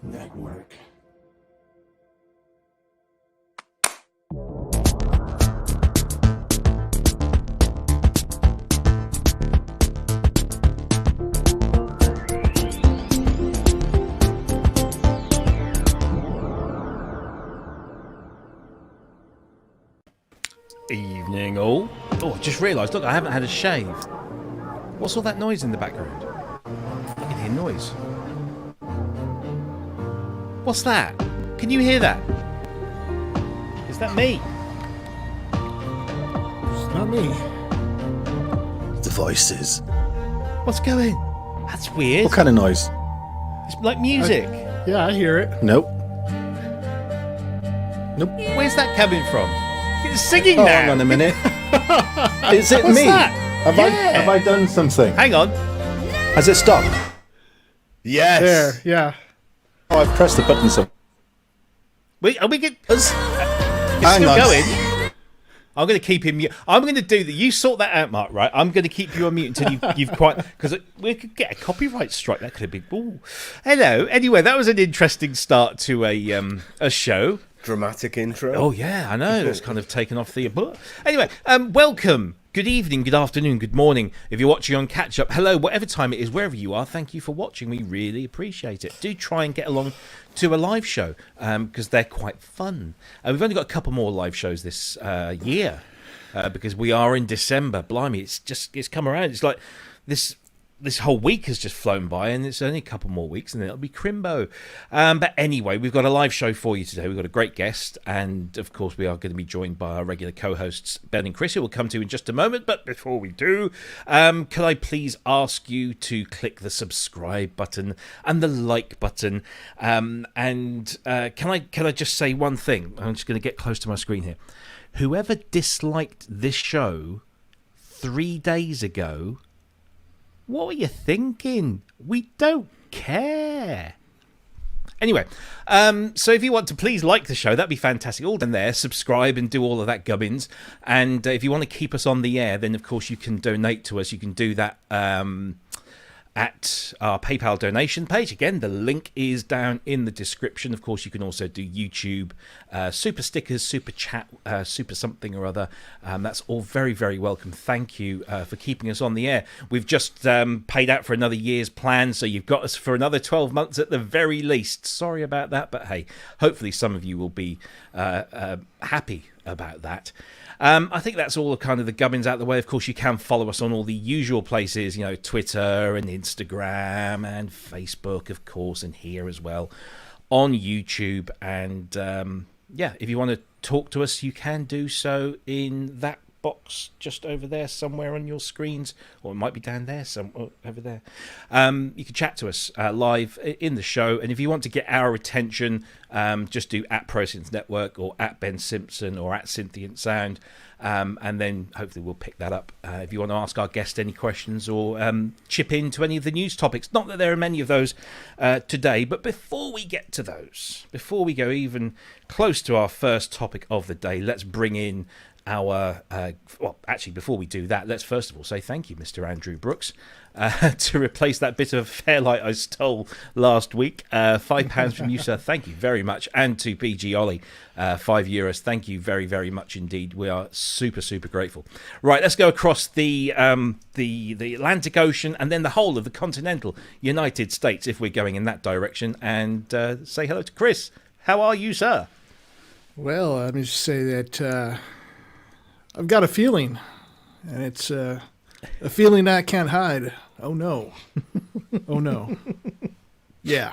Network. Evening all. Oh, I just realised, look, I haven't had a shave. What's all that noise in the background? I can hear noise. What's that? Can you hear that? Is that me? It's not me. The voices. What's going? That's weird. What kind of noise? It's like music. Yeah, I hear it. Nope. Nope. Where's that coming from? It's singing now. Hang on a minute. Is it What's me? that? Have I done something? Hang on. Has it stopped? Yes. There, yeah. Oh, I've pressed the button. So Are we good? It's hang still on. going. I'm going to keep him mute. I'm going to do that. You sort that out, Mark, right? I'm going to keep you on mute until you've quite... Because we could get a copyright strike. That could have been... Ooh. Hello. Anyway, that was an interesting start to a show. Dramatic intro. Oh, yeah, I know. It's kind of taken off the... Anyway, welcome. Good evening, good afternoon, good morning. If you're watching on Catch Up, hello, whatever time it is, wherever you are, thank you for watching. We really appreciate it. Do try and get along to a live show because they're quite fun. We've only got a couple more live shows this year because we are in December. Blimey, it's come around. It's like this whole week has just flown by and it's only a couple more weeks and then it'll be Crimbo. But anyway, we've got a live show for you today. We've got a great guest and, of course, we are going to be joined by our regular co-hosts, Ben and Cryss, who we'll come to in just a moment. But before we do, can I please ask you to click the subscribe button and the like button? And can I just say one thing? I'm just going to get close to my screen here. Whoever disliked this show 3 days ago... What were you thinking? We don't care. Anyway, so if you want to please like the show, that'd be fantastic. All done there, subscribe and do all of that gubbins. And if you want to keep us on the air, then of course you can donate to us. You can do that at our PayPal donation page. Again, the link is down in the description. Of course, you can also do YouTube, super stickers, super chat, super something or other. That's all very, very welcome. Thank you for keeping us on the air. We've just paid out for another year's plan, so you've got us for another 12 months at the very least. Sorry about that, but hey, hopefully some of you will be happy about that. I think that's all kind of the gubbins out of the way. Of course, you can follow us on all the usual places, you know, Twitter and Instagram and Facebook, of course, and here as well on YouTube. And yeah, if you want to talk to us, you can do so in that box just over there somewhere on your screens, or it might be down there somewhere over there. You can chat to us live in the show, and if you want to get our attention, just do at ProSynth Network or at Ben Simpson or at Synthient Sound, and then hopefully we'll pick that up. If you want to ask our guest any questions or chip into any of the news topics, not that there are many of those today, but before we get to those, before we go even close to our first topic of the day, let's bring in our well, actually, before we do that, let's first of all say thank you, Mr. Andrew Brooks, to replace that bit of Fairlight I stole last week. £5 from you, sir. Thank you very much. And to PG Ollie, €5. Thank you very, very much indeed. We are super, super grateful. Right, let's go across the Atlantic Ocean and then the whole of the continental United States, if we're going in that direction, and say hello to Cryss. How are you, sir? Well, let me just say that I've got a feeling, and it's a feeling I can't hide. Oh, no. Oh, no. Yeah.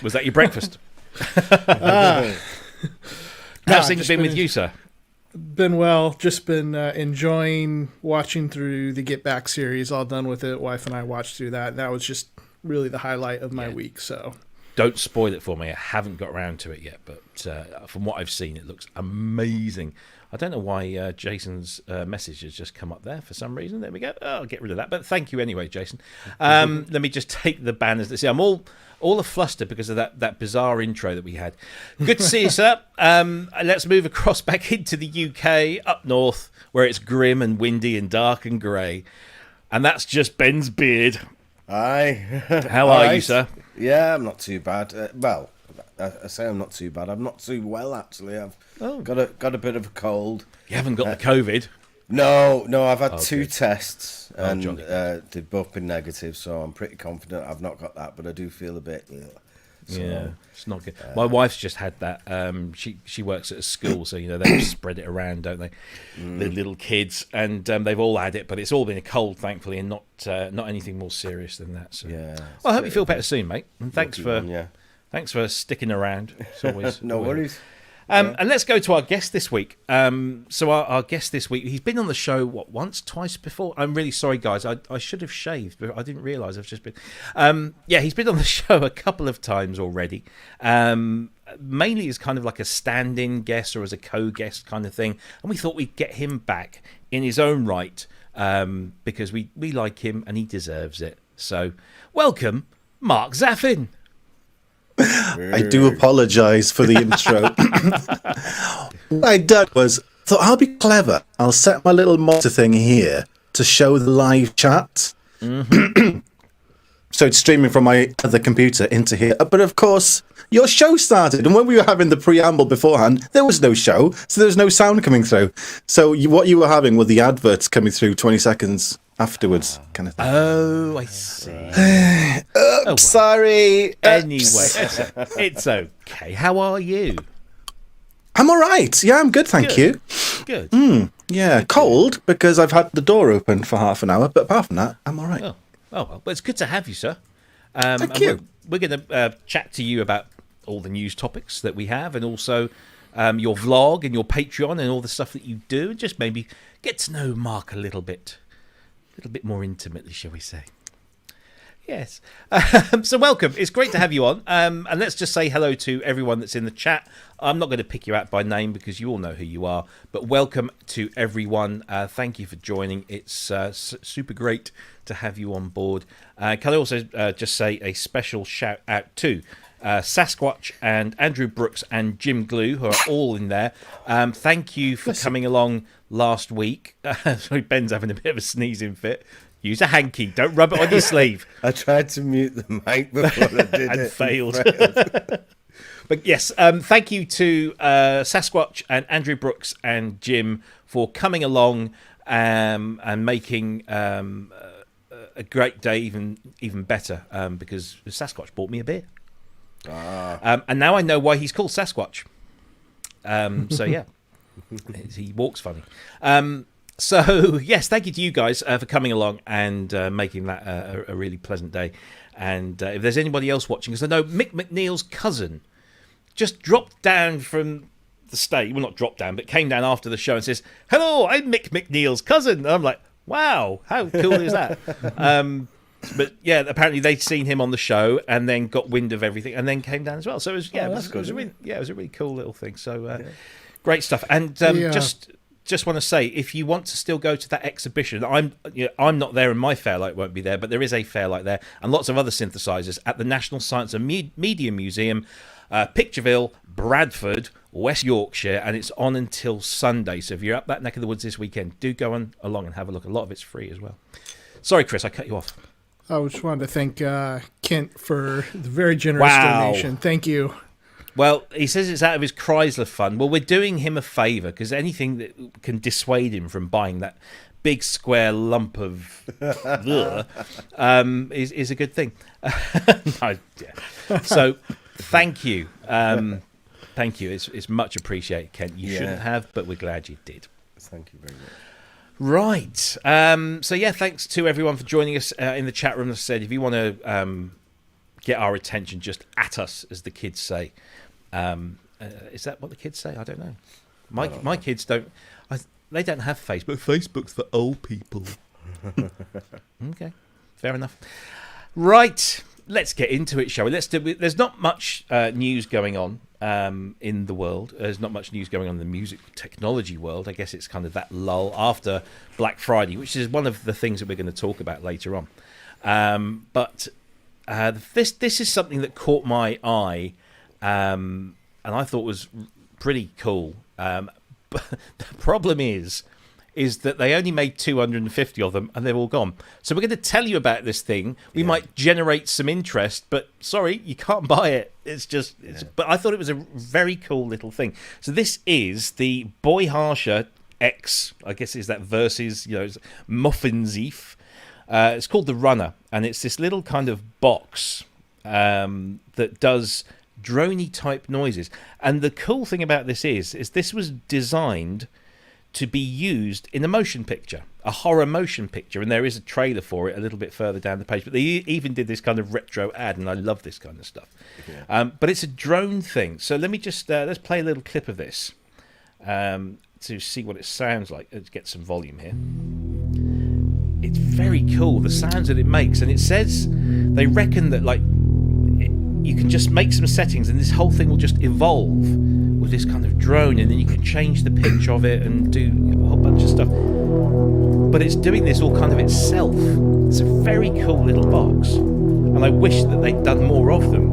Was that your breakfast? How's things been with you, sir? Been well. Just been enjoying watching through the Get Back series. All done with it. Wife and I watched through that. That was just really the highlight of my week. So don't spoil it for me. I haven't got around to it yet, but from what I've seen, it looks amazing. I don't know why Jason's message has just come up there for some reason. There we go. Oh, I'll get rid of that. But thank you anyway, Jason. Let me just take the banners. See, I'm all afluster because of that bizarre intro that we had. Good to see you, sir. Let's move across back into the UK, up north, where it's grim and windy and dark and grey. And that's just Ben's beard. Hi. How are you, sir? Yeah, I'm not too bad. Well, I say I'm not too bad. I'm not too well, actually. I've got a bit of a cold. You haven't got the COVID? No, I've had two tests, and jolly they've both been negative, so I'm pretty confident I've not got that, but I do feel a bit ill. So, yeah, it's not good. My wife's just had that. She works at a school, so they spread it around, don't they? The little kids, and they've all had it, but it's all been a cold, thankfully, and not anything more serious than that. So yeah. Well, I hope you feel better soon, mate. And thanks for sticking around. It's always no worries. And let's go to our guest this week. So our guest this week, he's been on the show, once, twice before? I'm really sorry, guys. I should have shaved, but I didn't realise I've just been... he's been on the show a couple of times already. Mainly as kind of like a stand-in guest or as a co-guest kind of thing. And we thought we'd get him back in his own right because we like him and he deserves it. So welcome, Mark Zaffin. I do apologise for the intro. What I done was, thought I'll be clever. I'll set my little monitor thing here to show the live chat. Mm-hmm. So it's streaming from my other computer into here. But of course, your show started. And when we were having the preamble beforehand, there was no show. So there was no sound coming through. So what you were having were the adverts coming through 20 seconds afterwards, kind of thing. Oh, I see. Sorry. Anyway, it's okay. How are you? I'm all right. Yeah, I'm good, thank you. Good. Yeah, cold because I've had the door open for half an hour, but apart from that, I'm all right. Oh well. But it's good to have you, sir. Thank you. We're going to chat to you about all the news topics that we have and also your vlog and your Patreon and all the stuff that you do, and just maybe get to know Mark a little bit more intimately, shall we say. Yes. So welcome. It's great to have you on. And let's just say hello to everyone that's in the chat. I'm not going to pick you out by name because you all know who you are. But welcome to everyone. Thank you for joining. It's super great to have you on board. Can I also just say a special shout out to Sasquatch and Andrew Brooks and Jim Glue, who are all in there. Thank you for coming along last week. Sorry, Ben's having a bit of a sneezing fit. Use a hanky. Don't rub it on your sleeve. I tried to mute the mic before I did and it. Failed. But yes, thank you to Sasquatch and Andrew Brooks and Jim for coming along and making a great day even better because Sasquatch bought me a beer. And now I know why he's called Sasquatch. So yeah, he walks funny. So yes, thank you to you guys for coming along and making that a really pleasant day. And if there's anybody else watching, because I know Mick McNeil's cousin just dropped down from the stage. Well, not dropped down, but came down after the show and says, "Hello, I'm Mick McNeil's cousin." And I'm like, "Wow, how cool is that?" But yeah, apparently they'd seen him on the show and then got wind of everything and then came down as well. So it was it was a really cool little thing. So great stuff. And just want to say, if you want to still go to that exhibition, I'm not there and my Fairlight won't be there, but there is a Fairlight there and lots of other synthesizers at the National Science and Media Museum, Pictureville, Bradford, West Yorkshire, and it's on until Sunday. So if you're up that neck of the woods this weekend, do go along and have a look. A lot of it's free as well. Sorry, Chris, I cut you off. I just wanted to thank Kent for the very generous donation. Thank you. Well, he says it's out of his Chrysler fund. Well, we're doing him a favour because anything that can dissuade him from buying that big square lump of is a good thing. So thank you. Thank you. It's much appreciated, Kent. You shouldn't have, but we're glad you did. Thank you very much. Right. So yeah, thanks to everyone for joining us in the chat room. As I said, if you want to get our attention, just at us, as the kids say. Is that what the kids say? I don't know. My kids don't. They don't have Facebook. Facebook's for old people. Okay, fair enough. Right. let's get into it, shall we? There's not much news going on in the world. There's not much news going on in the music technology world. I guess it's kind of that lull after Black Friday, which is one of the things that we're going to talk about later on. But this is something that caught my eye, and I thought was pretty cool. But the problem is that they only made 250 of them, and they're all gone. So we're going to tell you about this thing. We might generate some interest, but sorry, you can't buy it. But I thought it was a very cool little thing. So this is the Boy Harsher X, I guess is that versus, Møffenzeef. It's called the Runner, and it's this little kind of box that does droney type noises. And the cool thing about this is this was designed to be used in a motion picture, a horror motion picture, and there is a trailer for it a little bit further down the page. But they even did this kind of retro ad, and I love this kind of stuff. Yeah. But it's a drone thing, so let me just let's play a little clip of this to see what it sounds like. Let's get some volume here. It's very cool, the sounds that it makes, and it says they reckon that you can just make some settings, and this whole thing will just evolve with this kind of drone, and then you can change the pitch of it and do a whole bunch of stuff. But it's doing this all kind of itself. It's a very cool little box, and I wish that they'd done more of them.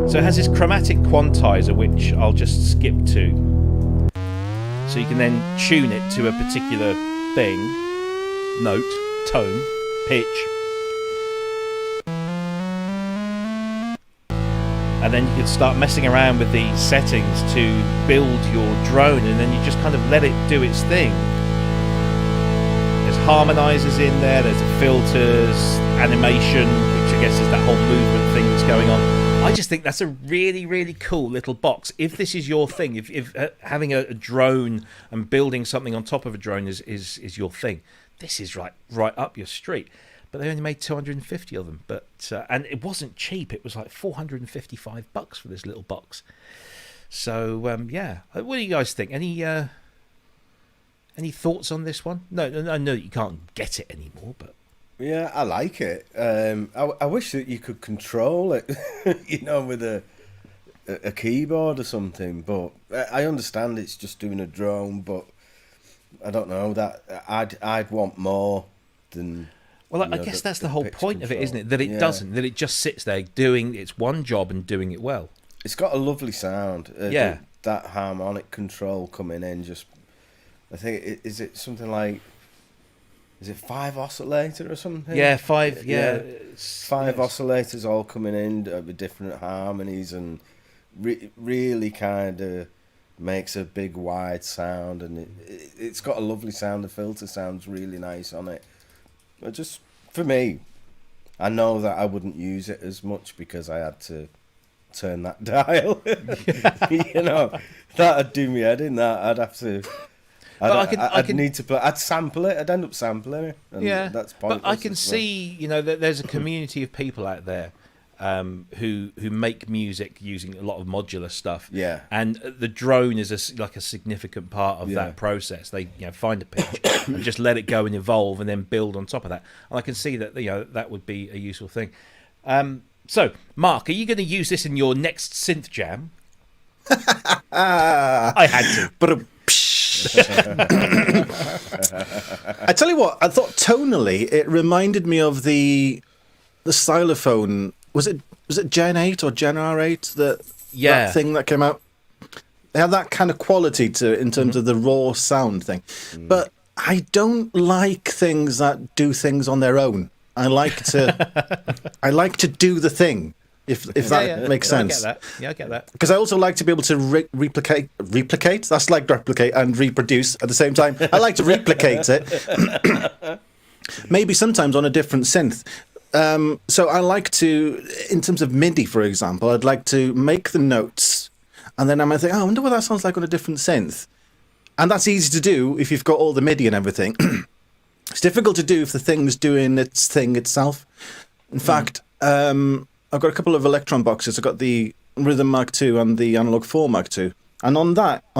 So it has this chromatic quantizer, which I'll just skip to. So you can then tune it to a particular thing, note, tone, pitch. And then you can start messing around with these settings to build your drone, and then you just kind of let it do its thing. There's harmonizers in there, there's filters, animation, which I guess is that whole movement thing that's going on. I just think that's a really, really cool little box. If this is your thing, if having a drone and building something on top of a drone is your thing, this is right up your street. But they only made 250 of them. But and it wasn't cheap. It was like $455 for this little box. So yeah, what do you guys think? Any thoughts on this one? No, I know you can't get it anymore, but yeah, I like it. I wish that you could control it, with a keyboard or something. But I understand it's just doing a drone. But I don't know that I'd want more than. Well, I guess that's the whole point control of it, isn't it? That it doesn't, that it just sits there doing its one job and doing it well. It's got a lovely sound. That harmonic control coming in, I think, is it something like, is it 5 oscillator or something? Yeah, 5, yeah. 5 oscillators all coming in with different harmonies, and really kind of makes a big wide sound, and it's got a lovely sound. The filter sounds really nice on it. But just for me, I know that I wouldn't use it as much because I had to turn that dial. That'd do me head in. That I'd have to. I'd need to play. I'd sample it. I'd end up sampling it. And that's pointless. But I can see, that there's a community of people out there who make music using a lot of modular stuff. Yeah. And the drone is like a significant part of that process. They find a pitch and just let it go and evolve, and then build on top of that. And I can see that that would be a useful thing. So, Mark, are you going to use this in your next synth jam? I had to. But I tell you what, I thought tonally it reminded me of the xylophone. Was it Gen 8 or Gen R8 that thing that came out? They have that kind of quality to in terms of the raw sound thing. But I don't like things that do things on their own. I like to do the thing. If that makes sense. I get that. Yeah, I get that. Because I also like to be able to replicate. That's like replicate and reproduce at the same time. I like to replicate it. Maybe sometimes on a different synth. So I like to, in terms of MIDI, for example, I'd like to make the notes, and then I might think, I wonder what that sounds like on a different synth. And that's easy to do if you've got all the MIDI and everything. It's difficult to do if the thing's doing its thing itself. In fact, I've got a couple of Electron boxes. I've got the Rhythm Mark II and the Analog 4 Mark II. And on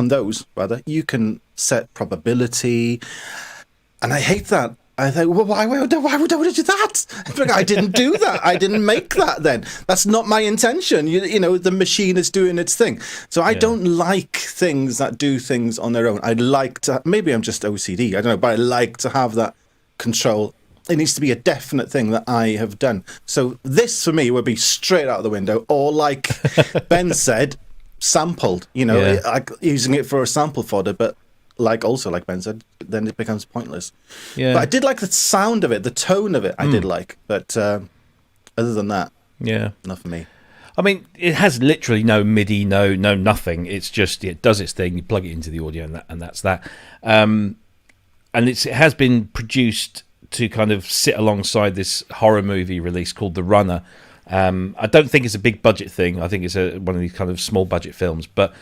those, you can set probability. And I hate that. I think, well, why would I do that? Like, I didn't do that. I didn't make that then. That's not my intention. You know, the machine is doing its thing. So I don't like things that do things on their own. I'd like to, maybe I'm just OCD, I don't know, but I like to have that control. It needs to be a definite thing that I have done. So this, for me, would be straight out of the window, or like Ben said, sampled, you know, like using it for a sample fodder, but like Ben said, then it becomes pointless. Yeah. But I did like the sound of it, the tone of it. I did like, but other than that, not for me. I mean, it has literally no MIDI, no nothing. It's just it does its thing. You plug it into the audio, and that's that. And it has been produced to kind of sit alongside this horror movie release called The Runner. I don't think it's a big budget thing. I think it's one of these kind of small budget films, but.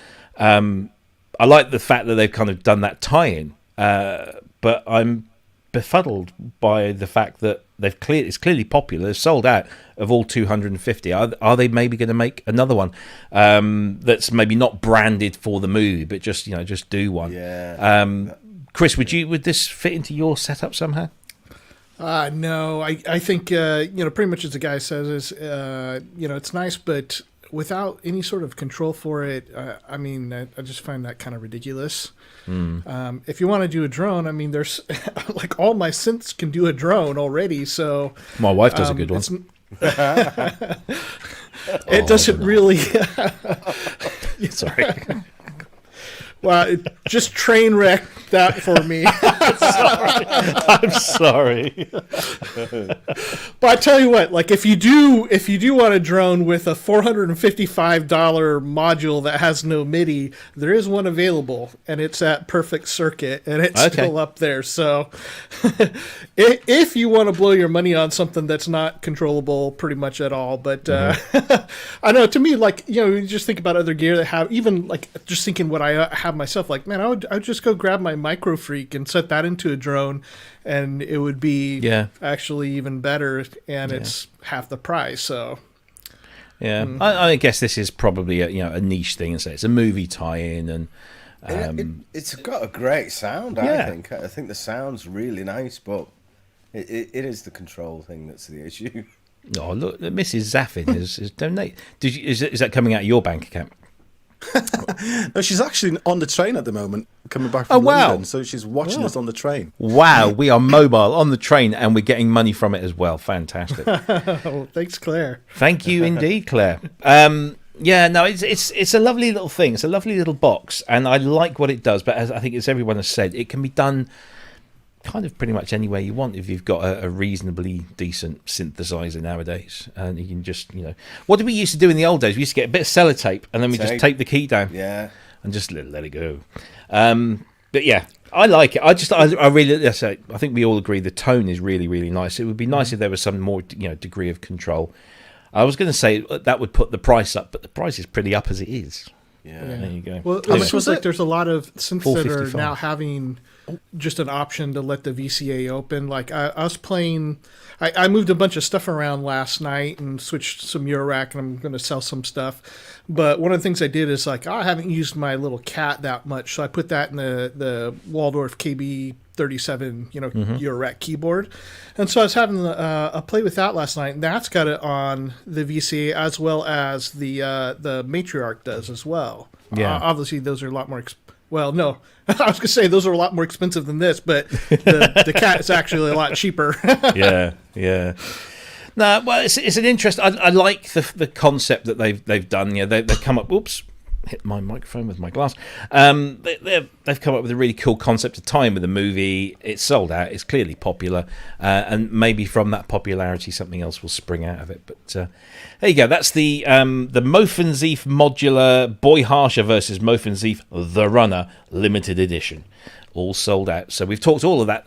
I like the fact that they've kind of done that tie-in, but I'm befuddled by the fact that it's clearly popular. They've sold out of all 250. Are they maybe going to make another one that's maybe not branded for the movie, but just do one? Yeah. Cryss, would this fit into your setup somehow? No, I think pretty much as the guy says is it's nice, but without any sort of control for it, I mean, I just find that kind of ridiculous. If you want to do a drone, I mean, there's like all my synths can do a drone already. So my wife does a good one. It doesn't really. Sorry. Well, just train wreck that for me. I'm sorry. But I tell you what, like if you do want a drone with a $455 module that has no MIDI, there is one available, and it's at Perfect Circuit, and it's still up there. So if you want to blow your money on something that's not controllable pretty much at all, but I know, to me, like, you just think about other gear that have, even like just thinking what I have myself, like, man, I would just go grab my Micro Freak and set that into a drone, and it would be actually even better, and it's half the price. So I guess this is probably a niche thing, and so it's a movie tie-in, and it's got a great sound. I think the sound's really nice, but it is the control thing that's the issue. Oh, look, Mrs. Zaffin has donated. Is that coming out of your bank account? No, she's actually on the train at the moment, coming back from London, so she's watching us on the train. Wow, we are mobile on the train, and we're getting money from it as well. Fantastic. Oh, thanks, Claire. Thank you indeed, Claire. It's a lovely little thing. It's a lovely little box, and I like what it does, but as I think as everyone has said, it can be done kind of pretty much anywhere you want if you've got a reasonably decent synthesizer nowadays, and you can just what did we used to do in the old days? We used to get a bit of sellotape, and then we just tape the key down and just let it go. But yeah, I like it. I really, I think we all agree the tone is really, really nice. It would be nice if there was some more degree of control. I was going to say that would put the price up, but the price is pretty up as it is. There you go. Well, how much was it? There's a lot of synths that are now having just an option to let the VCA open. Like I was playing, I moved a bunch of stuff around last night and switched some Eurorack, and I'm going to sell some stuff. But one of the things I did is like, I haven't used my little cat that much, so I put that in the Waldorf KB37, Eurorack keyboard. And so I was having a play with that last night, and that's got it on the VCA as well as the Matriarch does as well. Yeah. Obviously, those are a lot more. Well, no, I was going to say those are a lot more expensive than this, but the cat is actually a lot cheaper. Yeah. No, well, it's an interest. I like the concept that they've done. They come up. Oops, hit my microphone with my glass. They've come up with a really cool concept to tie in with the movie. It's sold out. It's clearly popular, and maybe from that popularity, something else will spring out of it. But there you go. That's the Møffenzeef modular Boy Harsher versus Møffenzeef The Runner limited edition. All sold out. So we've talked all of that,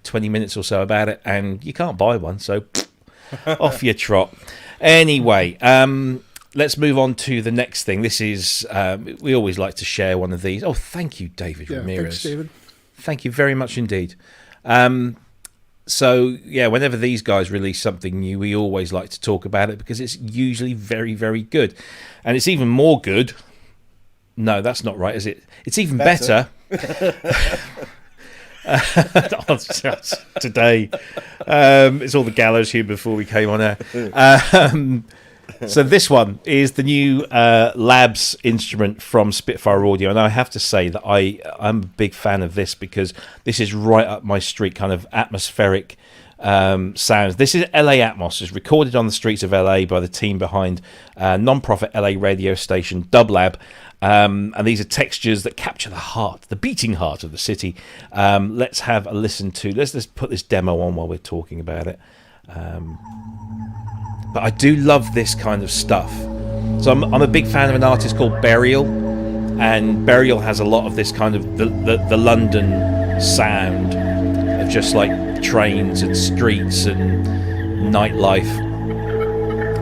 20 minutes or so about it, and you can't buy one. So off you trot. Anyway. Let's move on to the next thing. This is, we always like to share one of these. Oh, thank you, David Ramirez. Thanks, David. Thank you very much indeed. So, whenever these guys release something new, we always like to talk about it because it's usually very, very good. And it's even more good. No, that's not right, is it? It's even better. today. It's all the gallows humor before we came on air. So this one is the new Labs instrument from Spitfire Audio, and I have to say that I'm a big fan of this because this is right up my street, kind of atmospheric sounds. This is LA Atmos. It's recorded on the streets of LA by the team behind non-profit LA radio station Dublab. And these are textures that capture the beating heart of the city. Let's have a listen to. Let's put this demo on while we're talking about it. But I do love this kind of stuff. So I'm a big fan of an artist called Burial, and Burial has a lot of this kind of the London sound of just like trains and streets and nightlife,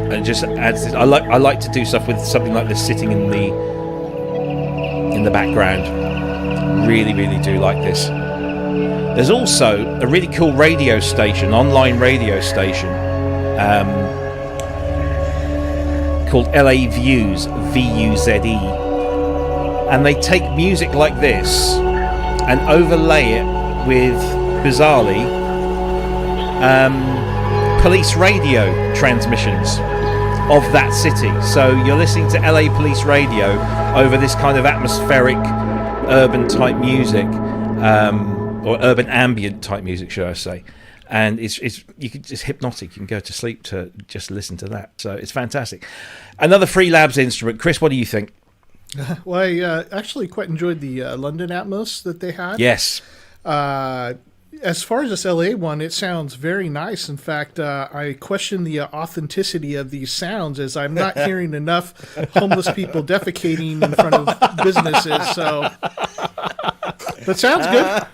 and it just adds this. I like to do stuff with something like this sitting in the background. Really do like this. There's also a really cool radio station, online radio station, called LA Views, VUZE, and they take music like this and overlay it with, bizarrely, police radio transmissions of that city. So you're listening to LA police radio over this kind of atmospheric urban type music, or urban ambient type music, should I say. And it's hypnotic. You can go to sleep to just listen to that. So it's fantastic. Another free Labs instrument. Chris, what do you think? Well, I actually quite enjoyed the London Atmos that they had. Yes. As far as this LA one, it sounds very nice. In fact, I question the authenticity of these sounds, as I'm not hearing enough homeless people defecating in front of businesses. So that sounds good.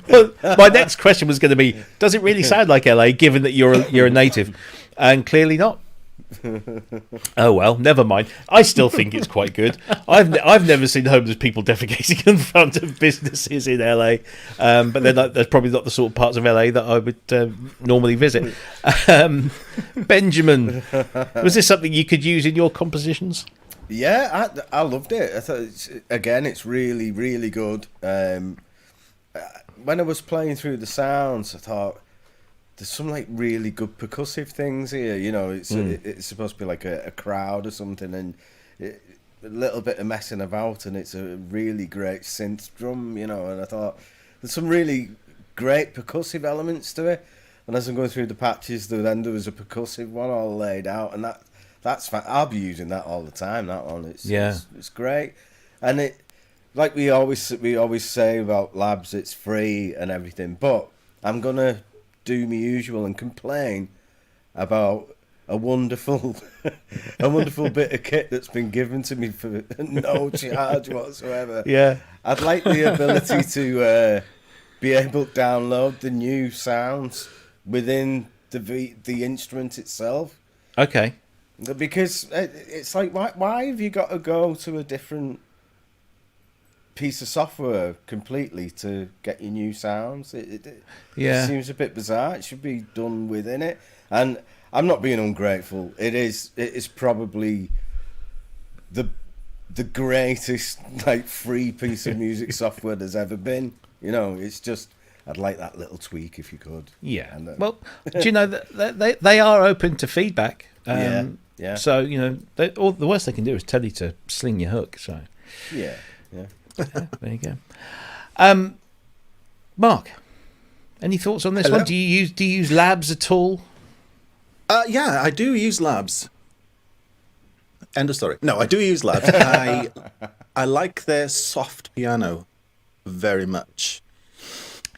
Well, my next question was going to be, does it really sound like LA, given that you're a native? And clearly not. Oh well, never mind. I still think it's quite good. I've never seen homeless people defecating in front of businesses in LA, but that's probably not the sort of parts of LA that I would normally visit. Benjamin, was this something you could use in your compositions? Yeah, I loved it. I thought it's really good. When I was playing through the sounds, I thought, there's some like really good percussive things here. You know, it's supposed to be like a crowd or something, and a little bit of messing about, and it's a really great synth drum. You know, and I thought there's some really great percussive elements to it. And as I'm going through the patches, then there was a percussive one all laid out, and that's fine. I'll be using that all the time. That one, it's great, and it, like we always say about Labs, it's free and everything, but I'm gonna do my usual and complain about a wonderful bit of kit that's been given to me for no charge whatsoever. Yeah, I'd like the ability to be able to download the new sounds within the instrument itself. Okay. Because it's like, why have you got to go to a different piece of software completely to get your new sounds? It seems a bit bizarre. It should be done within it. And I'm not being ungrateful. It is probably the greatest like free piece of music software there's ever been. You know, it's just, I'd like that little tweak if you could. Yeah. And, well, do you know that they are open to feedback? Yeah. So you know, all the worst they can do is tell you to sling your hook. So yeah. There you go. Mark, any thoughts on this Hello? one? Do you use Labs at all? Yeah, I do use Labs. End of story. No, I do use Labs. I like their soft piano very much.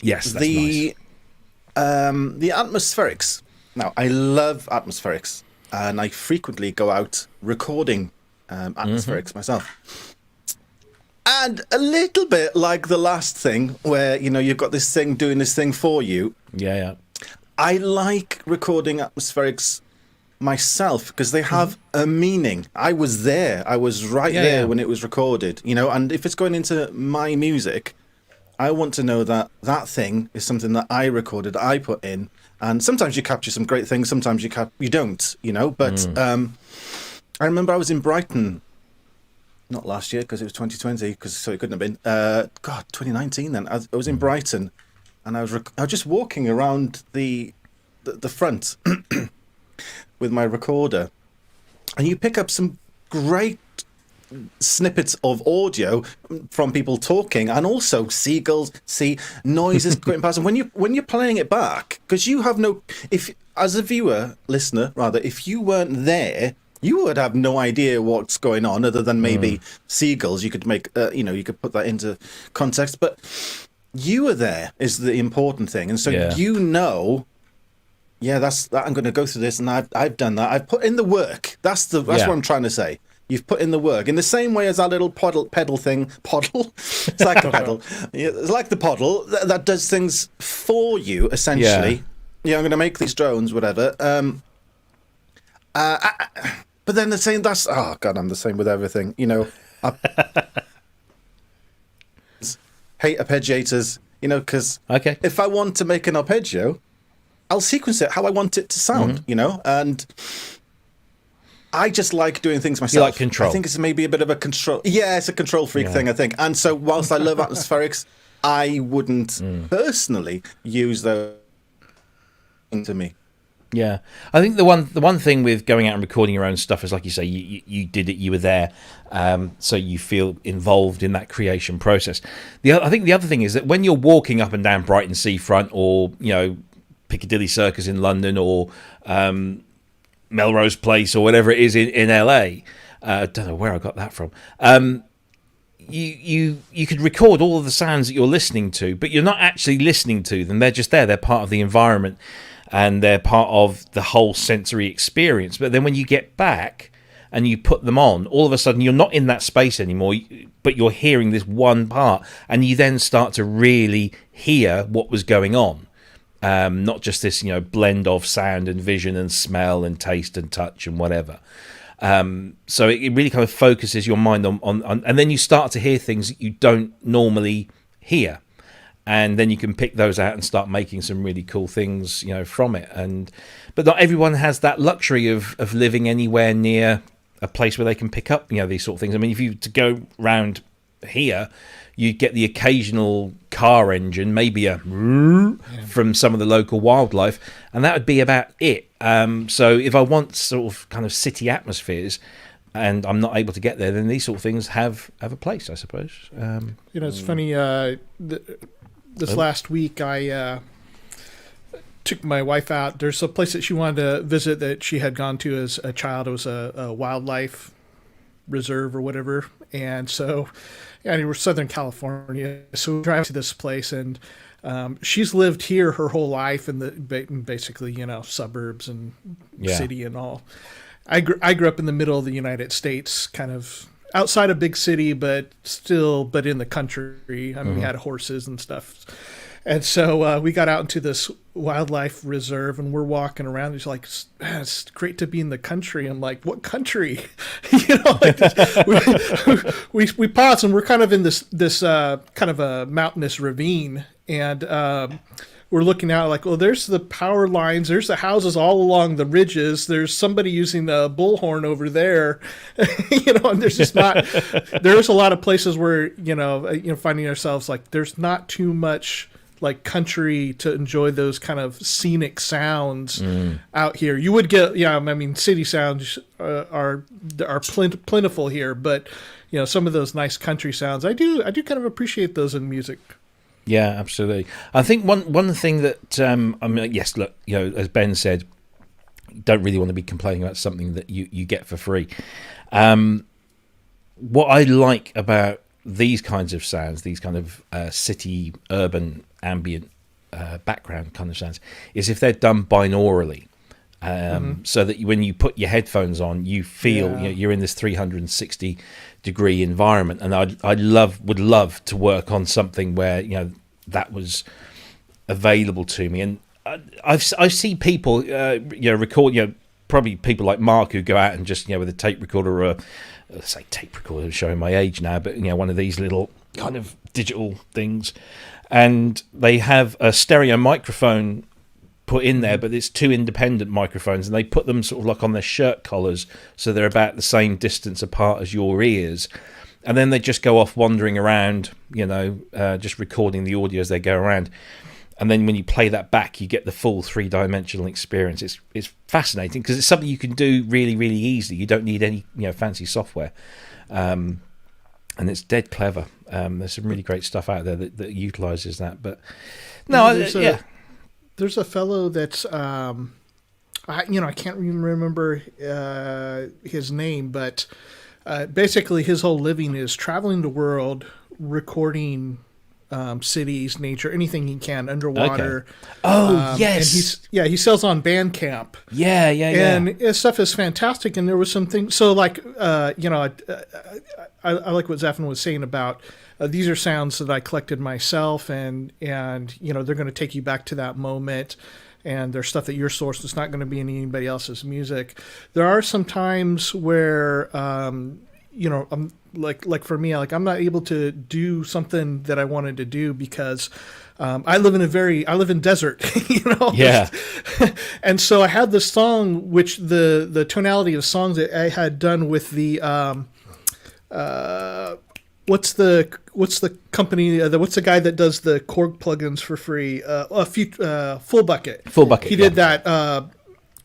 Yes, that's nice. The atmospherics. Now, I love atmospherics, and I frequently go out recording atmospherics myself. And a little bit like the last thing, where you know you've got this thing doing this thing for you. Yeah. I like recording atmospherics myself because they have a meaning. I was there. I was right there when it was recorded. You know, and if it's going into my music, I want to know that that thing is something that I recorded, I put in. And sometimes you capture some great things, sometimes you don't, you know. But I remember I was in Brighton, not last year because it was 2020, so it couldn't have been. 2019 then. I was in Brighton and I was just walking around the front with my recorder, and you pick up some great snippets of audio from people talking, and also seagulls, noises going past. And when you're playing it back, because you have no, if as a listener, if you weren't there, you would have no idea what's going on, other than maybe seagulls. You could make, you could put that into context, but you were there is the important thing, and so that's that. I'm going to go through this, and I've done that. I've put in the work. That's what I'm trying to say. You've put in the work in the same way as that little pedal thing. Podle, it's like a pedal. Yeah, it's like the podle that does things for you essentially. Yeah, I'm going to make these drones, whatever. But then they're saying that's I'm the same with everything. I hate arpeggiators. Because if I want to make an arpeggio, I'll sequence it how I want it to sound. And I just like doing things myself. You like control. I think it's maybe a bit of a control. Yeah, it's a control freak thing, I think. And so whilst I love atmospherics, I wouldn't personally use those to me. Yeah, I think the one thing with going out and recording your own stuff is, like you say, you did it, you were there, so you feel involved in that creation process. I think the other thing is that when you're walking up and down Brighton seafront, or Piccadilly Circus in London, or Melrose Place, or whatever it is in LA. I don't know where I got that from. You could record all of the sounds that you're listening to, but you're not actually listening to them. They're just there. They're part of the environment, and they're part of the whole sensory experience. But then when you get back and you put them on, all of a sudden you're not in that space anymore, but you're hearing this one part, and you then start to really hear what was going on. Not just this, blend of sound and vision and smell and taste and touch and whatever. So it really kind of focuses your mind on, and then you start to hear things that you don't normally hear, and then you can pick those out and start making some really cool things, from it. But not everyone has that luxury of living anywhere near a place where they can pick up, these sort of things. I mean, if you to go round here, you get the occasional car engine, maybe from some of the local wildlife, and that would be about it. So if I want sort of kind of city atmospheres and I'm not able to get there, then these sort of things have a place, I suppose. It's funny. This last week, I took my wife out. There's a place that she wanted to visit that she had gone to as a child. It was a wildlife reserve or whatever, and so. Yeah, we're Southern California, so we drive to this place, and she's lived here her whole life in basically, suburbs and city and all. I grew up in the middle of the United States, kind of outside a big city, but in the country. I mean, we had horses and stuff. And so we got out into this wildlife reserve, and we're walking around. He's like, man, it's great to be in the country. I'm like, what country? We pause, and we're kind of in this kind of a mountainous ravine, and we're looking out like, there's the power lines. There's the houses all along the ridges. There's somebody using a bullhorn over there, and there's just not. There's a lot of places where finding ourselves like there's not too much like country to enjoy those kind of scenic sounds out here. You would get, city sounds are plentiful here, but some of those nice country sounds, I do kind of appreciate those in music. Yeah, absolutely. I think one thing that yes, look, as Ben said, you don't really want to be complaining about something that you get for free. What I like about these kinds of sounds, these kind of city, urban, ambient background kind of sounds, is if they're done binaurally, so that when you put your headphones on, you feel you're in this 360-degree environment. And I would love to work on something where that was available to me. And I see people record, probably people like Mark who go out and just with a tape recorder, or let's say tape recorder, showing my age now, but one of these little kind of digital things, and they have a stereo microphone put in there, but it's two independent microphones, and they put them sort of like on their shirt collars, so they're about the same distance apart as your ears, and then they just go off wandering around, just recording the audio as they go around. and then when you play that back, you get the full 3-dimensional experience. It's fascinating because it's something you can do really, really easily. You don't need any fancy software, and it's dead clever. There's some really great stuff out there that utilizes that. But no, there's a fellow that's I can't even remember his name, but basically his whole living is traveling the world, recording cities, nature, anything he can underwater. Okay. Oh, yes. And he sells on Bandcamp. Yeah. And his stuff is fantastic. And there was some things. So like, I like what Zaffin was saying about these are sounds that I collected myself, and they're going to take you back to that moment. And there's stuff that you're sourced. It's not going to be in anybody else's music. There are some times where, I'm like for me, like I'm not able to do something that I wanted to do because I live in desert, Yeah. And so I had this song, which the tonality of songs that I had done with the what's the company? What's the guy that does the Korg plugins for free? Full Bucket. Full Bucket. He did that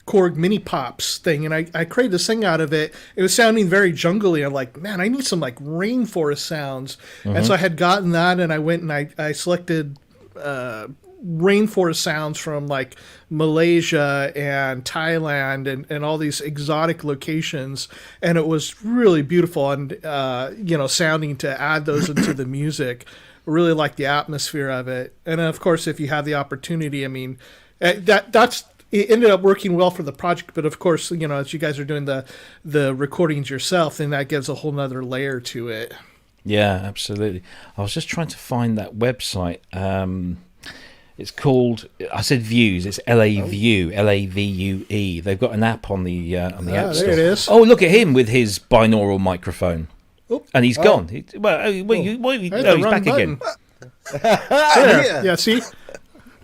Korg mini pops thing, and I created this thing out of it. It was sounding very jungly. I'm like, man, I need some like rainforest sounds. Mm-hmm. And so I had gotten that, and I went and I selected rainforest sounds from like Malaysia and Thailand and all these exotic locations, and it was really beautiful and sounding to add those into the music. I really like the atmosphere of it. And of course, if you have the opportunity, I mean, that's it ended up working well for the project, but of course, as you guys are doing the recordings yourself, then that gives a whole nother layer to it. Yeah, absolutely. I was just trying to find that website. It's called, I said Views. It's LAVue, LAVUE. They've got an app on the App Store. There it is. Oh, look at him with his binaural microphone. Oop. And he's gone. He's back button. again. Yeah, see?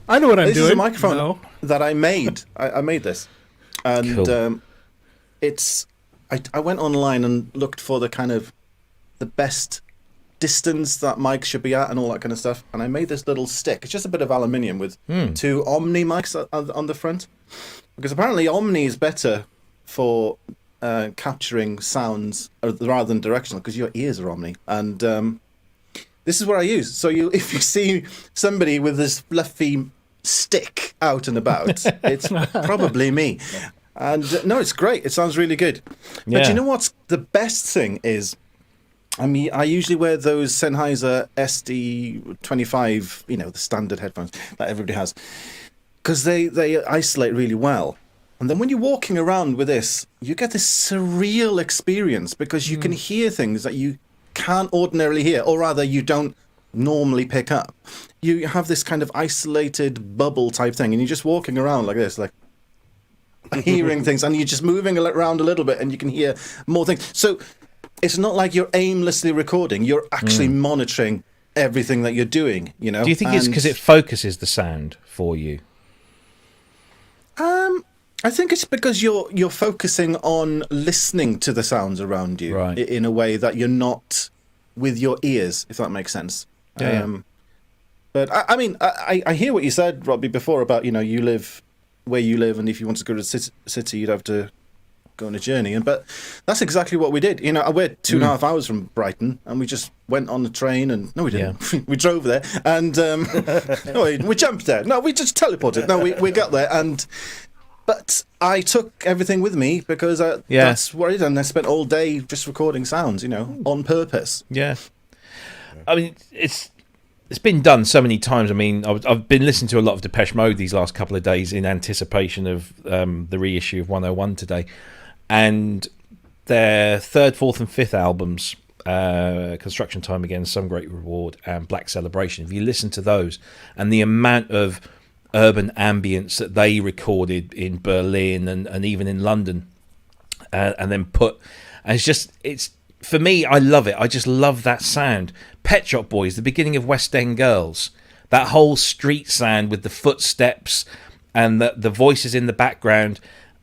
I know what I'm doing. This is a microphone that I made. I made this. And cool. I went online and looked for the kind of the best distance that mic should be at and all that kind of stuff. And I made this little stick. It's just a bit of aluminium with 2 Omni mics on the front. Because apparently Omni is better for capturing sounds rather than directional, because your ears are Omni. And this is what I use. So if you see somebody with this fluffy stick out and about, it's probably me. And no, it's great. It sounds really good. Yeah. But you know what's the best thing is, I mean, I usually wear those Sennheiser SD25, the standard headphones that everybody has, because they isolate really well. And then when you're walking around with this, you get this surreal experience because you can hear things that you can't ordinarily hear, or rather you don't normally pick up. You have this kind of isolated bubble type thing, and you're just walking around like this, like hearing things, and you're just moving around a little bit and you can hear more things. So it's not like you're aimlessly recording, you're actually monitoring everything that you're doing, Do you think it's because it focuses the sound for you? I think it's because you're focusing on listening to the sounds around you, right, in a way that you're not with your ears, if that makes sense. Yeah. But I mean, I hear what you said, Robbie, before about, you live where you live, and if you want to go to the city, you'd have to go on a journey. But that's exactly what we did. We're 2.5 hours from Brighton, and we just went on the train, and no, we didn't. Yeah. We drove there, and we jumped there. No, we just teleported. No, we got there, but I took everything with me because that's what I did, and I spent all day just recording sounds, on purpose. Yeah. I mean, it's been done so many times. I mean, I've been listening to a lot of Depeche Mode these last couple of days in anticipation of the reissue of 101 today. And their 3rd, 4th and 5th albums, Construction Time Again, Some Great Reward and Black Celebration, if you listen to those and the amount of urban ambience that they recorded in Berlin and even in London, and then it's for me, I love it. I just love that sound. Pet Shop Boys, the beginning of West End Girls, that whole street sound with the footsteps and the voices in the background,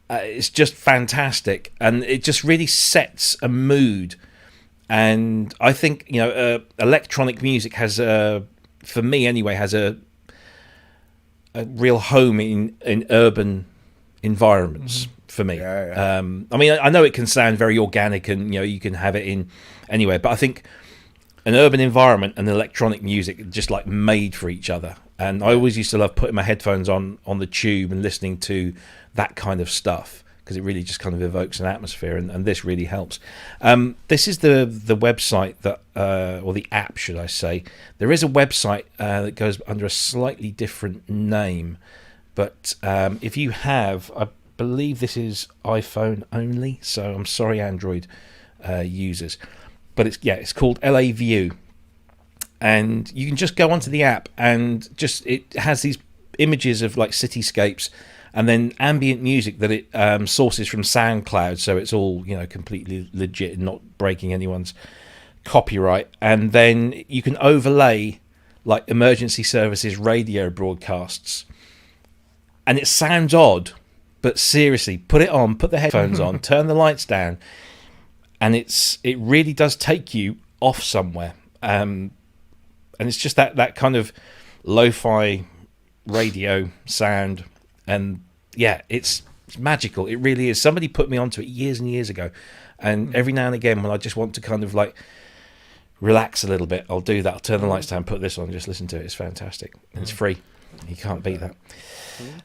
it's just fantastic, and it just really sets a mood. And I think electronic music has for me anyway, has real home in urban environments for me. I mean, I know it can sound very organic, and you can have it in anywhere, but I think an urban environment and electronic music are just like made for each other. And I always used to love putting my headphones on the tube and listening to that kind of stuff, because it really just kind of evokes an atmosphere, and this really helps. This is the website that, or the app, should I say. There is a website that goes under a slightly different name, but if you have, I believe this is iPhone only, so I'm sorry, Android users. But it's called LA View, and you can just go onto the app, and it has these images of like cityscapes, and then ambient music that it sources from SoundCloud, so it's all completely legit and not breaking anyone's copyright. And then you can overlay like emergency services radio broadcasts, and it sounds odd, but seriously, put it on, put the headphones on, turn the lights down, and it really does take you off somewhere. And it's just that kind of lo-fi radio sound, and it's magical. It really is. Somebody put me onto it years and years ago, and every now and again when I just want to kind of like relax a little bit, I'll do that. I'll turn the lights down, put this on, just listen to it. It's fantastic, and it's free. You can't beat that.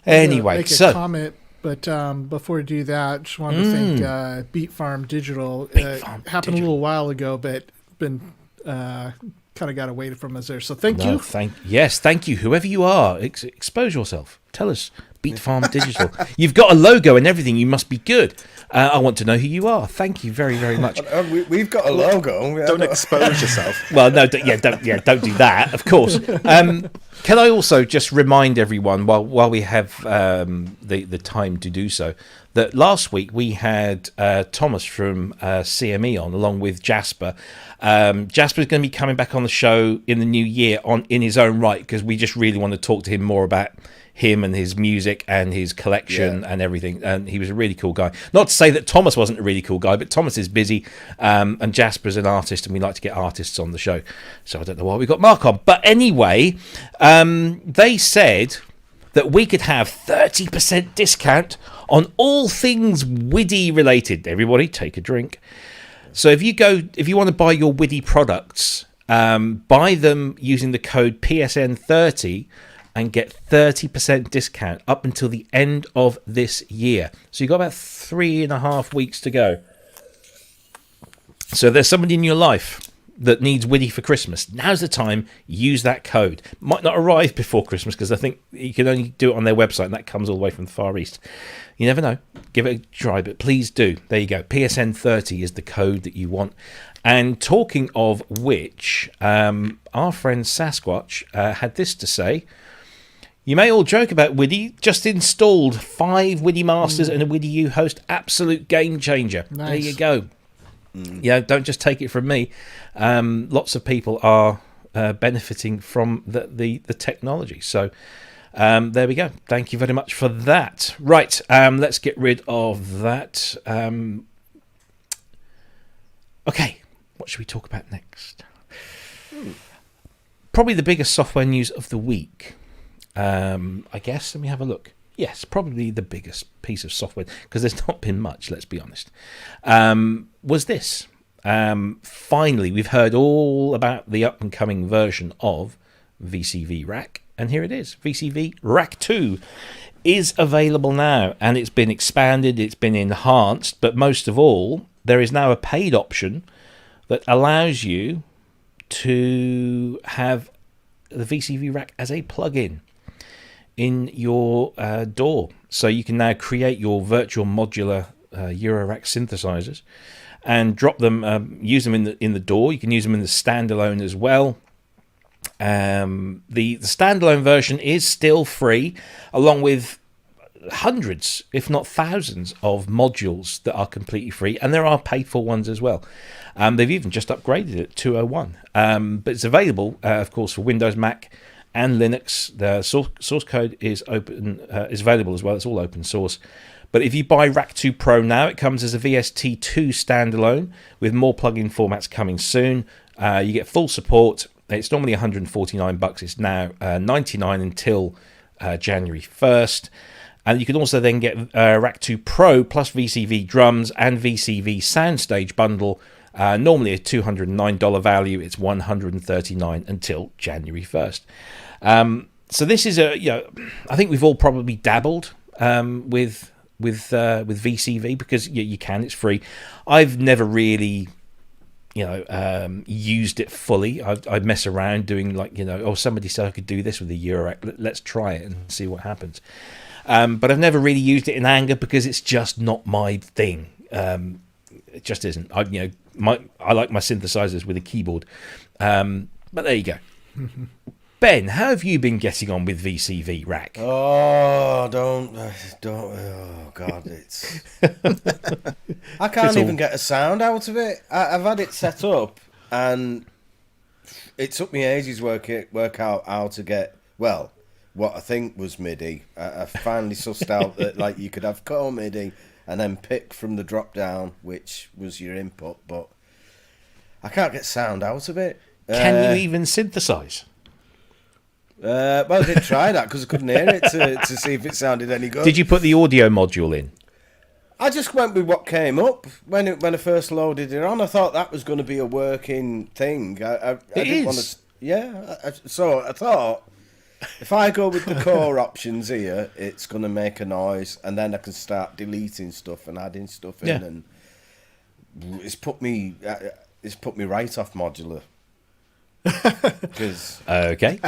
Anyway, make a comment. But before we do that, just wanted to thank Beat Farm Digital. Happened a little while ago, but been kind of got away from us there. So thank you. Thank you. Whoever you are, expose yourself. Tell us. Beat Farm Digital. You've got a logo and everything. You must be good. I want to know who you are. Thank you very, very much. We've got a logo. Don't expose yourself. Well, no, don't do that. Of course. Can I also just remind everyone, while we have the time to do so, that last week we had Thomas from CME on, along with Jasper. Jasper's going to be coming back on the show in the new year in his own right, because we just really want to talk to him more about him and his music and his collection and everything. And he was a really cool guy. Not to say that Thomas wasn't a really cool guy, but Thomas is busy, and Jasper's an artist, and we like to get artists on the show. So I don't know why we got Mark on. But anyway, they said that we could have 30% discount on all things Widdy related. Everybody take a drink. So if you want to buy your Widdy products, buy them using the code PSN30 and get 30% discount up until the end of this year. So you've got about 3.5 weeks to go. So if there's somebody in your life that needs Widdy for Christmas, now's the time. Use that code. Might not arrive before Christmas, because I think you can only do it on their website, and that comes all the way from the Far East. You never know. Give it a try, but please do. There you go. PSN30 is the code that you want. And talking of which, our friend Sasquatch had this to say. You may all joke about Widdy. Just installed 5 Widdy Masters and a Widdy U host. Absolute game changer. Nice. There you go. Don't just take it from me. Lots of people are benefiting from the technology. So there we go. Thank you very much for that. Right, let's get rid of that. Okay, what should we talk about next? Probably the biggest software news of the week. I guess. Let me have a look. Yes, probably the biggest piece of software, because there's not been much, let's be honest, was this. Finally, we've heard all about the up-and-coming version of VCV Rack, and here it is. VCV Rack 2 is available now, and it's been expanded, it's been enhanced, but most of all, there is now a paid option that allows you to have the VCV Rack as a plugin in your DAW. So you can now create your virtual modular Eurorack synthesizers and drop them, use them in the DAW. You can use them in the standalone as well. The standalone version is still free, along with hundreds, if not thousands, of modules that are completely free, and there are paid for ones as well. They've even just upgraded it to 2.01, but it's available, of course, for Windows, Mac, and Linux. The source code is open, is available as well. It's all open source. But if you buy Rack 2 Pro now, it comes as a VST2 standalone with more plugin formats coming soon. You get full support. It's normally $149. It's now $99 until January 1st. And you can also then get Rack 2 Pro plus VCV drums and VCV soundstage bundle. Normally a $209 value. It's $139 until January 1st. So this is I think we've all probably dabbled with VCV because you can. It's free. I've never really used it fully. I'd mess around doing somebody said I could do this with the Eurorack. Let's try it and see what happens. But I've never really used it in anger because it's just not my thing. It just isn't. I like my synthesizers with a keyboard. But there you go. Ben, how have you been getting on with VCV Rack? Oh, don't. Oh God, it's. I can't even get a sound out of it. I've had it set up, and it took me ages work out how to get what I think was MIDI. I finally sussed out that you could have core MIDI and then pick from the drop down, which was your input, but I can't get sound out of it. Can you even synthesize? I did try that because I couldn't hear it to see if it sounded any good. Did you put the audio module in? I just went with what came up when I first loaded it on. I thought that was going to be a working thing. I didn't want to. Yeah, so I thought if I go with the core options here, it's going to make a noise, and then I can start deleting stuff and adding stuff in, and it's put me right off modular. Because okay,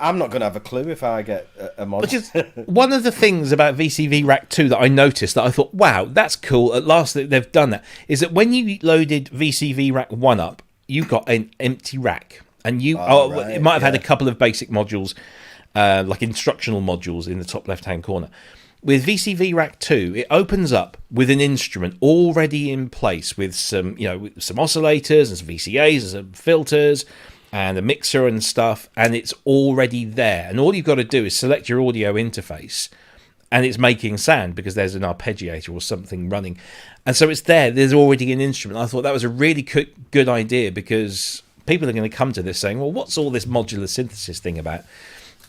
I'm not going to have a clue if I get a mod. Which is one of the things about VCV Rack 2 that I noticed that I thought, wow, that's cool. At last they've done that. Is that when you loaded VCV Rack 1 up, you got an empty rack, and it might have had a couple of basic modules, like instructional modules in the top left-hand corner. With VCV Rack 2, it opens up with an instrument already in place with some oscillators and some VCAs and some filters and a mixer and stuff, and it's already there. And all you've got to do is select your audio interface, and it's making sound because there's an arpeggiator or something running. And so it's there. There's already an instrument. I thought that was a really good idea because people are going to come to this saying, well, what's all this modular synthesis thing about?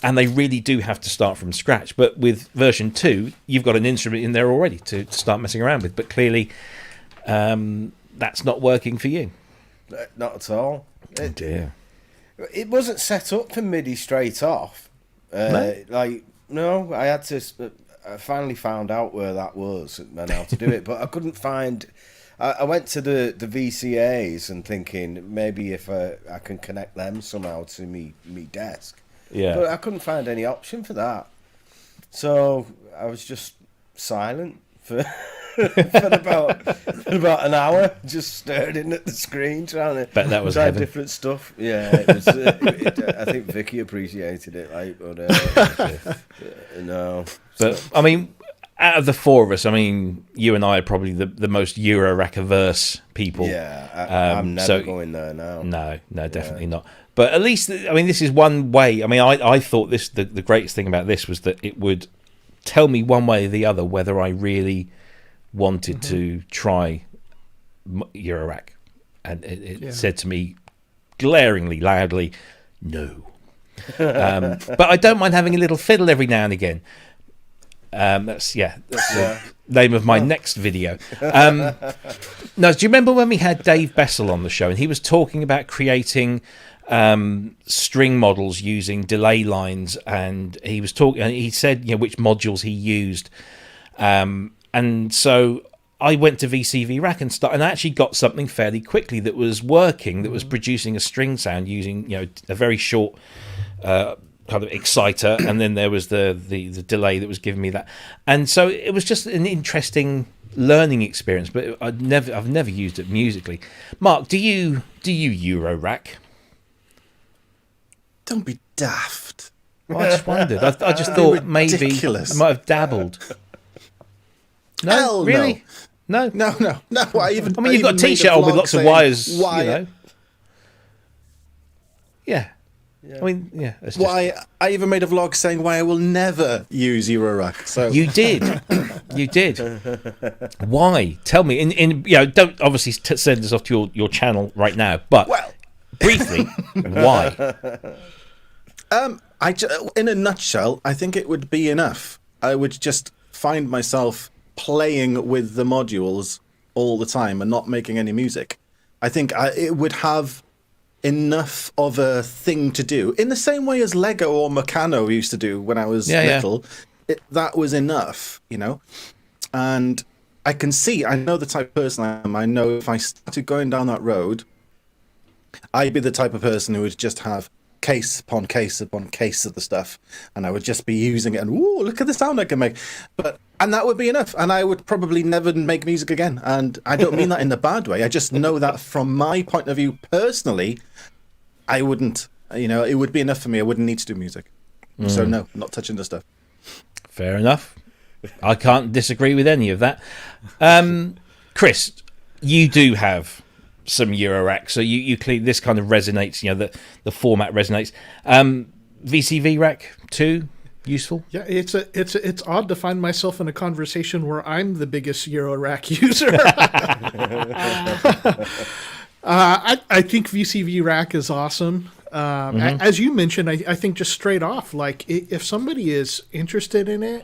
And they really do have to start from scratch. But with version 2, you've got an instrument in there already to start messing around with. But clearly, that's not working for you. Not at all. Oh dear. It wasn't set up for MIDI straight off. No, I had to. I finally found out where that was and how to do it. But I couldn't find. I went to the VCAs and thinking maybe if I can connect them somehow to me desk. Yeah. But I couldn't find any option for that. So I was just silent for about an hour, just staring at the screen, trying to try different stuff. Yeah, it was, I think Vicky appreciated it, but no. But I mean, out of the four of us, I mean, you and I are probably the most Eurorack averse people. Yeah, I'm never going there now. No, definitely not. But at least, I mean, this is one way. I mean, I thought the greatest thing about this was that it would tell me one way or the other whether I really wanted to try Eurorack. And it said to me glaringly, loudly, no. But I don't mind having a little fiddle every now and again. That's the name of my next video. Now, do you remember when we had Dave Bessel on the show and he was talking about creating string models using delay lines, and he was talking, and he said which modules he used, and so I went to VCV Rack and I actually got something fairly quickly that was working, that was producing a string sound using a very short kind of exciter, and then there was the delay that was giving me that, and so it was just an interesting learning experience. But I've never used it musically. Mark, do you Eurorack? Don't be daft. Well, I just wondered. I just thought maybe I might have dabbled. No, Hell really? No. I mean, you've got a T-shirt on with lots of wires. Yeah. I mean, yeah. It's why I even made a vlog saying why I will never use Eurorack. So you did. Why? Tell me. Don't obviously send this off to your channel right now, but briefly, why? In a nutshell, I think it would be enough. I would just find myself playing with the modules all the time and not making any music. I think it would have enough of a thing to do, in the same way as Lego or Meccano used to do when I was little. That was enough, you know. And I know the type of person I am. I know if I started going down that road, I'd be the type of person who would just have case upon case upon case of the stuff, and I would just be using it, and ooh, look at the sound I can make. And that would be enough, and I would probably never make music again. And I don't mean that in a bad way. I just know that from my point of view personally, I wouldn't, it would be enough for me. I wouldn't need to do music. So no, not touching the stuff. Fair enough. I can't disagree with any of that. Cryss, you do have some Eurorack, so you clearly, this kind of resonates, the format resonates. VCV Rack 2, useful? Yeah, it's odd to find myself in a conversation where I'm the biggest Eurorack user. I think VCV Rack is awesome. As you mentioned, I think just straight off, like if somebody is interested in it,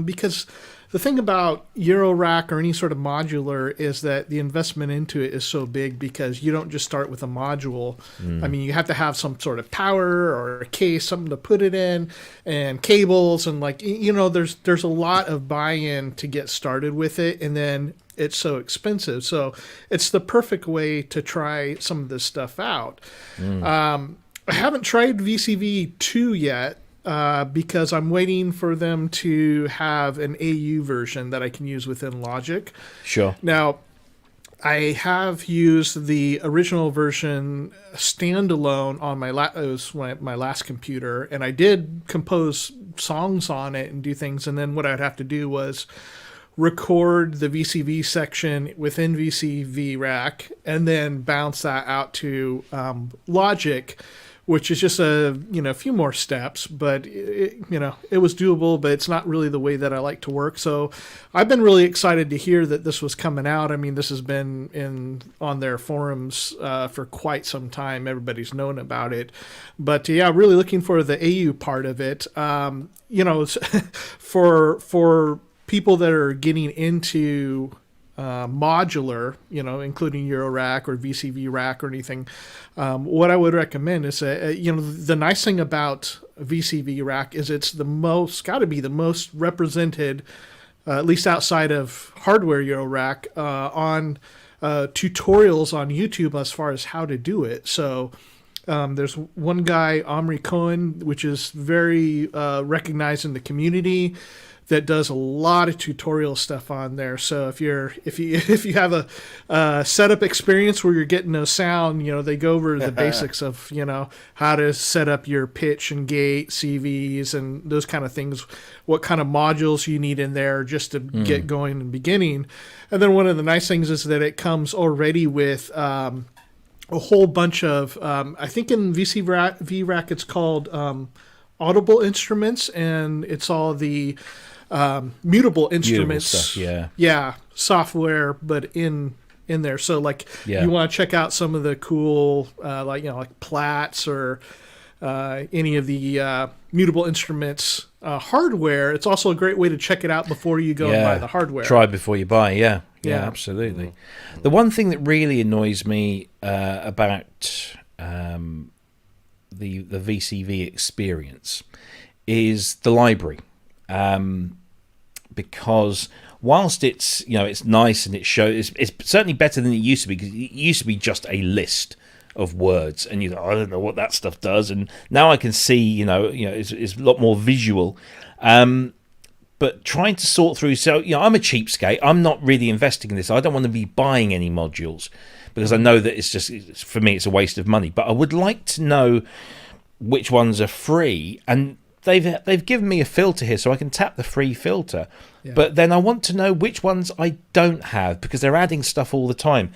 because the thing about Eurorack or any sort of modular is that the investment into it is so big, because you don't just start with a module. I mean, you have to have some sort of power or a case, something to put it in, and cables, and there's a lot of buy-in to get started with it, and then it's so expensive. So it's the perfect way to try some of this stuff out. I haven't tried VCV 2 yet, because I'm waiting for them to have an AU version that I can use within Logic. Sure. Now, I have used the original version standalone on my last computer, and I did compose songs on it and do things. And then what I'd have to do was record the VCV section within VCV Rack and then bounce that out to Logic, which is just a few more steps, but it was doable, but it's not really the way that I like to work. So I've been really excited to hear that this was coming out. I mean, this has been on their forums for quite some time. Everybody's known about it, but yeah, really looking for the AU part of it. For people that are getting into modular, including Eurorack or VCV Rack or anything, what I would recommend is, the nice thing about VCV Rack is it's got to be the most represented, at least outside of hardware Eurorack, on tutorials on YouTube as far as how to do it. So there's one guy, Omri Cohen, which is very recognized in the community, that does a lot of tutorial stuff on there. So if you have a setup experience where you're getting no sound, they go over the basics of how to set up your pitch and gate, CVs, and those kind of things. What kind of modules you need in there just to get going and beginning. And then one of the nice things is that it comes already with a whole bunch of I think in VCV Rack it's called audible instruments, and it's all the mutable instruments stuff, software, but in there. So you want to check out some of the cool like Platts or any of the mutable instruments hardware. It's also a great way to check it out before you go and buy the hardware. Try before you buy. Yeah, absolutely. The one thing that really annoys me about the VCV experience is the library. Because whilst it's it's nice and it's certainly better than it used to be, because it used to be just a list of words, and I don't know what that stuff does, and now I can see it's a lot more visual. But trying to sort through, so I'm a cheapskate. I'm not really investing in this. I don't want to be buying any modules because I know that for me it's a waste of money. But I would like to know which ones are free, and they've given me a filter here, so I can tap the free filter. Yeah. But then I want to know which ones I don't have, because they're adding stuff all the time.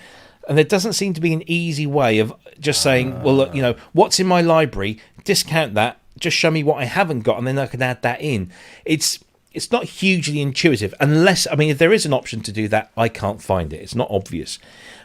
And there doesn't seem to be an easy way of just saying, well, look, what's in my library, discount that, just show me what I haven't got, and then I can add that in. It's not hugely intuitive, unless, if there is an option to do that, I can't find it. It's not obvious.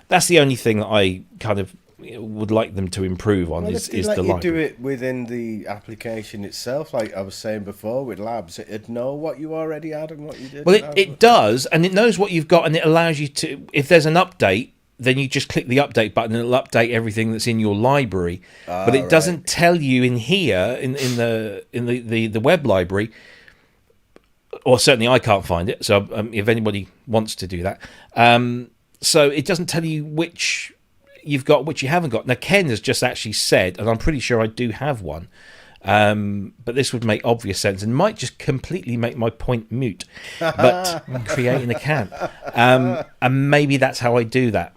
That's the only thing that I kind of would like them to improve on is if the you library. do it within the application itself, like I was saying before with labs, it'd know what you already had and what you didn't. Well, it does, and it knows what you've got, and it allows you to, if there's an update, then you just click the update button and it'll update everything that's in your library. But it doesn't tell you in here, in the web library, or certainly I can't find it, so if anybody wants to do that. So it doesn't tell you which you've got, which you haven't got. Now, Ken has just actually said, and I'm pretty sure I do have one, but this would make obvious sense and might just completely make my point moot. But create an account, and maybe that's how I do that.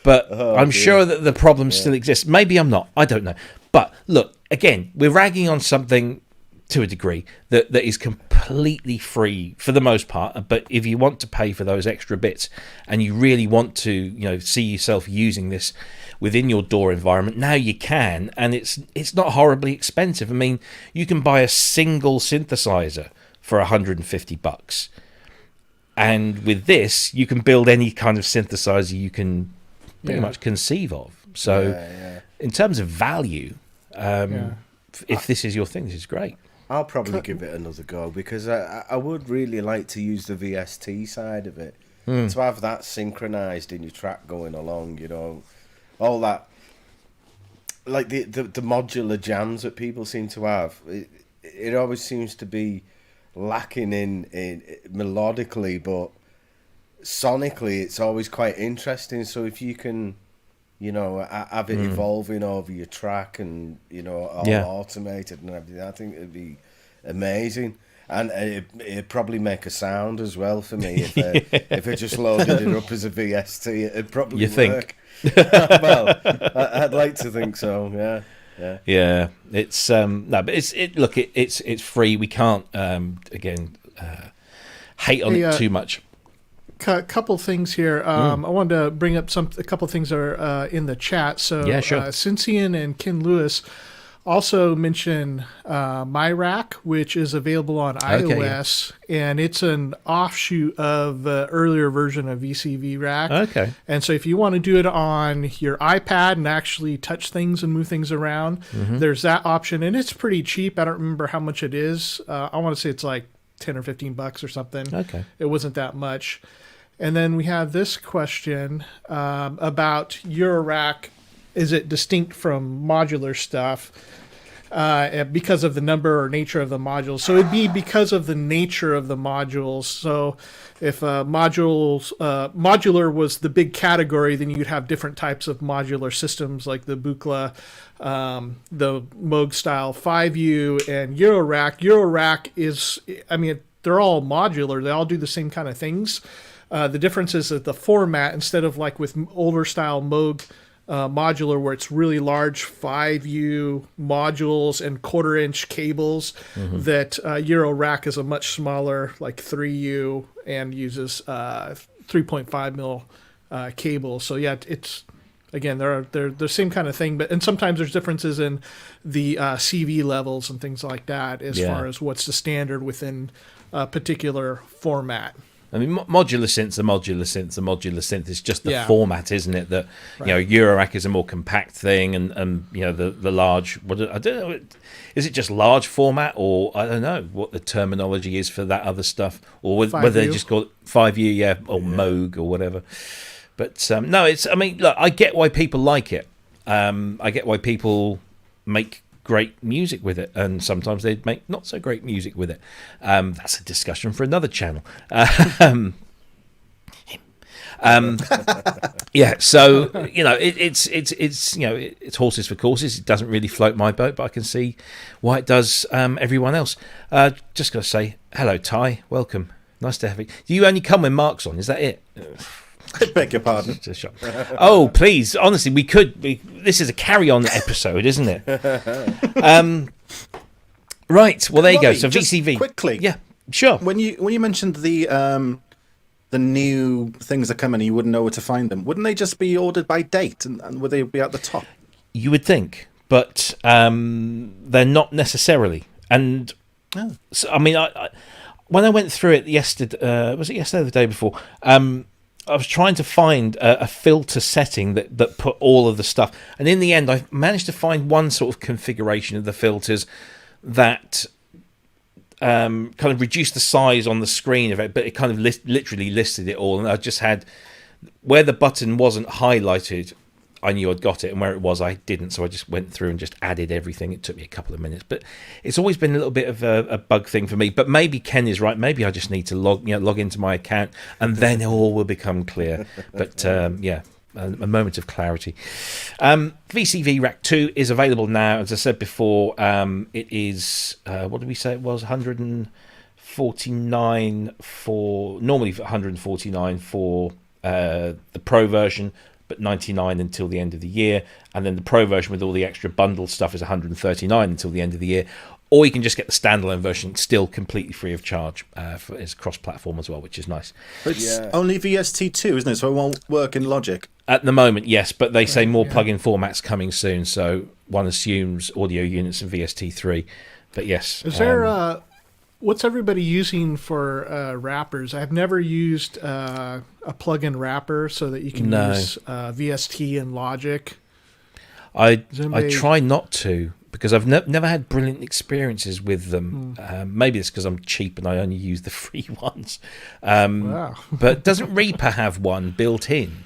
But I'm sure that the problem still exists. Maybe I'm not. I don't know. But look, again, we're ragging on something to a degree that is completely free for the most part. But if you want to pay for those extra bits and you really want to, see yourself using this within your DAW environment, now you can, and it's not horribly expensive. I mean, you can buy a single synthesizer for $150, and with this you can build any kind of synthesizer you can pretty much conceive of. So in terms of value, if this is your thing, this is great. I'll probably give it another go, because I would really like to use the VST side of it, to have that synchronized in your track going along, all that, like the modular jams that people seem to have. It always seems to be lacking in melodically, but sonically it's always quite interesting. So if you can, have it evolving over your track and, all automated and everything, I think it'd be amazing. And it'd probably make a sound as well for me if I just loaded it up as a VST. It'd probably work. Well, I'd like to think so. Yeah. It's but it's free. We can't hate on it too much. Couple things here. I wanted to bring up a couple things that are in the chat. So yeah, sure. Synthient and Ken Lewis also mention My Rack, which is available on iOS, and it's an offshoot of the earlier version of VCV Rack. Okay. And so if you want to do it on your iPad and actually touch things and move things around, there's that option, and it's pretty cheap. I don't remember how much it is. I want to say it's like $10 or $15 or something. Okay. It wasn't that much. And then we have this question about Eurorack. Is it distinct from modular stuff because of the number or nature of the modules? So it'd be because of the nature of the modules. So if modular was the big category, then you'd have different types of modular systems like the Buchla, the Moog style 5U, and Eurorack. Eurorack is, they're all modular. They all do the same kind of things. The difference is that the format, instead of like with older style Moog modular, where it's really large 5U modules and 1/4-inch cables, that Eurorack is a much smaller, like 3U, and uses 3.5 mil cable. So yeah, it's again they're the same kind of thing, and sometimes there's differences in the CV levels and things like that as far as what's the standard within a particular format. I mean, modular synth's a modular synth. The modular synth is just the format, isn't it? That Eurorack is a more compact thing, and the large. I don't know. Is it just large format, or I don't know what the terminology is for that other stuff, or whether they just call it 5U, or Moog or whatever. But no, it's. I mean, look, I get why people like it. I get why people make great music with it, and sometimes they make not so great music with it. That's a discussion for another channel. So it's horses for courses. It doesn't really float my boat, but I can see why it does everyone else. Just gotta say hello, Ty. Welcome. Nice to have you. Do you only come when Mark's on? Is that it? I beg your pardon. Oh, please. Honestly, we could. This is a carry-on episode, isn't it? Right. Well, there you go. So VCV. Quickly. Yeah, sure. When you mentioned the new things that come in and you wouldn't know where to find them, wouldn't they just be ordered by date and would they be at the top? You would think, but they're not necessarily. And so, I mean, when I went through it yesterday, was it yesterday or the day before? I was trying to find a filter setting that put all of the stuff, and in the end, I managed to find one sort of configuration of the filters that kind of reduced the size on the screen of it, but it kind of literally listed it all, and I just had where the button wasn't highlighted. I knew I'd got it, and where it was, I didn't. So I just went through and just added everything. It took me a couple of minutes, but it's always been a little bit of a bug thing for me. But maybe Ken is right. Maybe I just need to log into my account, and then it all will become clear. But yeah, a moment of clarity. VCV Rack 2 is available now. As I said before, it is what did we say it was? 149 for normally 149 for the Pro version, but 99 until the end of the year, and then the Pro version with all the extra bundled stuff is 139 until the end of the year. Or you can just get the standalone version, still completely free of charge. It's cross-platform as well, which is nice. But it's only VST2, isn't it? So it won't work in Logic. At the moment, yes, but they say more plug-in formats coming soon, so one assumes audio units and VST3. But yes. Is there what's everybody using for wrappers? I've never used a plug-in wrapper so that you can use VST and Logic. I try not to, because I've never had brilliant experiences with them. Maybe it's because I'm cheap and I only use the free ones. Wow. But doesn't Reaper have one built in?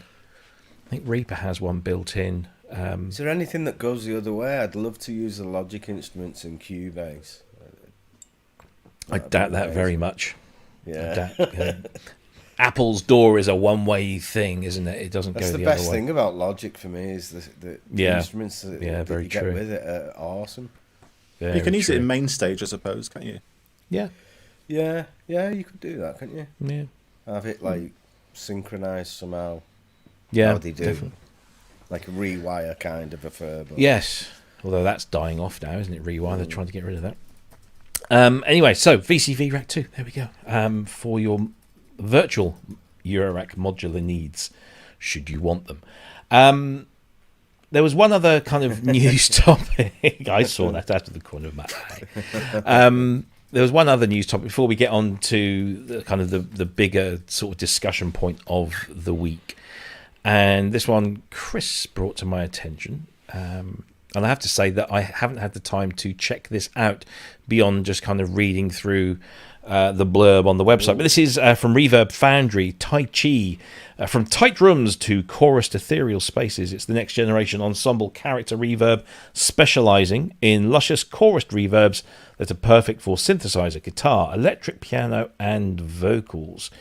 I think Reaper has one built in. Is there anything that goes the other way? I'd love to use the Logic instruments in Cubase. I doubt that very much. Yeah. Apple's door is a one-way thing, isn't it? It doesn't go the other way. That's the best thing about Logic for me is the instruments that very you get true. with it are awesome. Very you can use true. it in main stage, I suppose, can't you? Yeah. Yeah, you could do that, couldn't you? Yeah. Have it like synchronized somehow. Yeah. How they do. Definitely. Like a rewire kind of a Furbo. Yes. Although that's dying off now, isn't it? Rewire, they're trying to get rid of that. Anyway, so VCV Rack 2, there we go. For your virtual Eurorack modular needs, should you want them. There was one other kind of news topic. I saw that out of the corner of my eye. There was one other news topic before we get on to the kind of the bigger sort of discussion point of the week. And this one Cryss brought to my attention. And I have to say that I haven't had the time to check this out beyond just kind of reading through the blurb on the website. But this is from Reverb Foundry, Tai Chi. From tight rooms to chorused ethereal spaces, it's the next generation ensemble character reverb, specializing in luscious chorused reverbs that are perfect for synthesizer, guitar, electric piano, and vocals.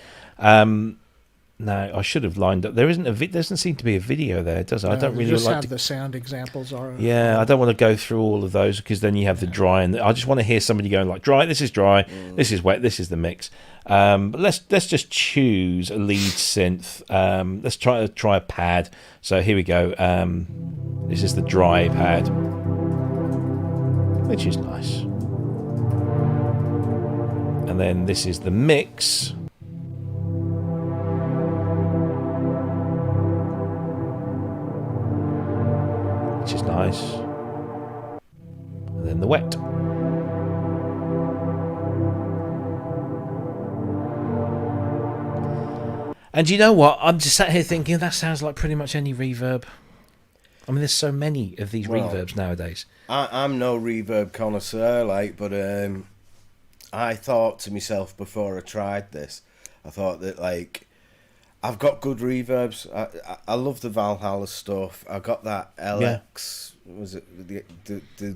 Now, I should have lined up. There doesn't seem to be a video there, does it? I don't really just like have to. the sound examples are. Yeah, I don't want to go through all of those because then you have the dry, and I just want to hear somebody going like, "Dry, this is dry, this is wet, this is the mix." But let's just choose a lead synth. Let's try a pad. So here we go. This is the dry pad, which is nice, and then this is the mix. Which is nice. And then the wet. And you know what? I'm just sat here thinking that sounds like pretty much any reverb. I mean, there's so many of these reverbs nowadays. I'm no reverb connoisseur, but I thought to myself before I tried this, I thought that I've got good reverbs. I love the Valhalla stuff. I got that LX. Was it the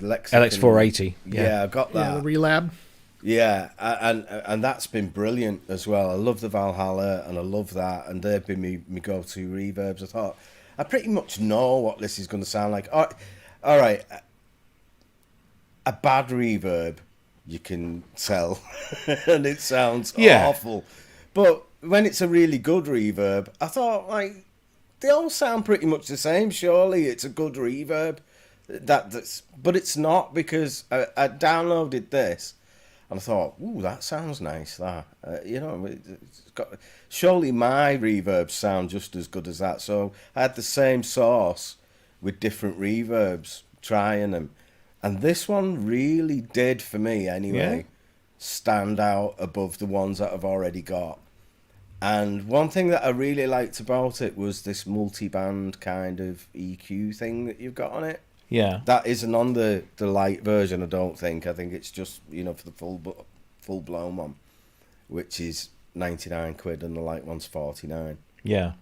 Lexicon? LX480? Yeah, I got that. Yeah, the Relab. Yeah, and that's been brilliant as well. I love the Valhalla, and I love that, and they've been my go-to reverbs. I thought I pretty much know what this is going to sound like. All right, a bad reverb you can tell, and it sounds awful, but when it's a really good reverb, I thought, they all sound pretty much the same. Surely it's a good reverb. But it's not, because I downloaded this and I thought, ooh, that sounds nice. Surely my reverbs sound just as good as that. So I had the same source with different reverbs, trying them. And this one really did, for me anyway, stand out above the ones that I've already got. And one thing that I really liked about it was this multi-band kind of EQ thing that you've got on it. Yeah. That isn't on the light version, I don't think. I think it's just, for the full-blown one, which is 99 quid, and the light one's 49. Yeah.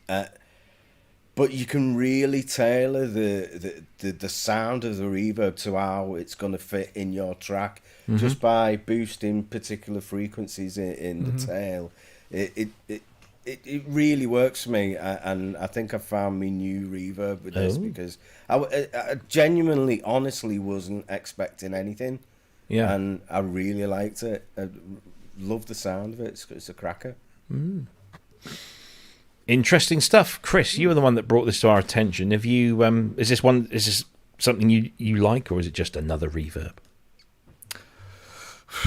But you can really tailor the sound of the reverb to how it's going to fit in your track just by boosting particular frequencies in the tail. It really works for me, and I think I found my new reverb with this because I genuinely, honestly wasn't expecting anything. Yeah. And I really liked it. I love the sound of it. It's a cracker. Interesting stuff. Cryss, you were the one that brought this to our attention. Have you is this something you like, or is it just another reverb?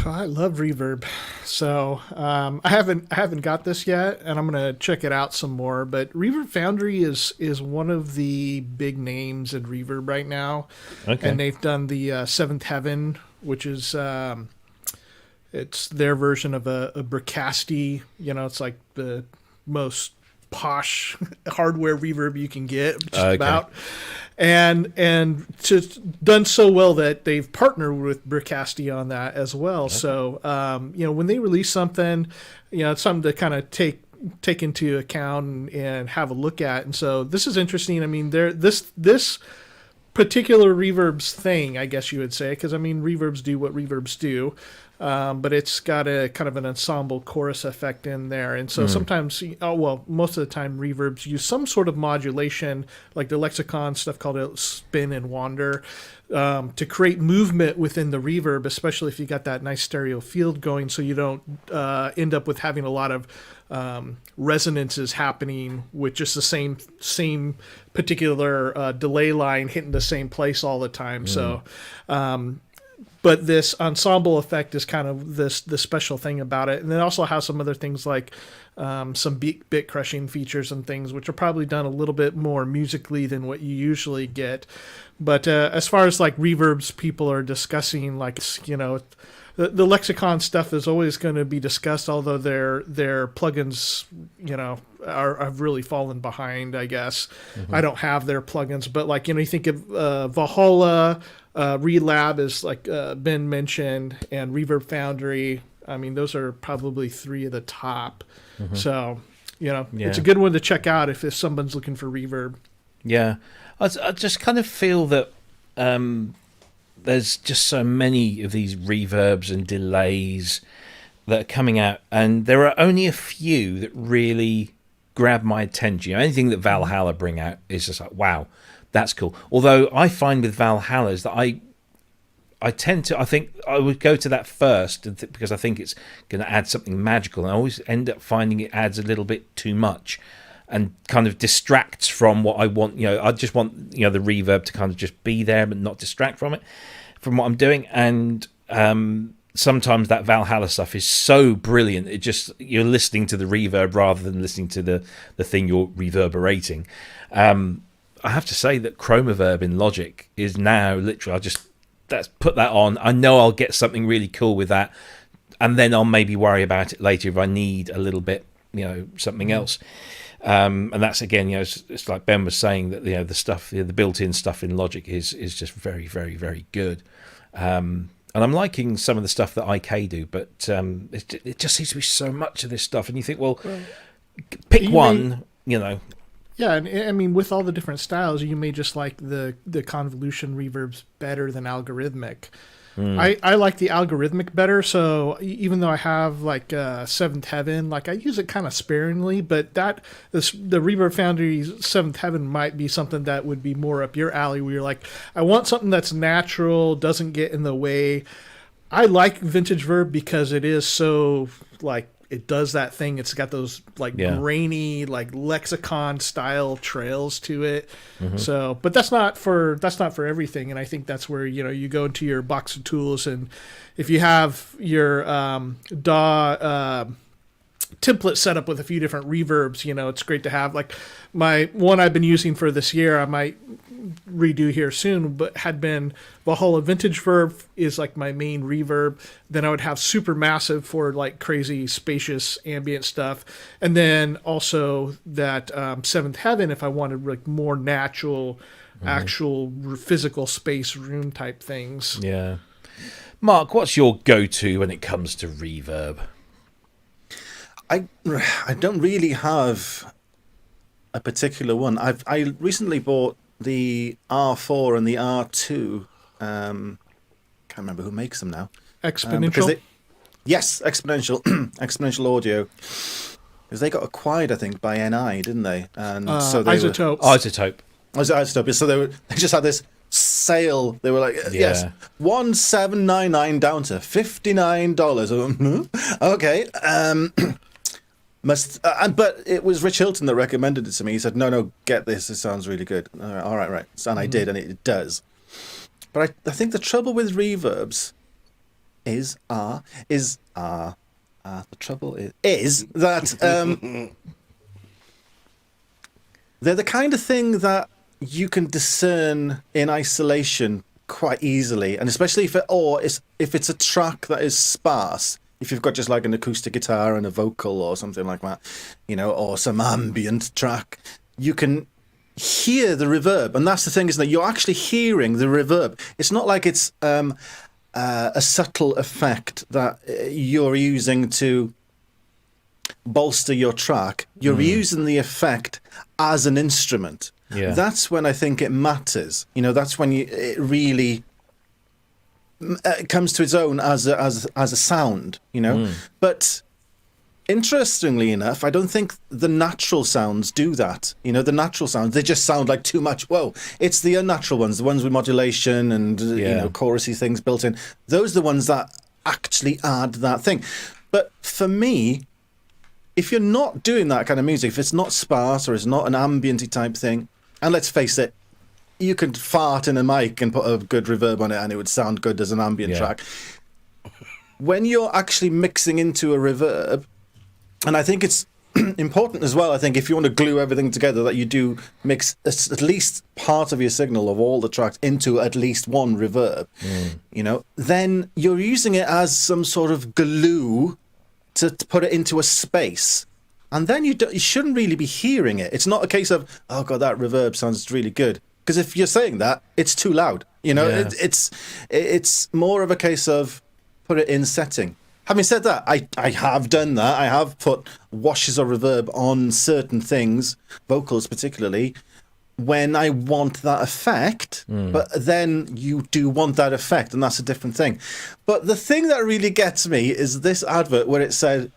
I love reverb, so I haven't got this yet, and I'm gonna check it out some more. But Reverb Foundry is one of the big names in reverb right now, and they've done the Seventh Heaven, which is it's their version of a Bricasti. It's like the most posh hardware reverb you can get, just about. And just done so well that they've partnered with Bricasti on that as well. Okay. So, when they release something, it's something to kind of take into account and have a look at. And so this is interesting. I mean, this particular reverbs thing, I guess you would say, because reverbs do what reverbs do. But it's got a kind of an ensemble chorus effect in there. And so sometimes, most of the time reverbs use some sort of modulation, like the Lexicon stuff called a spin and wander, to create movement within the reverb, especially if you got that nice stereo field going, so you don't end up with having a lot of resonances happening with just the same particular delay line hitting the same place all the time. So but this ensemble effect is kind of the special thing about it. And it also has some other things like some bit crushing features and things, which are probably done a little bit more musically than what you usually get. But as far as like reverbs people are discussing, like, the Lexicon stuff is always going to be discussed, although their plugins, have really fallen behind, I guess. I don't have their plugins, but like, you think of Valhalla, Relab is like Ben mentioned, and Reverb Foundry. Those are probably three of the top. So, it's a good one to check out if someone's looking for reverb. Yeah. I just kind of feel that there's just so many of these reverbs and delays that are coming out, and there are only a few that really grab my attention. Anything that Valhalla bring out is just like, wow, that's cool. Although I find with Valhalla is that I think I would go to that first because I think it's going to add something magical, and I always end up finding it adds a little bit too much and kind of distracts from what I want. I just want the reverb to kind of just be there but not distract from what I'm doing. And sometimes that Valhalla stuff is so brilliant, it just, you're listening to the reverb rather than listening to the thing you're reverberating. I have to say that Chromaverb in Logic is now literally, let's put that on. I know I'll get something really cool with that, and then I'll maybe worry about it later if I need a little bit, something else. And that's, again, it's like Ben was saying, that the stuff, the built-in stuff in Logic is just very, very, very good. And I'm liking some of the stuff that IK do, but it just seems to be so much of this stuff, and you think, well, pick one. Yeah, and with all the different styles, you may just like the convolution reverbs better than algorithmic. I like the algorithmic better, so even though I have like Seventh Heaven, like I use it kind of sparingly, but the Reverb Foundry Seventh Heaven might be something that would be more up your alley, where you're like, I want something that's natural, doesn't get in the way. I like Vintage Verb because it is so like, it does that thing. It's got those like grainy, like Lexicon style trails to it. So, but that's not for everything. And I think that's where, you go into your box of tools, and if you have your DAW template set up with a few different reverbs. It's great to have. Like my one I've been using for this year, I might redo here soon, but had been Valhalla Vintage Verb is like my main reverb. Then I would have Supermassive for like crazy spacious ambient stuff, and then also that Seventh Heaven if I wanted like more natural, actual physical space room type things. Yeah. Mark, what's your go-to when it comes to reverb? I don't really have a particular one. I recently bought the R4 and the R2. Can't remember who makes them now. Exponential. Yes, Exponential, Exponential Audio, because they got acquired, I think, by NI, didn't they? And so they Isotope. Isotope. So they just had this sale. They were like, yes, 1,799 down to $59. Okay. But it was Rich Hilton that recommended it to me. He said, no, get this. It sounds really good. All right. And I did, and it does. But I think the trouble with reverbs is the trouble is that they're the kind of thing that you can discern in isolation quite easily, and especially if it's a track that is sparse. If you've got just like an acoustic guitar and a vocal or something like that, or some ambient track, you can hear the reverb. And that's the thing, isn't it? You're actually hearing the reverb. It's not like it's a subtle effect that you're using to bolster your track. You're using the effect as an instrument. Yeah. That's when I think it matters. That's when it really comes to its own as a sound, But interestingly enough, I don't think the natural sounds do that. The natural sounds, they just sound like too much. Whoa, it's the unnatural ones, the ones with modulation and chorusy things built in. Those are the ones that actually add that thing. But for me, if you're not doing that kind of music, if it's not sparse or it's not an ambient-y type thing, and let's face it, you could fart in a mic and put a good reverb on it and it would sound good as an ambient track. When you're actually mixing into a reverb, and I think it's important as well, I think if you want to glue everything together, that you do mix at least part of your signal of all the tracks into at least one reverb, then you're using it as some sort of glue to put it into a space. And then you shouldn't really be hearing it. It's not a case of, oh God, that reverb sounds really good. Because if you're saying that, it's too loud. It's more of a case of put it in setting. Having said that, I have done that. I have put washes of reverb on certain things, vocals particularly, when I want that effect. But then you do want that effect, and that's a different thing. But the thing that really gets me is this advert where it said,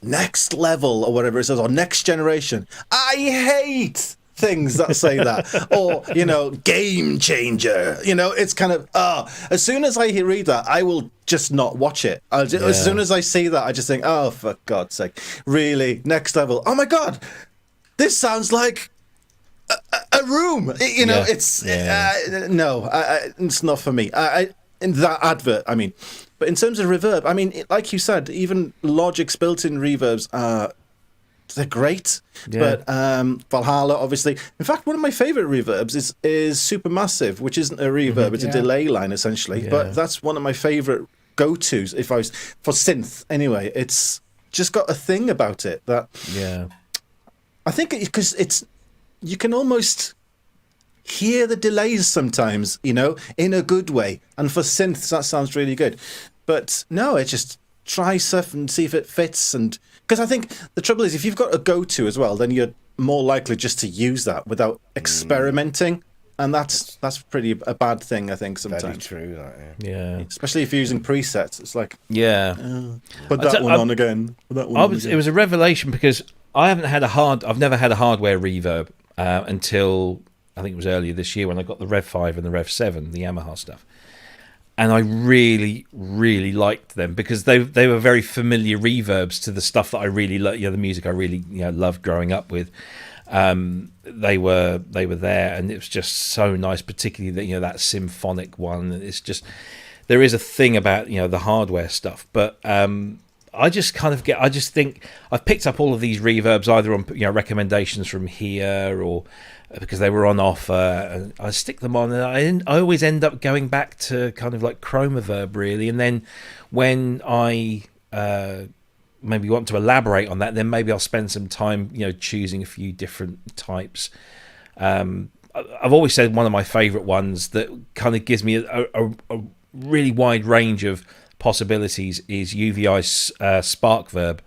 next level or whatever it says, or next generation. I hate things that say that, or game changer. It's kind of as soon as I read that, I will just not watch it. As soon as I see that, I just think, oh, for God's sake, really, next level. Oh my God, this sounds like a room. It's no, it's not for me. In that advert, I mean. But in terms of reverb, I mean, like you said, even Logic's built-in reverbs they're great. But Valhalla, obviously. In fact, one of my favorite reverbs is Supermassive, which isn't a reverb; it's a delay line essentially. But that's one of my favorite go-tos. If I was for synth, anyway, it's just got a thing about it that I think because you can almost hear the delays sometimes, in a good way. And for synths, that sounds really good. But no, it's just try stuff and see if it fits. And because I think the trouble is, if you've got a go-to as well, then you're more likely just to use that without experimenting. And that's pretty a bad thing, I think, sometimes. Very true, that, Especially if you're using presets. It's like, put that one on again. It was a revelation because I've never had a hardware reverb until I think it was earlier this year when I got the Rev 5 and the Rev 7, the Yamaha stuff. And I really, really liked them because they were very familiar reverbs to the stuff that I really the music I really loved growing up with. They were there, and it was just so nice, particularly that symphonic one. It's just there is a thing about the hardware stuff, but I just think I've picked up all of these reverbs either on recommendations from here or because they were on offer, and I stick them on, and I always end up going back to kind of like Chromaverb really, and then when I maybe want to elaborate on that, then maybe I'll spend some time choosing a few different types. I've always said one of my favorite ones that kind of gives me a really wide range of possibilities is UVI's Sparkverb,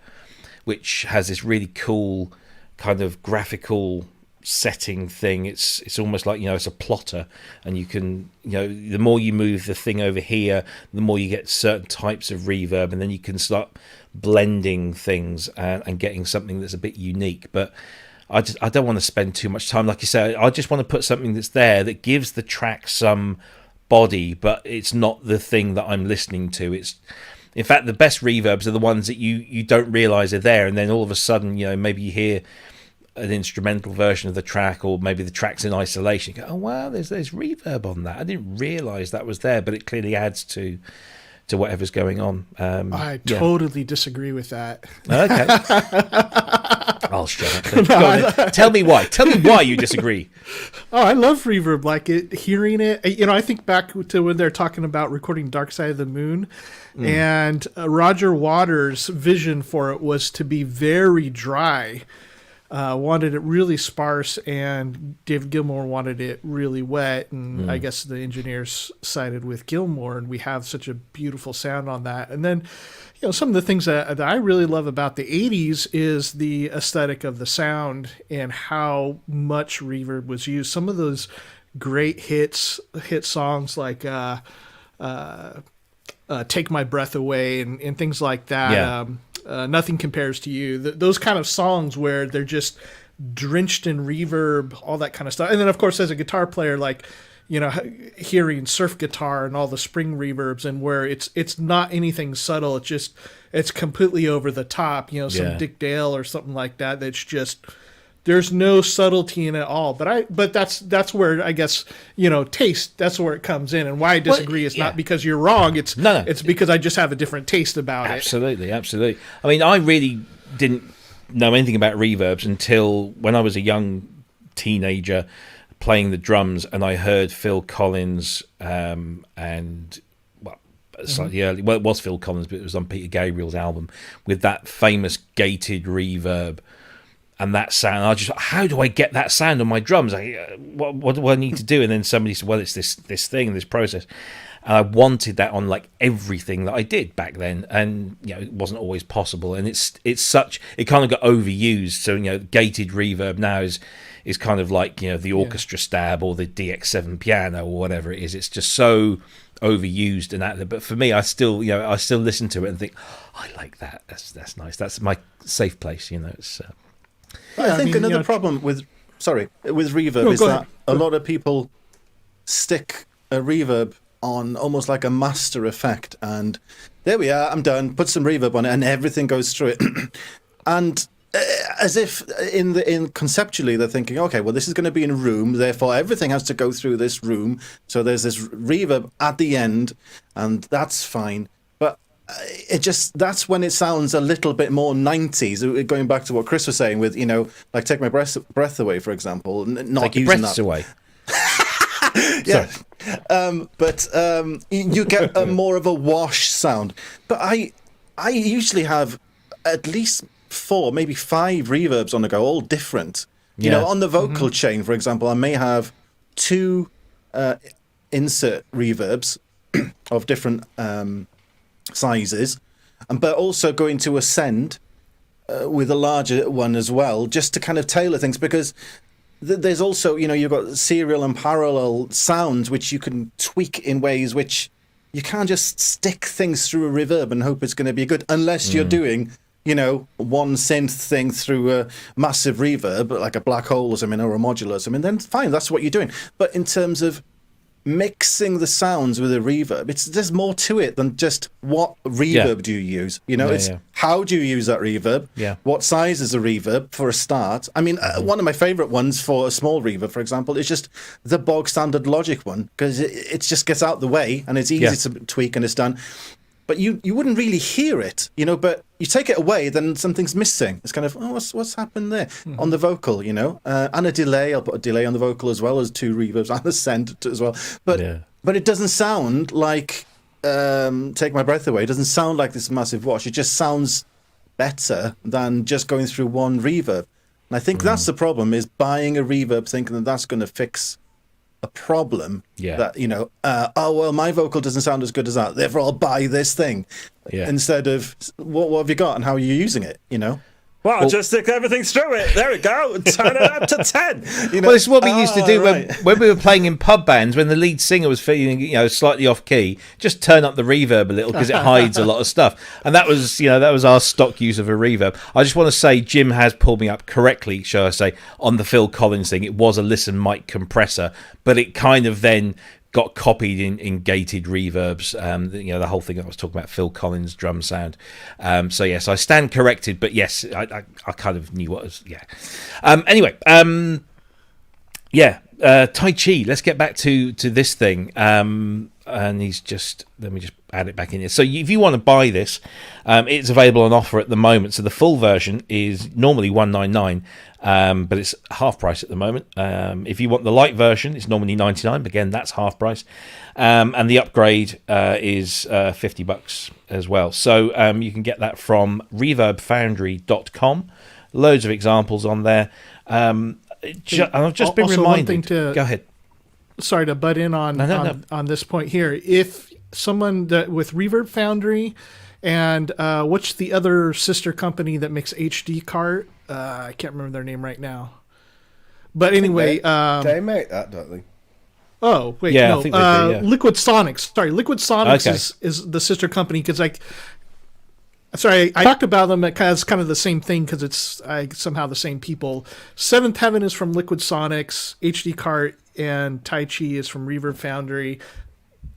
which has this really cool kind of graphical setting thing. It's almost like it's a plotter, and you can the more you move the thing over here, the more you get certain types of reverb, and then you can start blending things and getting something that's a bit unique. But I don't want to spend too much time, like you say. I just want to put something that's there that gives the track some body, but it's not the thing that I'm listening to. It's, in fact, the best reverbs are the ones that you don't realize are there, and then all of a sudden maybe you hear an instrumental version of the track, or maybe the track's in isolation. You go, oh wow, there's reverb on that. I didn't realize that was there, but it clearly adds to whatever's going on. I totally disagree with that. Okay. I'll shut up. Go on, tell me why. Tell me why you disagree. Oh, I love reverb. Like hearing it. I think back to when they're talking about recording Dark Side of the Moon, and Roger Waters' vision for it was to be very dry. Wanted it really sparse, and David Gilmour wanted it really wet, and I guess the engineers sided with Gilmour, and we have such a beautiful sound on that. And then some of the things that I really love about the 80s is the aesthetic of the sound and how much reverb was used. Some of those great hit songs like Take My Breath Away and things like that. Nothing Compares to You. Those kind of songs where they're just drenched in reverb, all that kind of stuff. And then, of course, as a guitar player, like, hearing surf guitar and all the spring reverbs, and where it's not anything subtle. It's completely over the top. Some Dick Dale or something like that. That's just, there's no subtlety in it at all. But that's where I guess taste. That's where it comes in, and why I disagree is not because you're wrong. It's because I just have a different taste about it. Absolutely. I mean, I really didn't know anything about reverbs until when I was a young teenager playing the drums, and I heard Phil Collins and slightly early. Well, it was Phil Collins, but it was on Peter Gabriel's album with that famous gated reverb. And that sound, how do I get that sound on my drums? What do I need to do? And then somebody said, well, it's this thing, this process. And I wanted that on like everything that I did back then. And, it wasn't always possible. And it kind of got overused. So, gated reverb now is kind of like, the orchestra stab or the DX7 piano or whatever it is. It's just so overused and out there. But for me, I still listen to it and think, I like that. That's nice. That's my safe place, it's... I think another problem with reverb is that a lot of people stick a reverb on almost like a master effect, and there we are, I'm done, put some reverb on it, and everything goes through it. And as if in conceptually they're thinking, okay, well, this is going to be in a room, therefore everything has to go through this room, so there's this reverb at the end, and that's fine. That's when it sounds a little bit more 90s, going back to what Cryss was saying with, like Take My Breath Away, for example, not Take using your breaths that. away. Yeah. But you get a more of a wash sound. But I usually have at least 4, maybe 5 reverbs on the go, all different. On the vocal chain, for example, I may have 2 insert reverbs of different sizes, but also going to ascend with a larger one as well, just to kind of tailor things, because there's also, you've got serial and parallel sounds which you can tweak in ways which you can't just stick things through a reverb and hope it's going to be good, unless you're doing one synth thing through a massive reverb, like a black hole or something, or a modular or something, then fine, that's what you're doing. But in terms of mixing the sounds with a reverb, there's more to it than just what reverb do you use. How do you use that reverb? What size is a reverb for a start? I mean, one of my favorite ones for a small reverb, for example, is just the bog standard Logic one, because it just gets out the way and it's easy to tweak and it's done. but you wouldn't really hear it, you know. But you take it away, then something's missing. It's kind of, oh, what's happened there on the vocal, you know, and a delay. I'll put a delay on the vocal as well as 2 reverbs and a send as well. But it doesn't sound like Take My Breath Away. It doesn't sound like this massive wash. It just sounds better than just going through one reverb. And I think that's the problem, is buying a reverb thinking that that's going to fix a problem. That, you know, oh, well, my vocal doesn't sound as good as that, therefore I'll buy this thing. Instead of, what have you got and how are you using it, you know? Well, just stick everything through it. There we go. Turn it up to 10. You know? Well, it's what we used to do when we were playing in pub bands, when the lead singer was feeling, you know, slightly off key, just turn up the reverb a little because it hides a lot of stuff. And that was, you know, that was our stock use of a reverb. I just want to say Jim has pulled me up correctly, shall I say, on the Phil Collins thing. It was a listen mic compressor, but it kind of then got copied in gated reverbs. You know, the whole thing I was talking about, Phil Collins drum sound. So yes, I stand corrected, but yes, I kind of knew what it was. Anyway, Tai Chi. Let's get back to this thing. And he's just, let me just add it back in here. So if you want to buy this, it's available on offer at the moment. So the full version is normally $199. But it's half price at the moment. If you want the light version, it's normally $99, but again, that's half price. And the upgrade is $50 as well. So you can get that from reverbfoundry.com. Loads of examples on there. I've just been reminded. Go ahead. Sorry to butt in on this point here. If someone with Reverb Foundry and what's the other sister company that makes HD cart? I can't remember their name right now. But anyway... they make that, don't they? Oh, wait, yeah, no. I think they do, yeah. Liquid Sonics. Sorry, Liquid Sonics is the sister company because, like... Sorry, I talked about them as kind of the same thing because it's somehow the same people. Seventh Heaven is from Liquid Sonics, HD Cart, and Tai Chi is from Reverb Foundry.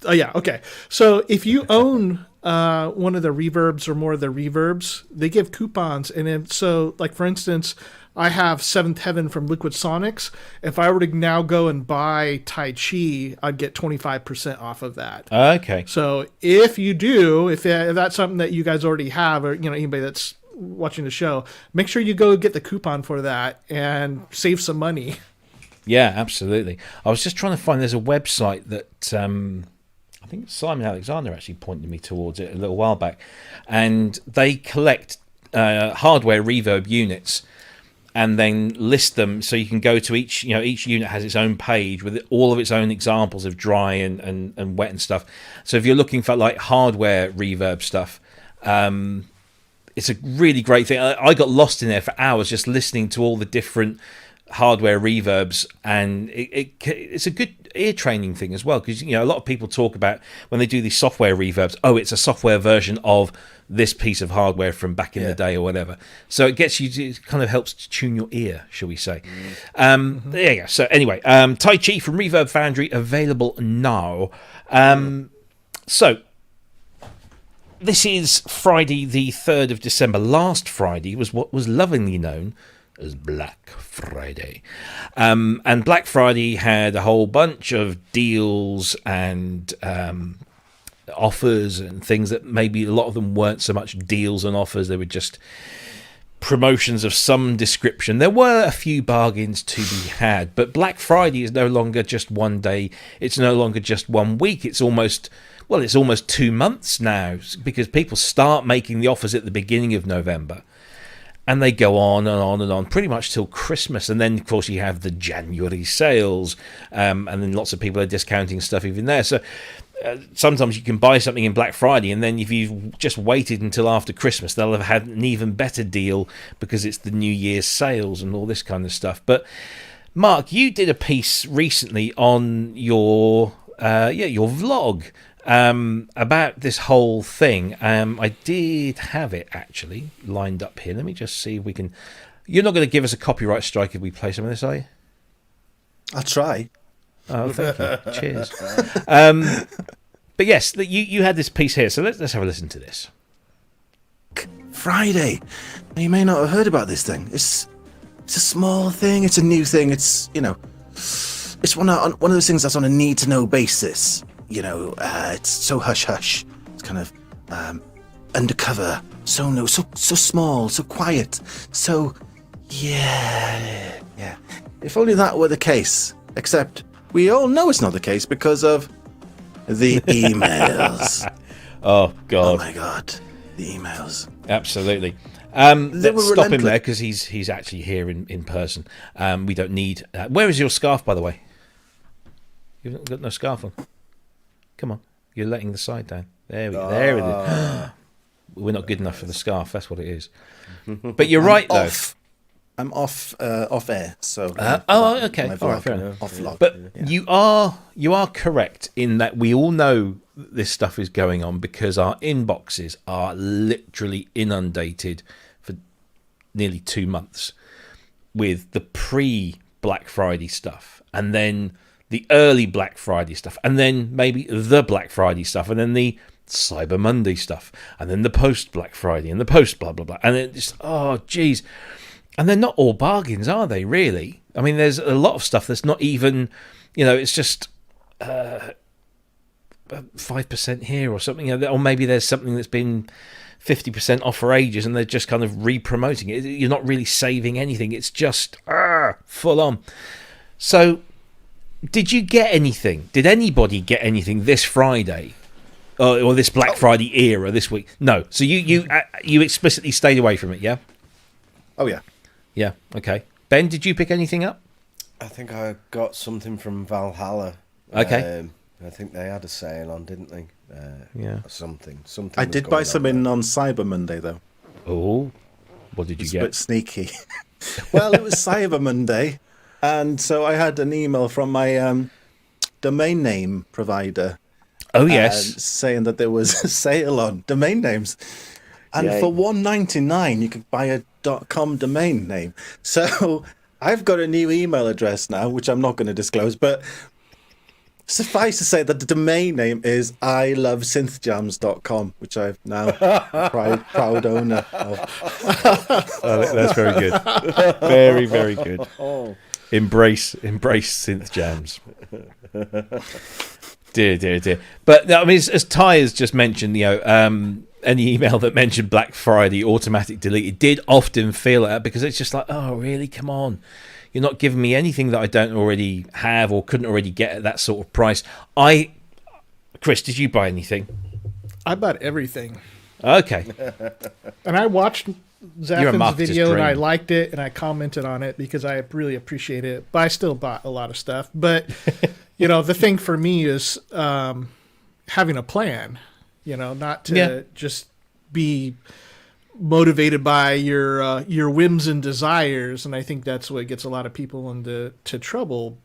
Oh, yeah, okay. So if you own... one of the reverbs or more of the reverbs, they give coupons. And so, like, for instance, I have Seventh Heaven from Liquid Sonics. If I were to now go and buy Tai Chi, I'd get 25% off of that. Okay. So if you do, if that's something that you guys already have, or, you know, anybody that's watching the show, make sure you go get the coupon for that and save some money. Yeah, absolutely. I was just trying to find, there's a website that... I think Simon Alexander actually pointed me towards it a little while back, and they collect hardware reverb units and then list them, so you can go to each unit has its own page with all of its own examples of dry and wet and stuff. So if you're looking for like hardware reverb stuff, it's a really great thing. I got lost in there for hours just listening to all the different hardware reverbs, and it's a good ear training thing as well, because, you know, a lot of people talk about when they do these software reverbs, oh, it's a software version of this piece of hardware from back in the day or whatever. So it gets you, it kind of helps to tune your ear, shall we say. There you go. So anyway, Tai Chi from Reverb Foundry, available now. So this is Friday the 3rd of December. Last Friday was what was lovingly known as Black Friday. And Black Friday had a whole bunch of deals and offers and things that maybe a lot of them weren't so much deals and offers. They were just promotions of some description. There were a few bargains to be had, but Black Friday is no longer just one day. It's no longer just 1 week. It's almost 2 months now, because people start making the offers at the beginning of November. And they go on and on and on, pretty much till Christmas. And then, of course, you have the January sales. And then lots of people are discounting stuff even there. So sometimes you can buy something in Black Friday, and then if you've just waited until after Christmas, they'll have had an even better deal because it's the New Year's sales and all this kind of stuff. But, Mark, you did a piece recently on your vlog. About this whole thing. I did have it actually lined up here. Let me just see if we can. You're not going to give us a copyright strike if we play some of this, are you? I'll try. Oh, thank you. Cheers. But yes, you had this piece here, so let's have a listen to this. Friday. Now, you may not have heard about this thing. It's a small thing. It's a new thing. It's, you know, it's one of those things that's on a need to know basis. You know, it's so hush hush. It's kind of undercover, so small, so quiet, so yeah. If only that were the case. Except we all know it's not the case because of the emails. Oh God! Oh my God! The emails. Absolutely. They Let's were stop him relentless. there because he's actually here in person. We don't need. Where is your scarf, by the way? You've got no scarf on. Come on, you're letting the side down. There it is. We're not good enough for the scarf. That's what it is. But you're right, though. I'm off air, so Okay, my all right, vlog, fair enough. off log. But you are correct in that we all know this stuff is going on because our inboxes are literally inundated for nearly 2 months with the pre-Black Friday stuff, and then the early Black Friday stuff, and then maybe the Black Friday stuff, and then the Cyber Monday stuff, and then the post-Black Friday and the post blah blah blah, and it just geez. And they're not all bargains, are they, really? I mean, there's a lot of stuff that's not even, it's just 5% here or something. Or maybe there's something that's been 50% off for ages and they're just kind of re-promoting it. You're not really saving anything. It's just full on. So, did you get anything? Did anybody get anything this Friday? Or this Black Friday era this week? No. So you explicitly stayed away from it, yeah? Oh, yeah. Yeah, okay. Ben, did you pick anything up? I think I got something from Valhalla. Okay. I think they had a sale on, didn't they? Yeah. Something. I did buy some in on Cyber Monday, though. Oh, what did you It's get? a bit sneaky. Well, it was Cyber Monday, and so I had an email from my domain name provider. Oh, yes. Saying that there was a sale on domain names. And for $1.99, you could buy a .com domain name. So I've got a new email address now, which I'm not going to disclose, but suffice to say that the domain name is ilovesynthjams.com, which I've now proud owner of. That's very good. Very, very good. Embrace synth jams. Dear. But I mean, as Ty has just mentioned, any email that mentioned Black Friday automatic delete, it did often feel like that because it's just like, oh, really? Come on. You're not giving me anything that I don't already have or couldn't already get at that sort of price. Cryss, did you buy anything? I bought everything. Okay. And I watched You're a Zaffin's marketer's video and I dream. liked it and I commented on it because I really appreciate it. But I still bought a lot of stuff. But, the thing for me is having a plan, not to just be motivated by your whims and desires. And I think that's what gets a lot of people into trouble.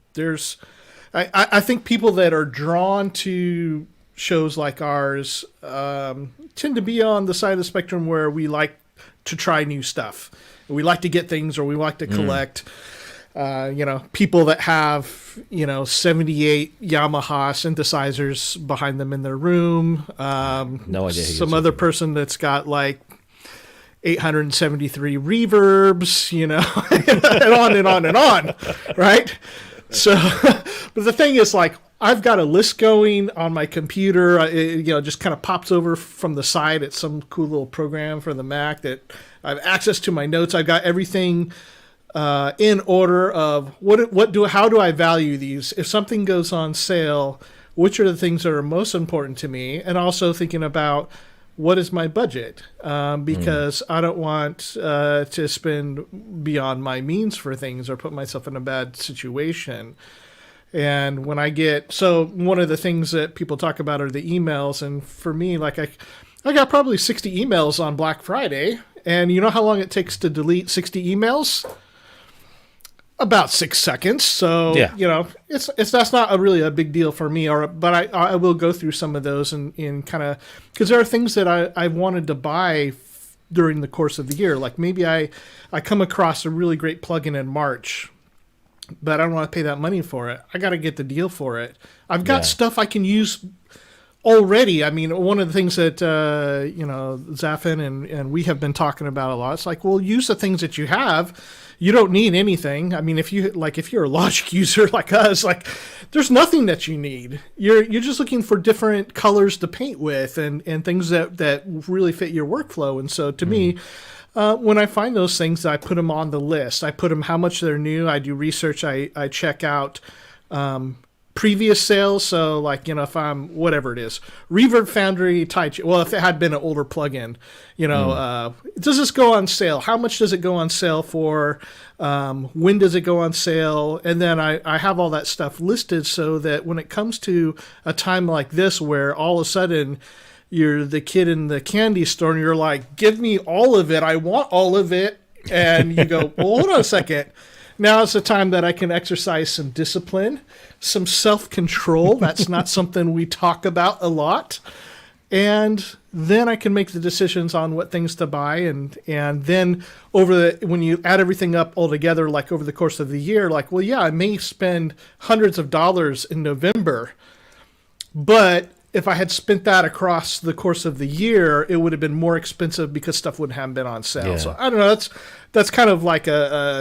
I think people that are drawn to shows like ours tend to be on the side of the spectrum where we like to try new stuff. We like to get things or we like to collect. People that have, 78 Yamaha synthesizers behind them in their room. No idea. Some other person that's got like 873 reverbs, and on and on and on, right? So, but the thing is, like, I've got a list going on my computer. It, just kind of pops over from the side. It's some cool little program for the Mac that I have access to my notes. I've got everything in order of how do I value these? If something goes on sale, which are the things that are most important to me? And also thinking about what is my budget? Because I don't want to spend beyond my means for things or put myself in a bad situation. And when one of the things that people talk about are the emails. And for me, like I got probably 60 emails on Black Friday. And you know how long it takes to delete 60 emails? About 6 seconds. So, that's not really a big deal for me. But I will go through some of those and kind of, because there are things that I wanted to buy during the course of the year. Like maybe I come across a really great plugin in March, but I don't want to pay that money for it. I got to get the deal for it. I've got stuff I can use already, I mean, one of the things that, Zaffin and we have been talking about a lot, it's like, well, use the things that you have. You don't need anything. I mean, if you're a Logic user like us, like, there's nothing that you need. You're just looking for different colors to paint with and things that really fit your workflow. And so to me, when I find those things, I put them on the list. I put them how much they're new. I do research. I check out previous sales. So, like, if I'm, whatever it is, Reverb, Foundry, Tai Chi. Well, if it had been an older plugin, does this go on sale? How much does it go on sale for? When does it go on sale? And then I have all that stuff listed so that when it comes to a time like this where all of a sudden you're the kid in the candy store and you're like, give me all of it. I want all of it. And you go, well, hold on a second. Now is the time that I can exercise some discipline, some self-control. That's not something we talk about a lot. And then I can make the decisions on what things to buy. And then when you add everything up all together, like over the course of the year, like, well, yeah, I may spend hundreds of dollars in November, but if I had spent that across the course of the year, it would have been more expensive because stuff wouldn't have been on sale. Yeah. So I don't know. That's kind of like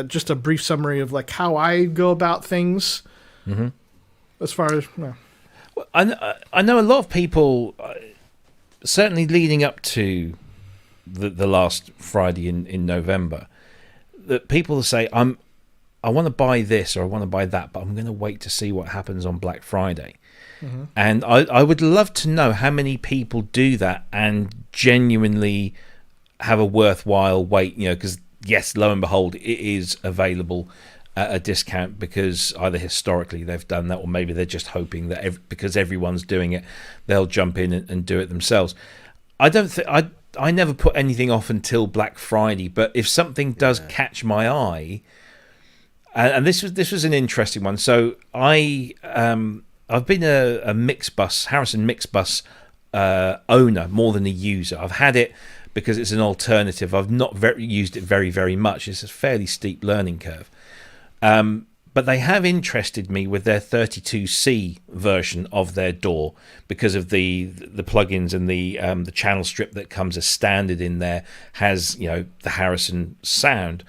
just a brief summary of like how I go about things. Mm-hmm. As far as well, I know a lot of people, certainly leading up to the last Friday in November, that people say I want to buy this or I want to buy that, but I'm going to wait to see what happens on Black Friday. Mm-hmm. And I would love to know how many people do that and genuinely have a worthwhile wait, because yes, lo and behold, it is available at a discount because either historically they've done that or maybe they're just hoping that because everyone's doing it, they'll jump in and do it themselves. I don't think I never put anything off until Black Friday, but if something does catch my eye, and this was an interesting one. So I've been a Mixbus, Harrison Mixbus owner more than a user. I've had it because it's an alternative. I've not used it very, very much. It's a fairly steep learning curve. But they have interested me with their 32C version of their DAW because of the plugins and the channel strip that comes as standard in there has, the Harrison sound.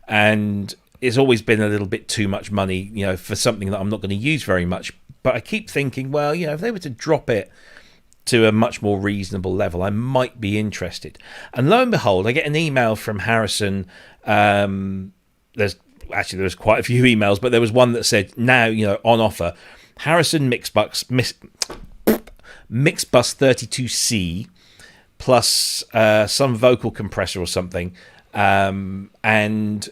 And it's always been a little bit too much money, for something that I'm not going to use very much. But I keep thinking, well, if they were to drop it to a much more reasonable level, I might be interested. And lo and behold, I get an email from Harrison. There's quite a few emails, but there was one that said, now, on offer, Harrison Mixbus 32C plus some vocal compressor or something, and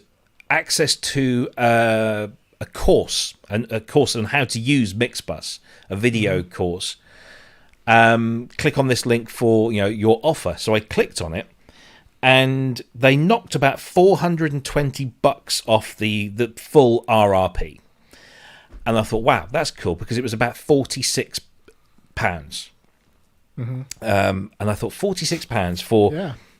access to a course on how to use Mixbus, a video course. Click on this link for your offer. So I clicked on it, and they knocked about $420 off the full RRP. And I thought, wow, that's cool, because it was about £46. Mm-hmm. And I thought £46 for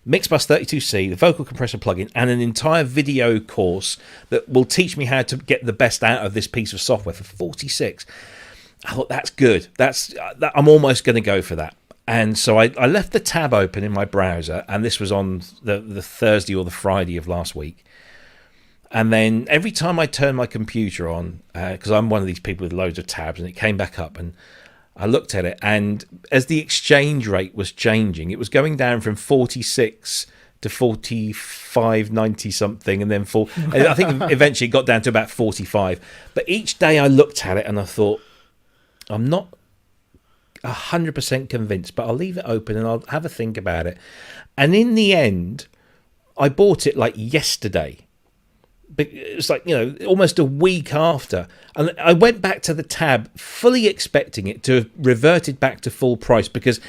Mixbus 32C, the vocal compressor plugin, and an entire video course that will teach me how to get the best out of this piece of software for $46. I thought, that's good. I'm almost going to go for that. And so I left the tab open in my browser, and this was on the Thursday or the Friday of last week. And then every time I turned my computer on, because I'm one of these people with loads of tabs, and it came back up, and I looked at it, and as the exchange rate was changing, it was going down from 46 to 45.90 something, and then I think eventually it got down to about 45. But each day I looked at it and I thought, I'm not 100% convinced, but I'll leave it open and I'll have a think about it. And in the end, I bought it like yesterday. It was like, almost a week after. And I went back to the tab fully expecting it to have reverted back to full price because,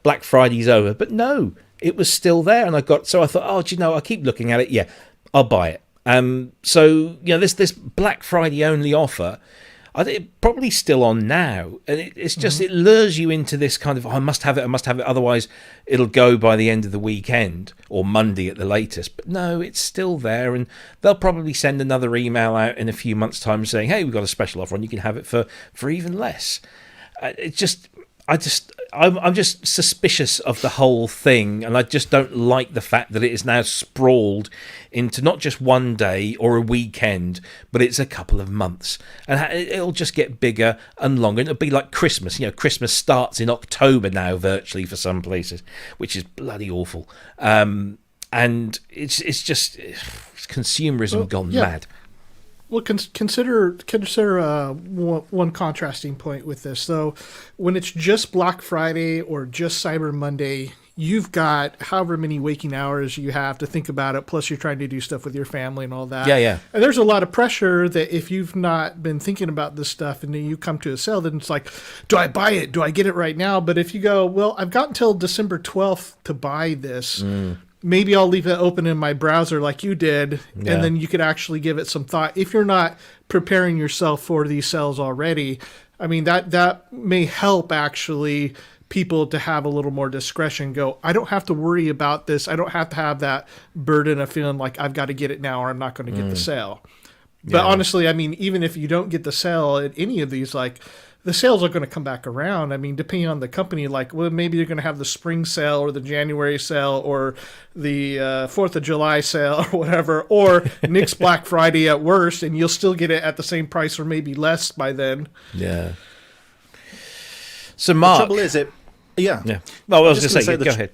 Black Friday's over. But no, it was still there. And I thought, I'll keep looking at it. Yeah, I'll buy it. So, this Black Friday only offer, I think it's probably still on now. And it's just, it lures you into this kind of, I must have it. Otherwise, it'll go by the end of the weekend or Monday at the latest. But no, it's still there. And they'll probably send another email out in a few months' time saying, hey, we've got a special offer and you can have it for even less. I'm just suspicious of the whole thing, and I just don't like the fact that it is now sprawled into not just one day or a weekend, but it's a couple of months, and it'll just get bigger and longer. It'll be like Christmas. Christmas starts in October now, virtually, for some places, which is bloody awful. And it's just consumerism gone mad. Well, consider one contrasting point with this. So, when it's just Black Friday or just Cyber Monday, you've got however many waking hours you have to think about it. Plus, you're trying to do stuff with your family and all that. Yeah. And there's a lot of pressure that if you've not been thinking about this stuff and then you come to a sale, then it's like, do I buy it? Do I get it right now? But if you go, well, I've got until December 12th to buy this. Maybe I'll leave it open in my browser like you did, and then you could actually give it some thought. If you're not preparing yourself for these sales already, I mean, that may help actually people to have a little more discretion. Go, I don't have to worry about this. I don't have to have that burden of feeling like I've got to get it now or I'm not going to get the sale. But honestly, I mean, even if you don't get the sale at any of these, like, the sales are going to come back around. I mean, depending on the company, like, well, maybe you're going to have the spring sale or the January sale or the 4th of July sale or whatever, or Nick's Black Friday at worst, and you'll still get it at the same price or maybe less by then. Yeah. So, Mark. The trouble is Yeah. Well, I was just going to say, go ahead.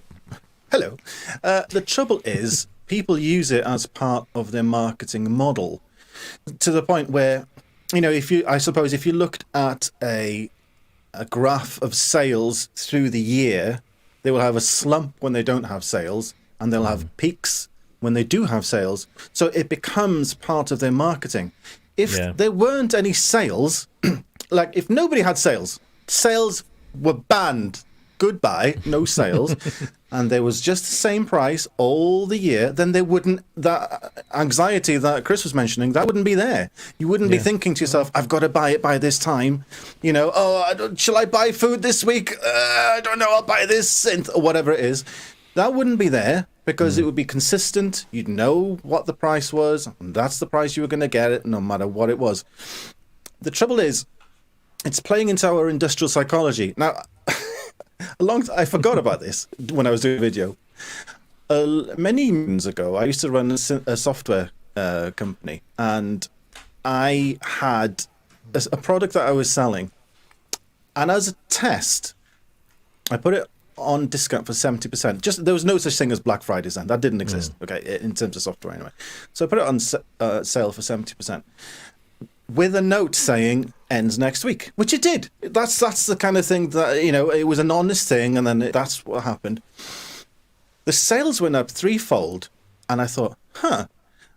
Hello. The trouble is people use it as part of their marketing model to the point where, if you looked at a graph of sales through the year, they will have a slump when they don't have sales, and they'll have peaks when they do have sales. So it becomes part of their marketing. If there weren't any sales, like if nobody had sales were banned. Goodbye, no sales, and there was just the same price all the year, then there wouldn't, that anxiety that Cryss was mentioning, that wouldn't be there. You wouldn't be thinking to yourself, I've got to buy it by this time. Shall I buy food this week? I don't know, I'll buy this Synth or whatever it is. That wouldn't be there because it would be consistent. You'd know what the price was, and that's the price you were going to get it, no matter what it was. The trouble is, it's playing into our industrial psychology. Now, I forgot about this when I was doing a video. Many moons ago, I used to run a software company, and I had a product that I was selling. And as a test, I put it on discount for 70%. There was no such thing as Black Fridays then. That didn't exist, okay, in terms of software anyway. So I put it on sale for 70%. With a note saying ends next week, which it did. That's the kind of thing that, it was an honest thing, and then that's what happened. The sales went up threefold, and I thought,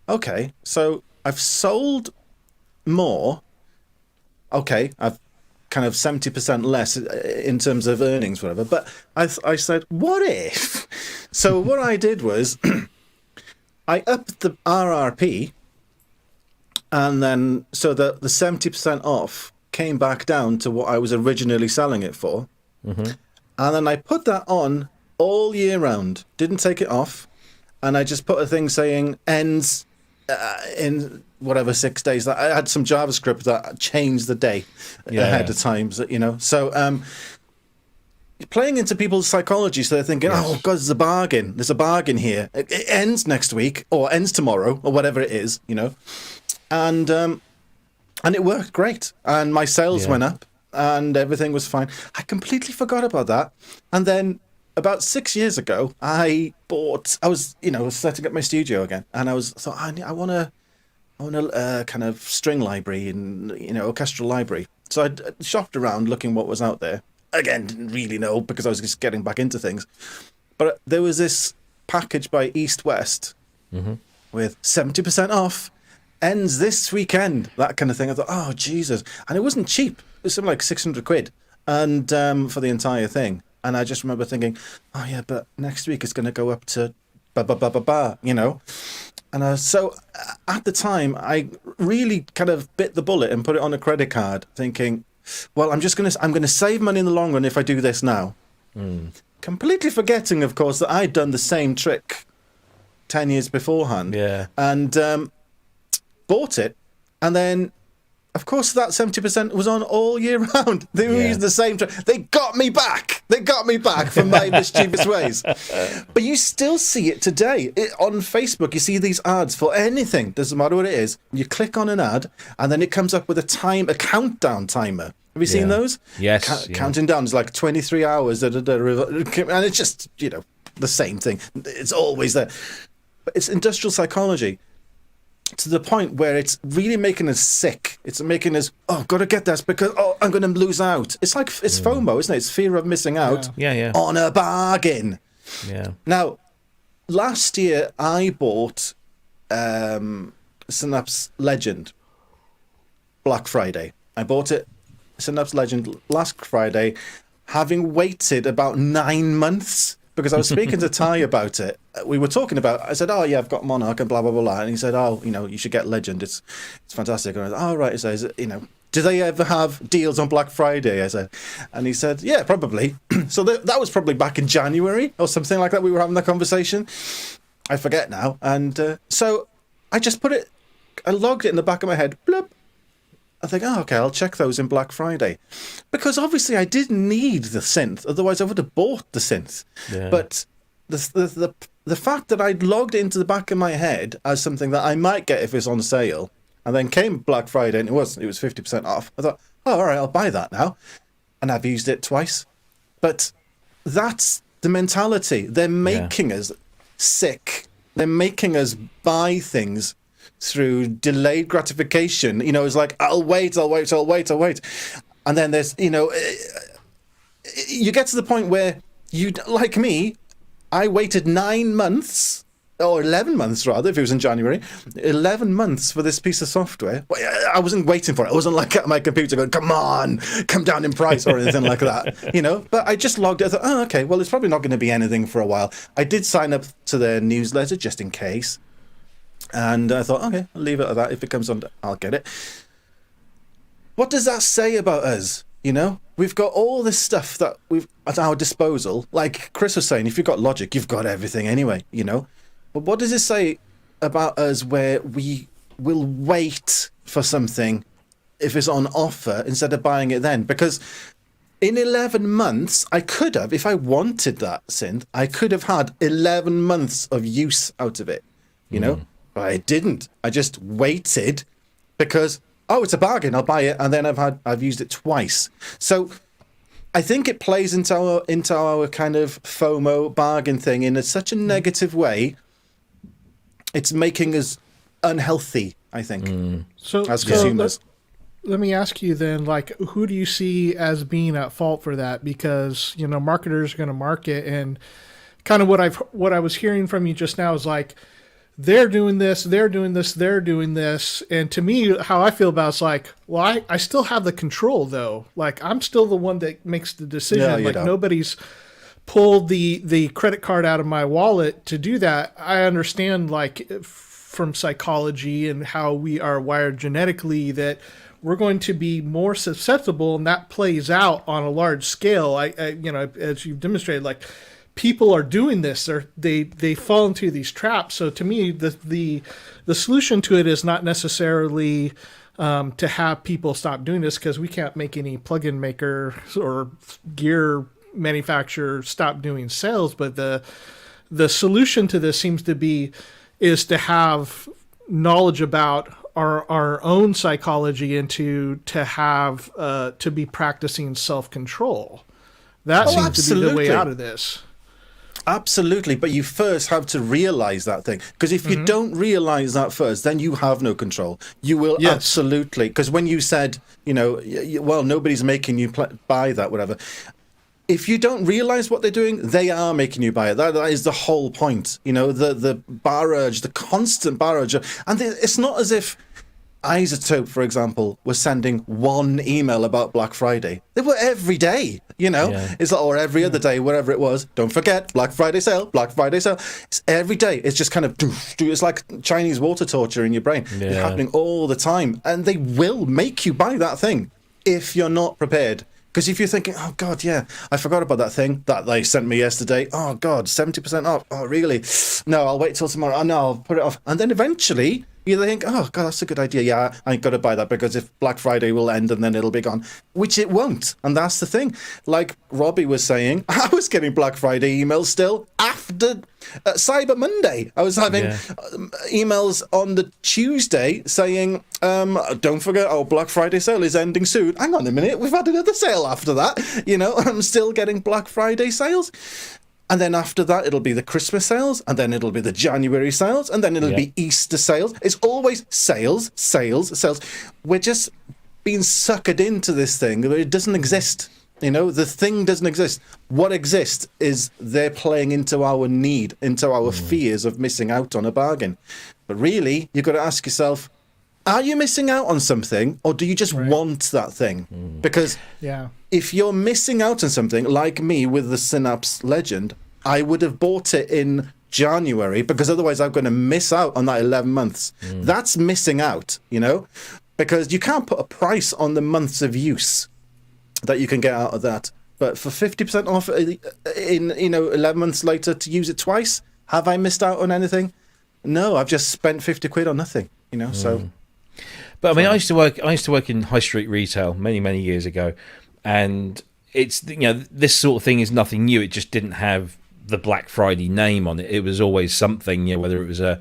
okay, so I've sold more. Okay, I've kind of 70% less in terms of earnings, whatever. But I said, what if? So what I did was I upped the RRP. And then, so that the 70% off came back down to what I was originally selling it for. And then I put that on all year round, didn't take it off. And I just put a thing saying ends in whatever 6 days. I had some JavaScript that changed the day ahead of time, So playing into people's psychology, so they're thinking, oh, God, there's a bargain. There's a bargain here. It ends next week or ends tomorrow or whatever it is, And it worked great. And my sales went up and everything was fine. I completely forgot about that. And then about 6 years ago, I was setting up my studio again. And I thought, I want a kind of string library and, orchestral library. So I shopped around looking what was out there. Again, didn't really know because I was just getting back into things. But there was this package by East West with 70% off. Ends this weekend, that kind of thing. I thought, oh, Jesus. And it wasn't cheap. It was something like 600 quid and for the entire thing. And I just remember thinking, oh, yeah, but next week it's going to go up to And so at the time, I really kind of bit the bullet and put it on a credit card thinking, well, I'm going to save money in the long run if I do this now. Completely forgetting, of course, that I'd done the same trick 10 years beforehand. Yeah. And bought it, and then Of course, that 70% was on all year round. They were using the same. They got me back. They got me back from my mischievous ways. But you still see it today. On Facebook, you see these ads for anything. Doesn't matter what it is. You click on an ad, and then it comes up with a countdown timer. Have you seen those? Yes. Counting down. It's like 23 hours. And it's just, the same thing. It's always there. But it's industrial psychology. To the point where it's really making us sick. It's making us, got to get this because, I'm going to lose out. It's like, it's FOMO, isn't it? It's fear of missing out on a bargain. Yeah. Now, last year I bought Synapse Legend Black Friday. I bought it, Synapse Legend, last Friday, having waited about 9 months. Because I was speaking to Ty about it. We were talking about, I said, I've got Monarch and blah, blah, blah, blah. And he said, you should get Legend. It's fantastic. And I said, right. He says, do they ever have deals on Black Friday? I said, and he said, yeah, probably. So that was probably back in January or something like that. We were having that conversation. I forget now. And so I just I logged it in the back of my head. Bloop. I think, okay, I'll check those in Black Friday. Because obviously I didn't need the synth, otherwise I would have bought the synth. Yeah. But the fact that I'd logged into the back of my head as something that I might get if it's on sale, and then came Black Friday and it was 50% off, I thought, all right, I'll buy that now. And I've used it twice. But that's the mentality. They're making us sick. They're making us buy things through delayed gratification. It's like, I'll wait. And then there's, you get to the point where like me, I waited 9 months, or 11 months rather, if it was in January, 11 months for this piece of software. I wasn't waiting for it. I wasn't like at my computer going, come on, come down in price or anything like that, But I just logged it. I thought, okay, well, it's probably not going to be anything for a while. I did sign up to their newsletter just in case. And I thought, okay, I'll leave it at that. If it comes on, I'll get it. What does that say about us? We've got all this stuff that we've at our disposal. Like Cryss was saying, if you've got Logic, you've got everything anyway, But what does it say about us where we will wait for something if it's on offer instead of buying it then? Because in 11 months, I could have, if I wanted that synth, I could have had 11 months of use out of it, But I didn't. I just waited because, it's a bargain. I'll buy it, and then I've used it twice. So I think it plays into our kind of FOMO bargain thing in such a negative way. It's making us unhealthy, I think, as consumers. Let me ask you then, who do you see as being at fault for that? Because marketers are going to market, and kind of what I was hearing from you just now is like, they're doing this, they're doing this, they're doing this. And to me, how I feel about it is like, well, I still have the control, though. Like, I'm still the one that makes the decision. Yeah, nobody's pulled the credit card out of my wallet to do that. I understand, from psychology and how we are wired genetically, that we're going to be more susceptible, and that plays out on a large scale. I as you've demonstrated, people are doing this. They fall into these traps. So to me, the solution to it is not necessarily to have people stop doing this, because we can't make any plug-in maker or gear manufacturer stop doing sales. But the solution to this seems to be is to have knowledge about our own psychology and to have to be practicing self-control. That seems to be the way out of this. Absolutely, but you first have to realize that thing. Because if you don't realize that first, then you have no control. You will absolutely. Because when you said, well, nobody's making you buy that, whatever. If you don't realize what they're doing, they are making you buy it. That is the whole point. The barrage, the constant barrage. And it's not as if Isotope, for example, was sending one email about Black Friday. They were every day, It's or every other day, whatever it was. Don't forget, Black Friday sale, Black Friday sale. It's every day. It's just kind of, it's like Chinese water torture in your brain. Yeah. It's happening all the time. And they will make you buy that thing if you're not prepared. Because if you're thinking, oh, God, I forgot about that thing that they sent me yesterday. Oh, God, 70% off. Oh, really? No, I'll wait till tomorrow. Oh, no, I'll put it off. And then eventually, You think, oh God, that's a good idea. Yeah, I ain't got to buy that because if Black Friday will end and then it'll be gone, which it won't. And that's the thing. Like Robbie was saying, I was getting Black Friday emails still after Cyber Monday. I was having emails on the Tuesday saying, don't forget, our Black Friday sale is ending soon. Hang on a minute, we've had another sale after that. You know, I'm still getting Black Friday sales. And then after that, it'll be the Christmas sales, and then it'll be the January sales, and then it'll be Easter sales. It's always sales, sales, sales. We're just being suckered into this thing. It doesn't exist. You know, the thing doesn't exist. What exists is they're playing into our need, into our fears of missing out on a bargain. But really, you've got to ask yourself, are you missing out on something, or do you just want that thing? Because if you're missing out on something, like me with the Synapse Legend, I would have bought it in January, because otherwise I'm going to miss out on that 11 months. That's missing out, you know, because you can't put a price on the months of use that you can get out of that. But for 50% off in, 11 months later to use it twice, have I missed out on anything? No, I've just spent 50 quid on nothing, so... But I mean, I used to work in high street retail many years ago, and it's this sort of thing is nothing new. It just didn't have the Black Friday name on it. It was always something, whether it was a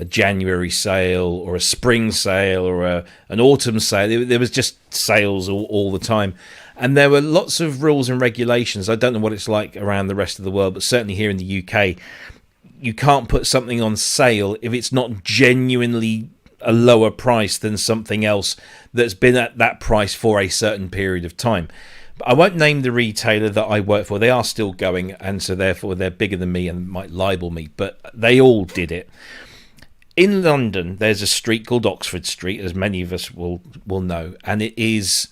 January sale or a spring sale or an autumn sale. There was just sales all the time, and there were lots of rules and regulations. I don't know what it's like around the rest of the world, but certainly here in the UK, you can't put something on sale if it's not genuinely a lower price than something else that's been at that price for a certain period of time. But I won't name the retailer that I work for. They are still going, and so therefore they're bigger than me and might libel me, but they all did it. In London, there's a street called Oxford Street, as many of us will know, and it is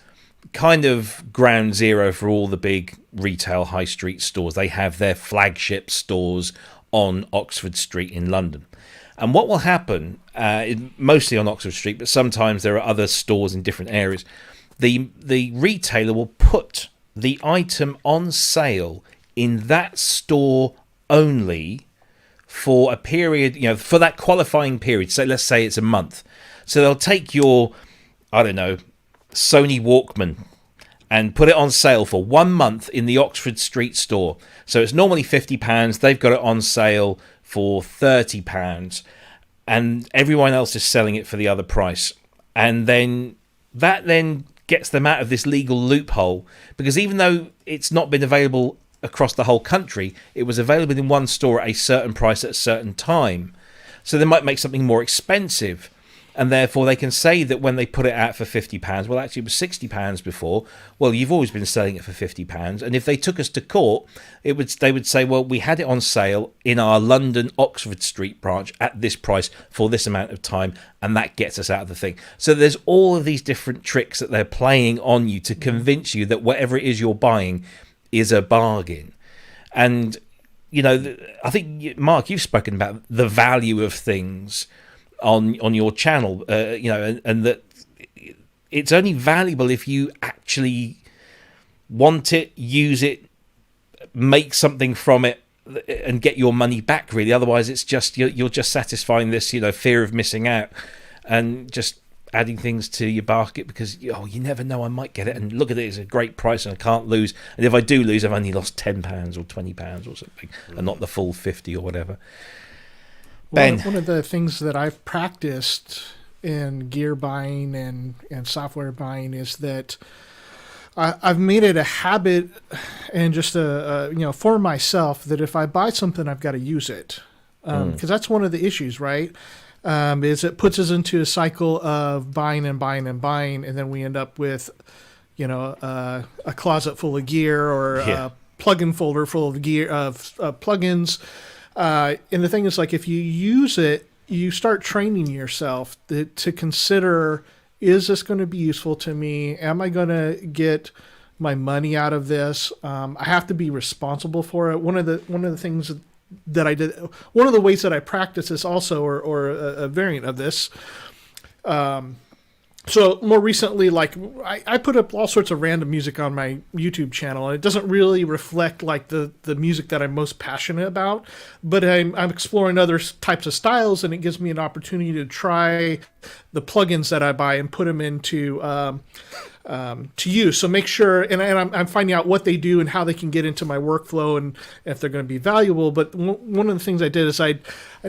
kind of ground zero for all the big retail high street stores. They have their flagship stores on Oxford Street in London. And what will happen, mostly on Oxford Street, but sometimes there are other stores in different areas, the retailer will put the item on sale in that store only for a period, for that qualifying period. So let's say it's a month. So they'll take your, I don't know, Sony Walkman and put it on sale for 1 month in the Oxford Street store. So it's normally £50. They've got it on sale for £30, and everyone else is selling it for the other price. And then that gets them out of this legal loophole, because even though it's not been available across the whole country, it was available in one store at a certain price at a certain time. So they might make something more expensive, and therefore they can say that when they put it out for £50, well, actually it was £60 before. Well, you've always been selling it for £50, and if they took us to court, they would say, well, we had it on sale in our London Oxford Street branch at this price for this amount of time, and that gets us out of the thing. So there's all of these different tricks that they're playing on you to convince you that whatever it is you're buying is a bargain. And I think, Mark, you've spoken about the value of things on your channel, and that it's only valuable if you actually want it, use it, make something from it, and get your money back. Really, otherwise, it's just you're just satisfying this fear of missing out, and just adding things to your basket because you never know, I might get it, and look at it, it's a great price and I can't lose. And if I do lose, I've only lost £10 or £20 or something, and not the full 50 or whatever. Ben. One of the things that I've practiced in gear buying and software buying is that I've made it a habit and just for myself that if I buy something, I've got to use it. Because that's one of the issues, right? Is it puts us into a cycle of buying and buying and buying, and then we end up with, a closet full of gear or a plugin folder full of gear of plugins. And the thing is, like, if you use it, you start training yourself to consider, is this going to be useful to me? Am I going to get my money out of this? I have to be responsible for it. One of the things that I did, one of the ways that I practice this also, or a variant of this, So more recently, like I put up all sorts of random music on my YouTube channel, and it doesn't really reflect like the music that I'm most passionate about. But I'm exploring other types of styles, and it gives me an opportunity to try the plugins that I buy and put them into to use. So make sure, and I'm finding out what they do and how they can get into my workflow and if they're going to be valuable. But one of the things I did is I'd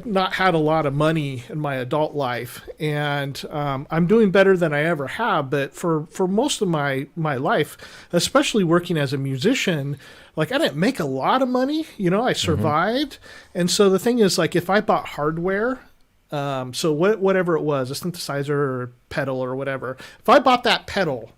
not had a lot of money in my adult life, and I'm doing better than I ever have. But for most of my life, especially working as a musician, like I didn't make a lot of money. I survived. And so the thing is, like, if I bought hardware, so whatever it was, a synthesizer or pedal or whatever, if I bought that pedal,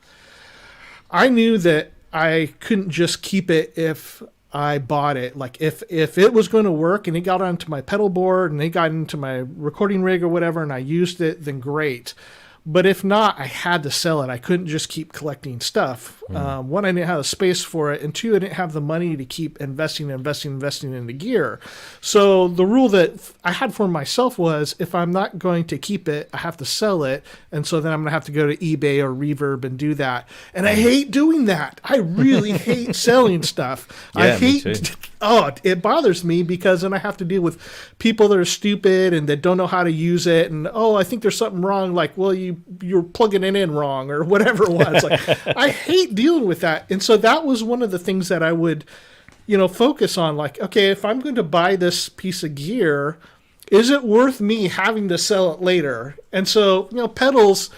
I knew that I couldn't just keep it if I bought it. Like if it was going to work and it got onto my pedal board and it got into my recording rig or whatever and I used it, then great. But if not, I had to sell it. I couldn't just keep collecting stuff. One, I didn't have the space for it. And two, I didn't have the money to keep investing in the gear. So the rule that I had for myself was, if I'm not going to keep it, I have to sell it. And so then I'm going to have to go to eBay or Reverb and do that. And I hate doing that. I really hate selling stuff. Yeah, I hate... it bothers me because then I have to deal with people that are stupid and that don't know how to use it. And, I think there's something wrong. Like, well, you're plugging it in wrong or whatever it was. Like, I hate dealing with that. And so that was one of the things that I would, focus on. Like, okay, if I'm going to buy this piece of gear, is it worth me having to sell it later? And so, pedals,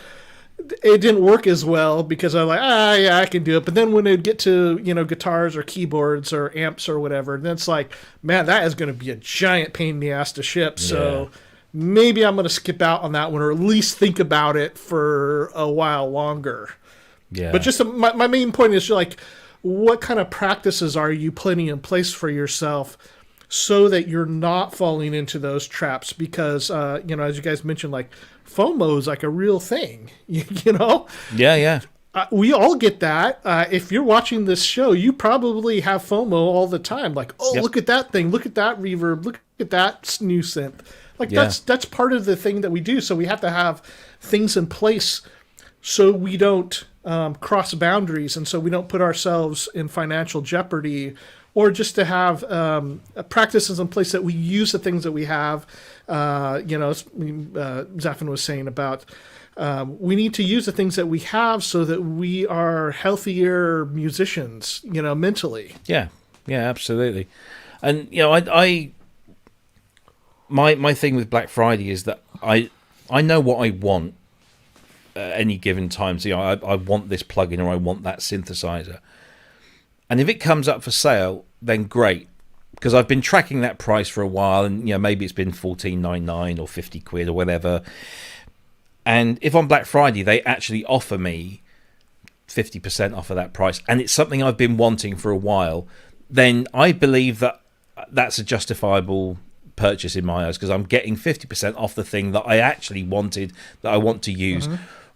it didn't work as well because I'm like, yeah, I can do it. But then when it get to, guitars or keyboards or amps or whatever, then it's like, man, that is going to be a giant pain in the ass to ship. So maybe I'm going to skip out on that one, or at least think about it for a while longer. Yeah. But just my main point is, like, what kind of practices are you putting in place for yourself so that you're not falling into those traps? Because, as you guys mentioned, like, FOMO is like a real thing, Yeah. We all get that. If you're watching this show, you probably have FOMO all the time. Like, look at that thing. Look at that reverb. Look at that new synth. Like, that's part of the thing that we do. So we have to have things in place so we don't cross boundaries, and so we don't put ourselves in financial jeopardy, or just to have practices in place that we use the things that we have. Zaffin was saying about we need to use the things that we have so that we are healthier musicians, mentally. Yeah, absolutely. And my thing with Black Friday is that I know what I want at any given time. So I want this plugin or I want that synthesizer, and if it comes up for sale, then great, because I've been tracking that price for a while, and maybe it's been £14.99 or £50 or whatever. And if on Black Friday they actually offer me 50% off of that price, and it's something I've been wanting for a while, then I believe that that's a justifiable purchase in my eyes, because I'm getting 50% off the thing that I actually wanted, that I want to use,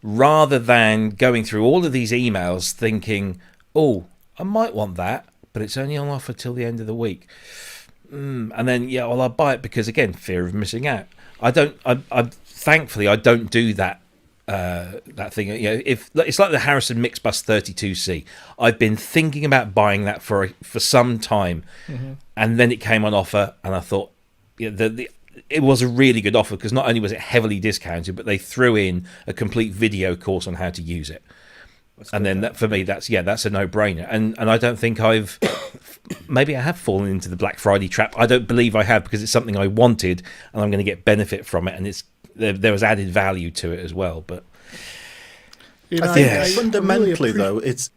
rather than going through all of these emails thinking, I might want that, but it's only on offer till the end of the week. And then, I'll buy it because, again, fear of missing out. Thankfully, I don't do that thing. If it's like the Harrison Mixbus 32C, I've been thinking about buying that for some time, and then it came on offer, and I thought, it was a really good offer, because not only was it heavily discounted, but they threw in a complete video course on how to use it. And then for me, that's a no-brainer. And I don't think maybe I have fallen into the Black Friday trap. I don't believe I have, because it's something I wanted, and I'm going to get benefit from it, and there was added value to it as well. But I think fundamentally, though, it's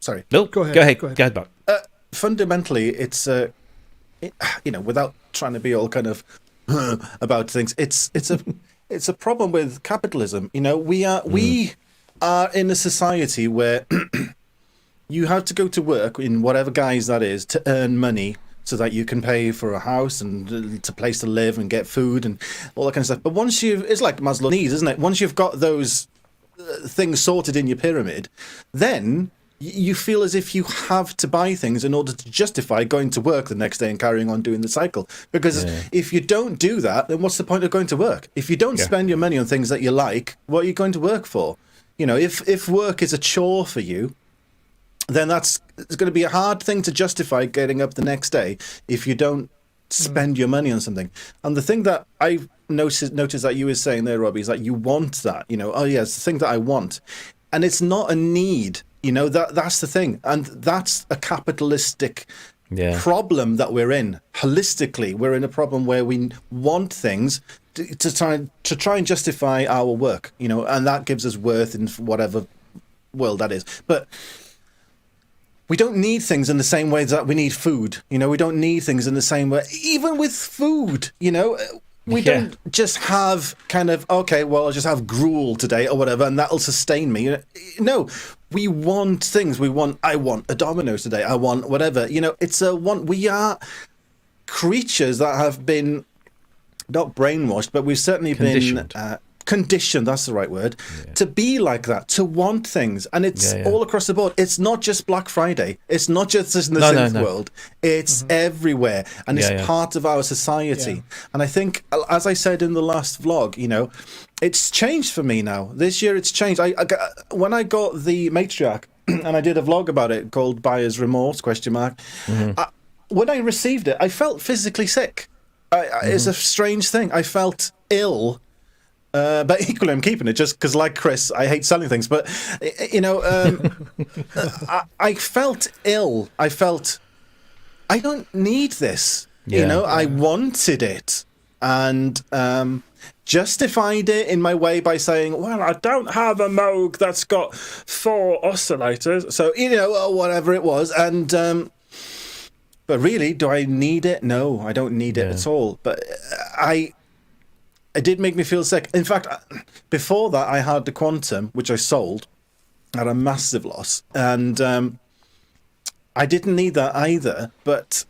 sorry. No, go ahead, Buck. Fundamentally, it's without trying to be all kind of about things, it's a problem with capitalism. We are in a society where you have to go to work in whatever guise that is to earn money so that you can pay for a house and a place to live and get food and all that kind of stuff. But once it's like Maslow's needs, isn't it? Once you've got those things sorted in your pyramid, then you feel as if you have to buy things in order to justify going to work the next day and carrying on doing the cycle. Because if you don't do that, then what's the point of going to work? If you don't spend your money on things that you like, what are you going to work for? You know, if work is a chore for you, then it's going to be a hard thing to justify getting up the next day if you don't spend your money on something. And the thing that I've noticed that you were saying there, Robbie, is that you want that. You know, oh yeah, it's the thing that I want, and it's not a need. You know, that's the thing, and that's a capitalistic problem that we're in. Holistically, we're in a problem where we want things to try and justify our work. You know, and that gives us worth in whatever world that is. But we don't need things in the same way that we need food. You know, we don't need things in the same way. Even with food, you know, we don't just have kind of, okay, well, I'll just have gruel today or whatever, and that'll sustain me. You know, no, we want things. I want a Domino's today. I want whatever. You know, it's a want. We are creatures that have been not brainwashed, but we've certainly been conditioned, that's the right word, to be like that, to want things. And it's all across the board. It's not just Black Friday. It's not just in the synth world. It's everywhere. And it's part of our society. Yeah. And I think, as I said in the last vlog, you know, it's changed for me now. This year it's changed. When I got the Matriarch, and I did a vlog about it called Buyer's Remorse, ? When I received it, I felt physically sick. It's a strange thing. I felt ill. But equally, I'm keeping it just because, like Cryss, I hate selling things. But, you know, I felt ill. I felt, I don't need this. You know, I wanted it. And justified it in my way by saying, well, I don't have a Moog that's got 4 oscillators. So, you know, whatever it was. And, but really, do I need it? No, I don't need it at all. But it did make me feel sick. In fact, before that, I had the Quantum, which I sold at a massive loss. And I didn't need that either. But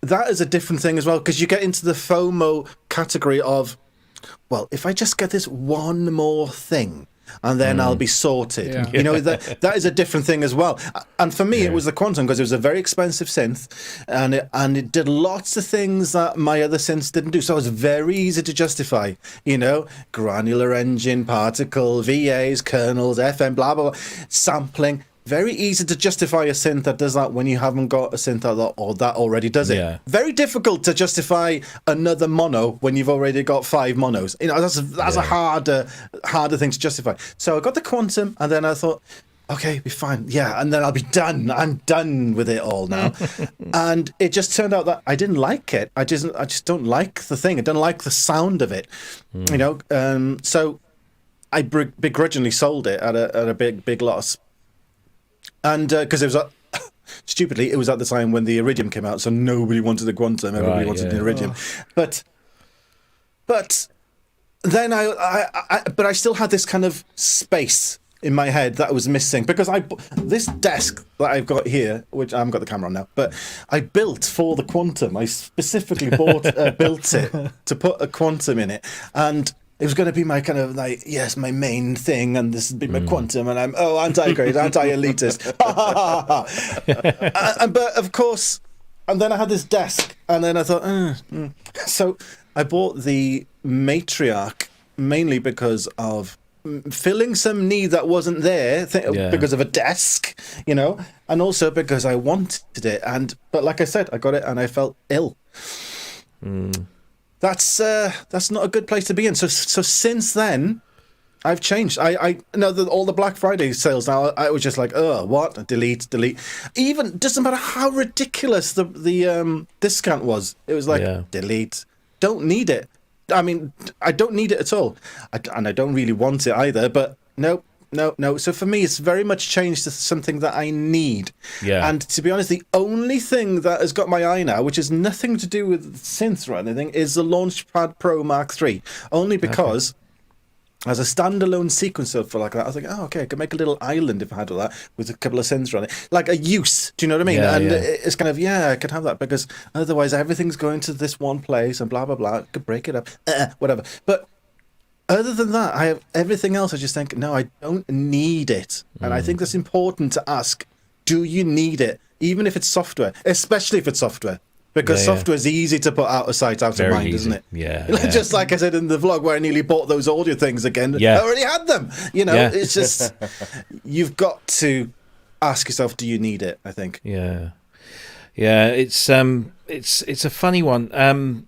that is a different thing as well, because you get into the FOMO category of, well, if I just get this one more thing, and then I'll be sorted. Yeah. You know, that is a different thing as well. And for me, it was the Quantum, because it was a very expensive synth, and it did lots of things that my other synths didn't do. So it was very easy to justify, you know, granular engine, particle, VAs, kernels, FM, blah, blah, blah, sampling. Very easy to justify a synth that does that when you haven't got a synth that already does it. Yeah. Very difficult to justify another mono when you've already got 5 monos. You know, that's a harder thing to justify. So I got the Quantum, and then I thought, okay, be fine. Yeah, and then I'll be done. I'm done with it all now. And it just turned out that I didn't like it. I just don't like the thing. I don't like the sound of it. You know, so I begrudgingly sold it at a big loss. And because it was stupidly, it was at the time when the Iridium came out, so nobody wanted the Quantum, everybody wanted the Iridium. But then I still had this kind of space in my head that was missing, because this desk that I've got here, which I haven't got the camera on now, but I built for the Quantum. I specifically built it to put a Quantum in it, and it was going to be my kind of like, yes, my main thing, and this would be my Quantum, and I'm anti-grade, anti-elitist. But of course, and then I had this desk, and then I thought, so I bought the Matriarch mainly because of filling some need that wasn't there, because of a desk, you know, and also because I wanted it. But like I said, I got it, and I felt ill. That's not a good place to be in. So since then, I've changed. I know that all the Black Friday sales now, I was just like, oh, what? Delete. Even doesn't matter how ridiculous the discount was. It was like, delete. Don't need it. I mean, I don't need it at all, and I don't really want it either. But no. So for me, it's very much changed to something that I need. Yeah. And to be honest, the only thing that has got my eye now, which has nothing to do with synths or anything, is the Launchpad Pro Mark III. Only because as a standalone sequencer for like that, I was like, oh, okay, I could make a little island if I had all that with a couple of synths on it. Like a use, do you know what I mean? Yeah, and it's kind of, I could have that, because otherwise everything's going to this one place and blah, blah, blah. I could break it up, whatever. But other than that, I have everything else. I just think, no, I don't need it. And I think that's important to ask do you need it? Even if it's software, especially if it's software. Because software is easy to put out of sight, out of mind, isn't it? Yeah. Just like I said in the vlog where I nearly bought those audio things again. Yeah. I already had them. It's just, you've got to ask yourself, do you need it? I think. Yeah. Yeah, it's a funny one.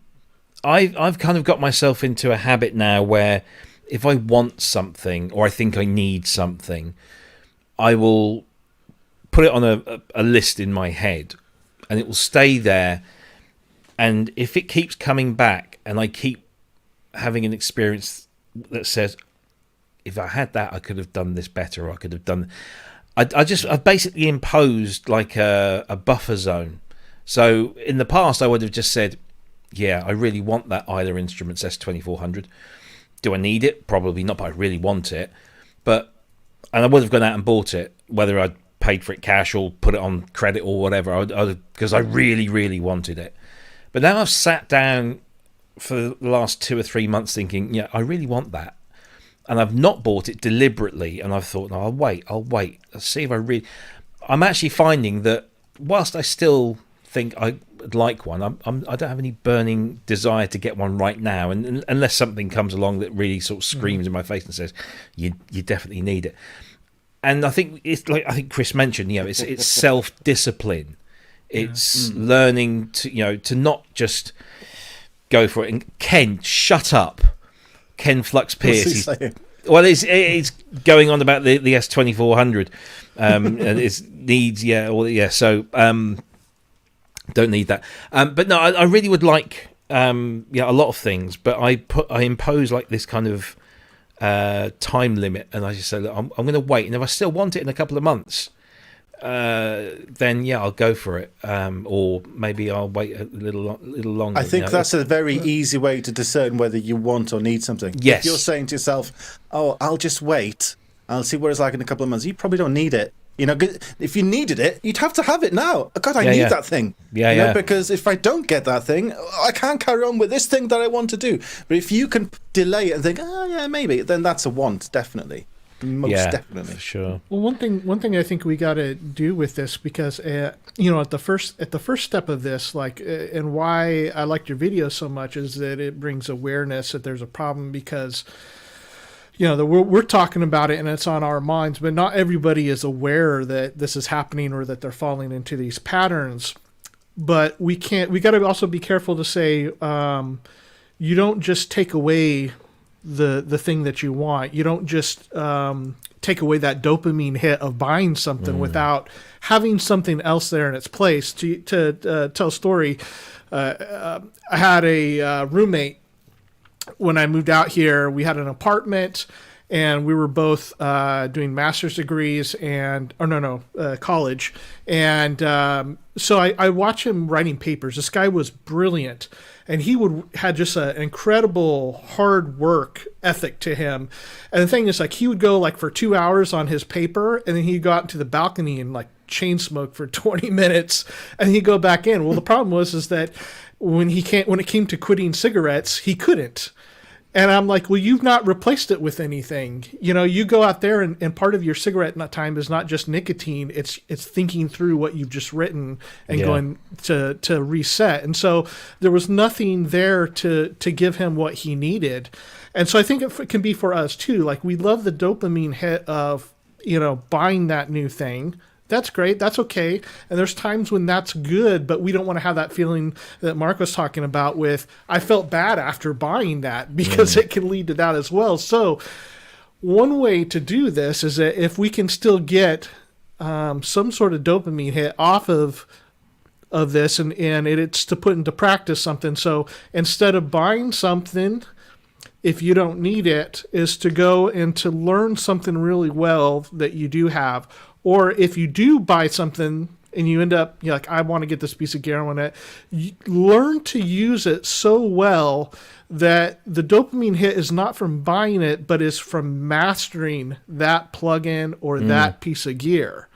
I've kind of got myself into a habit now where if I want something or I think I need something, I will put it on a list in my head, and it will stay there. And if it keeps coming back and I keep having an experience that says, if I had that, I could have done this better, or I could have done... I've basically imposed like a buffer zone. So in the past, I would have just said, yeah, I really want that Eiler Instruments S2400. Do I need it? Probably not, but I really want it. And I would have gone out and bought it, whether I'd paid for it cash or put it on credit or whatever, because I really, really wanted it. But now I've sat down for the last 2 or 3 months thinking, yeah, I really want that. And I've not bought it deliberately, and I've thought, no, I'll wait. Let's see if I really... I'm actually finding that whilst I still think I would like one, I don't have any burning desire to get one right now, and unless something comes along that really sort of screams in my face and says, you definitely need it. And I think it's like I think Cryss mentioned, it's self-discipline. It's learning to not just go for it. And Ken, shut up. Ken Flux Pierce. Well, it's going on about the S2400 and its needs. So don't need that. But no, I really would like a lot of things. But I impose like this kind of time limit, and I just say, look, I'm going to wait, and if I still want it in a couple of months, then I'll go for it, or maybe I'll wait a little longer. I think that's a very easy way to discern whether you want or need something. Yes. If you're saying to yourself, oh, I'll just wait, I'll see what it's like in a couple of months, you probably don't need it. If you needed it, you'd have to have it now. God, I need that thing. Because if I don't get that thing, I can't carry on with this thing that I want to do. But if you can delay it and think, maybe, then that's a want, definitely. Most definitely, for sure. Well, one thing I think we got to do with this, because at the first step of this, and why I liked your video so much is that it brings awareness that there's a problem, because we're talking about it and it's on our minds, but not everybody is aware that this is happening or that they're falling into these patterns. But we got to also be careful to say, you don't just take away the thing that you want. You don't just take away that dopamine hit of buying something without having something else there in its place. To tell a story, I had a roommate when I moved out here. We had an apartment, and we were both doing master's degrees college. And so I watch him writing papers. This guy was brilliant, and he had just an incredible hard work ethic to him. And the thing is, he would go for 2 hours on his paper, and then he'd go out into the balcony and chain smoke for 20 minutes, and he'd go back in. Well, the problem was that when it came to quitting cigarettes, he couldn't. And I'm like, well, you've not replaced it with anything. You go out there and part of your cigarette time is not just nicotine. It's thinking through what you've just written and going to reset. And so there was nothing there to give him what he needed. And so I think it can be for us too. We love the dopamine hit of, buying that new thing. That's great. That's okay. And there's times when that's good, but we don't want to have that feeling that Mark was talking about with, I felt bad after buying that, because it can lead to that as well. So one way to do this is that if we can still get some sort of dopamine hit off of this, and it's to put into practice something. So instead of buying something, if you don't need it, is to go and to learn something really well that you do have. Or if you do buy something and you end up, I want to get this piece of gear, I want to learn to use it so well that the dopamine hit is not from buying it, but is from mastering that plugin or that piece of gear.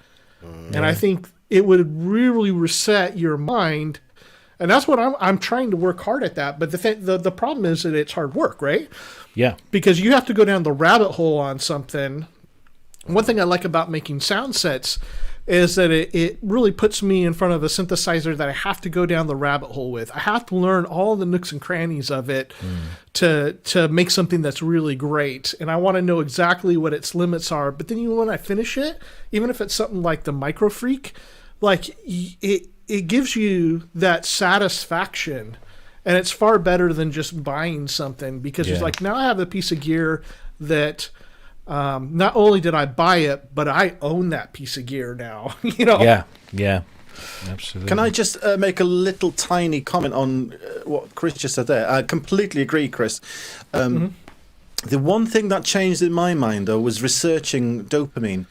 And I think it would really reset your mind. And that's what I'm trying to work hard at that. But the problem is that it's hard work, right? Yeah. Because you have to go down the rabbit hole on something one thing I like about making sound sets is that it really puts me in front of a synthesizer that I have to go down the rabbit hole with. I have to learn all the nooks and crannies of it to make something that's really great. And I want to know exactly what its limits are. But then even when I finish it, even if it's something like the Micro Freak, like it gives you that satisfaction. And it's far better than just buying something, because it's like, now I have a piece of gear that not only did I buy it, but I own that piece of gear now. Yeah, absolutely. Can I just make a little tiny comment on what Cryss just said there? I completely agree, Cryss. The one thing that changed in my mind, though, was researching dopamine.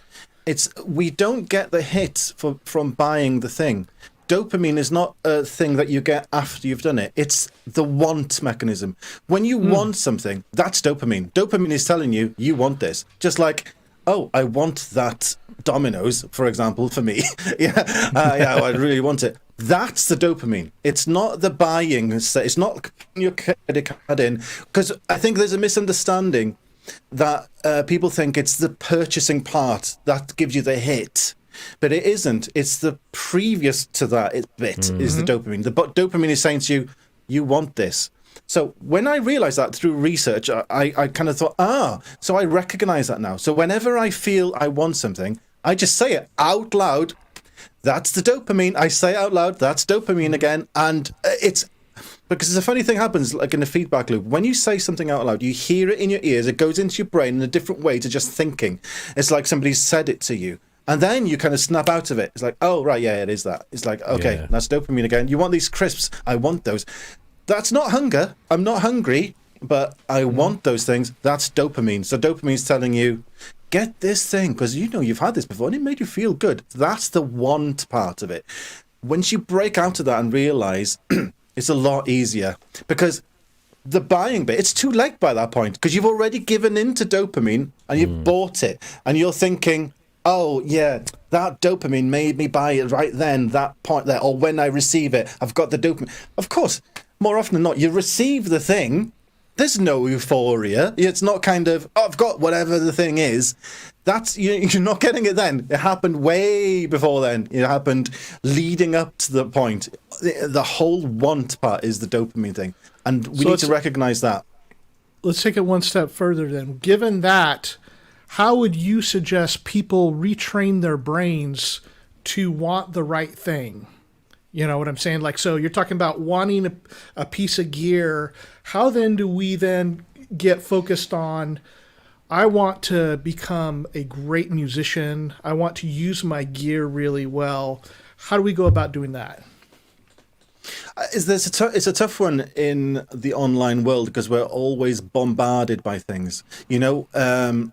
We don't get the hit from buying the thing. Dopamine is not a thing that you get after you've done it. It's the want mechanism. When you want something, that's dopamine. Dopamine is telling you, you want this. Just like, oh, I want that Domino's, for example, for me. I really want it. That's the dopamine. It's not the buying. It's not putting your credit card in. Because I think there's a misunderstanding that people think it's the purchasing part that gives you the hit. But it isn't. It's the previous to that bit is the dopamine. The dopamine is saying to you, you want this. So when I realized that through research, I kind of thought, so I recognize that now. So whenever I feel I want something, I just say it out loud. That's the dopamine. I say it out loud. That's dopamine again. And it's because a funny thing happens, like in a feedback loop. When you say something out loud, you hear it in your ears. It goes into your brain in a different way to just thinking. It's like somebody said it to you. And then you kind of snap out of it. It's like, oh, right, yeah, it is that. It's like, okay, that's dopamine again. You want these crisps. I want those. That's not hunger. I'm not hungry, but I want those things. That's dopamine. So dopamine's telling you, get this thing, because you know you've had this before and it made you feel good. That's the want part of it. Once you break out of that and realize it's a lot easier, because the buying bit, it's too late by that point, because you've already given into dopamine and you've bought it and you're thinking, oh, yeah, that dopamine made me buy it right then, that point there, or when I receive it, I've got the dopamine. Of course, more often than not, you receive the thing, there's no euphoria. It's not kind of, oh, I've got whatever the thing is. That's you're not getting it then. It happened way before then. It happened leading up to the point. The whole want part is the dopamine thing. And we need to recognize that. Let's take it one step further then. Given that, how would you suggest people retrain their brains to want the right thing? You know what I'm saying? Like, so you're talking about wanting a piece of gear. How then do we then get focused on, I want to become a great musician. I want to use my gear really well. How do we go about doing that? It's a tough one in the online world, because we're always bombarded by things. You know,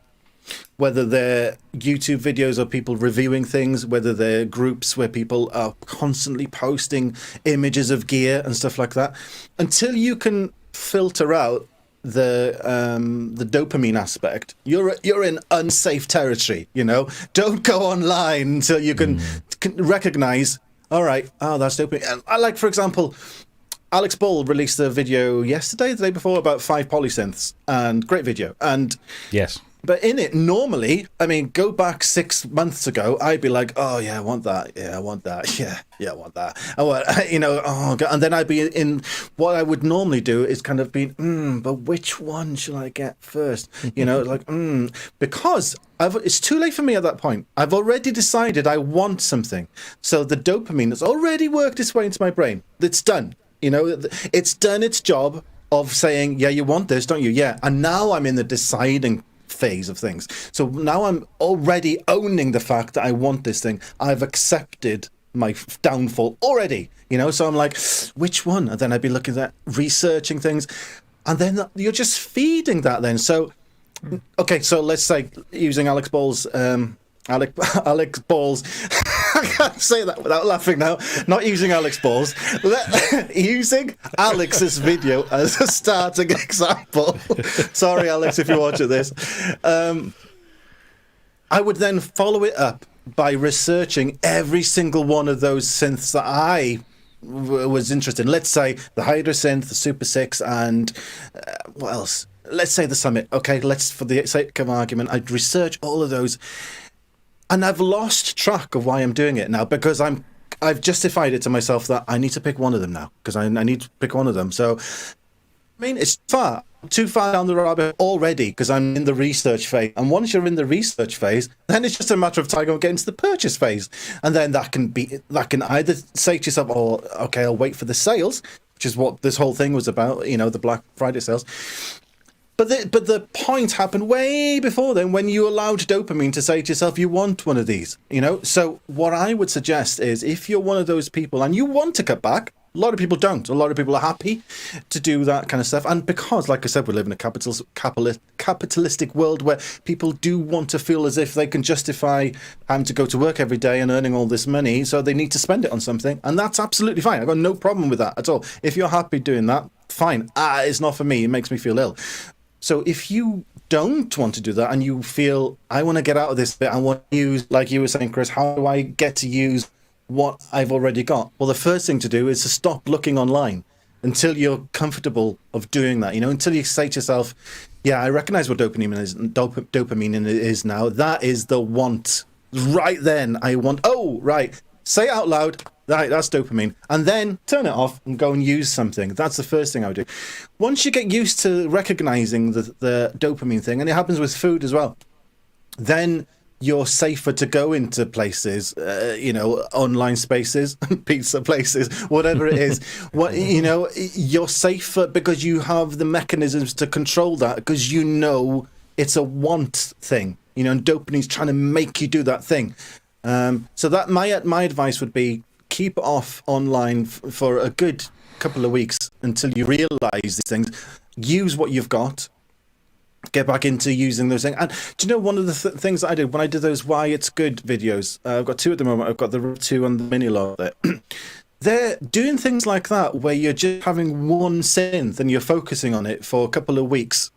whether they're YouTube videos or people reviewing things, whether they're groups where people are constantly posting images of gear and stuff like that. Until you can filter out the dopamine aspect, you're in unsafe territory. You know, don't go online until you can recognize, all right, that's dopamine. And I like, for example, Alex Ball released a video yesterday, the day before, about 5 polysynths, and great video. And yes. But in it, normally, I mean, go back 6 months ago, I'd be like, oh, yeah, I want that. Yeah, I want that. Yeah, I want that. I want, you know, oh, God. And then I'd be in what I would normally do is kind of be, but which one should I get first? You know, like, because it's too late for me at that point. I've already decided I want something. So the dopamine has already worked its way into my brain. It's done. You know, it's done its job of saying, yeah, you want this, don't you? Yeah. And now I'm in the deciding phase of things. So now I'm already owning the fact that I want this thing. I've accepted my downfall already, you know, so I'm like, which one? And then I'd be looking at researching things, and then you're just feeding that then. So okay, so let's say using Alex Ball's Alex Ball's I can't say that without laughing now. Not using Alex Ball's, using Alex's video as a starting example. Sorry, Alex, if you're watching this. I would then follow it up by researching every single one of those synths that I was interested in. Let's say the Hydra synth, the Super 6, and what else? let's say the Summit. Okay, let's, for the sake of argument, I'd research all of those, and I've lost track of why I'm doing it now, because I've justified it to myself that I need to pick one of them now, because I need to pick one of them. So, I mean, it's too far down the rabbit already, because I'm in the research phase. And once you're in the research phase, then it's just a matter of time going to get into the purchase phase. And then that can either say to yourself, oh, okay, I'll wait for the sales, which is what this whole thing was about, the Black Friday sales. But the point happened way before then, when you allowed dopamine to say to yourself, you want one of these, So what I would suggest is, if you're one of those people and you want to cut back, a lot of people don't. A lot of people are happy to do that kind of stuff. And because, like I said, we live in a capitalistic world where people do want to feel as if they can justify having to go to work every day and earning all this money, so they need to spend it on something. And that's absolutely fine. I've got no problem with that at all. If you're happy doing that, fine. It's not for me. It makes me feel ill. So if you don't want to do that and you feel, I want to get out of this bit, I want to use, like you were saying, Cryss, how do I get to use what I've already got? Well, the first thing to do is to stop looking online until you're comfortable of doing that, until you say to yourself, yeah, I recognize what dopamine is now. That is the want. Right then, I want, right. Say it out loud, right, that's dopamine. And then turn it off and go and use something. That's the first thing I would do. Once you get used to recognizing the dopamine thing, and it happens with food as well, then you're safer to go into places, online spaces, pizza places, whatever it is. You're safer because you have the mechanisms to control that, because it's a want thing, and dopamine's trying to make you do that thing. So that my advice would be, keep off online for a good couple of weeks until you realize these things. Use what you've got. Get back into using those things. And do you know, one of the things that I did when I did those Why It's Good videos, I've got 2 at the moment. I've got the 2 and the mini log there. They're doing things like that where you're just having one synth and you're focusing on it for a couple of weeks.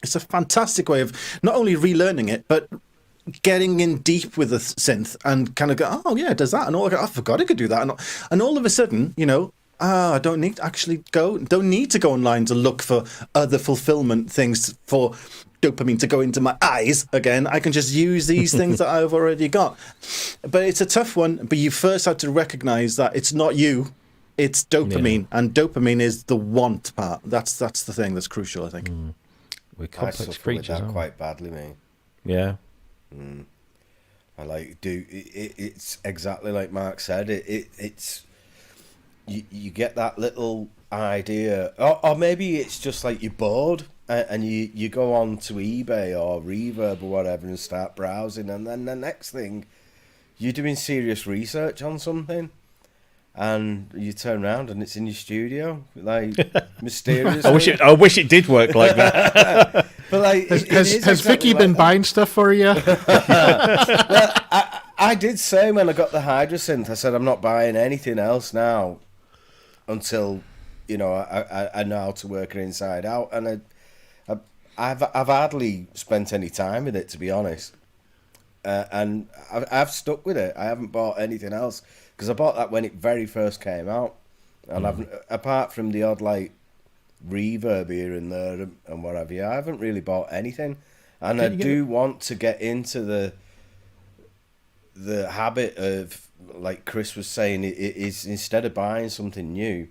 It's a fantastic way of not only relearning it, but getting in deep with the synth and kind of go, oh yeah, it does that, and I forgot it could do that, and all of a sudden, I don't need to go online to look for other fulfillment things for dopamine to go into my eyes again. I can just use these things that I've already got. But it's a tough one. But you first have to recognize that it's not you, it's dopamine, and dopamine is the want part. That's the thing that's crucial, I think. We're complex creatures, that quite badly, mate. Yeah. It's exactly like Mark said. It's you get that little idea, or maybe it's just like you're bored and you go on to eBay or Reverb or whatever and start browsing, and then the next thing you're doing serious research on something, and you turn around and it's in your studio, like mysteriously. I wish it did work like that. But like, has Vicky been buying stuff for you? Well, I did say when I got the Hydra synth, I said I'm not buying anything else now until I know how to work it inside out, and I've hardly spent any time with it, to be honest, and I've stuck with it. I haven't bought anything else because I bought that when it very first came out, and apart from the odd like reverb here and there and what have you, I haven't really bought anything, and I do want to get into the habit of, like Cryss was saying, it is, instead of buying something new,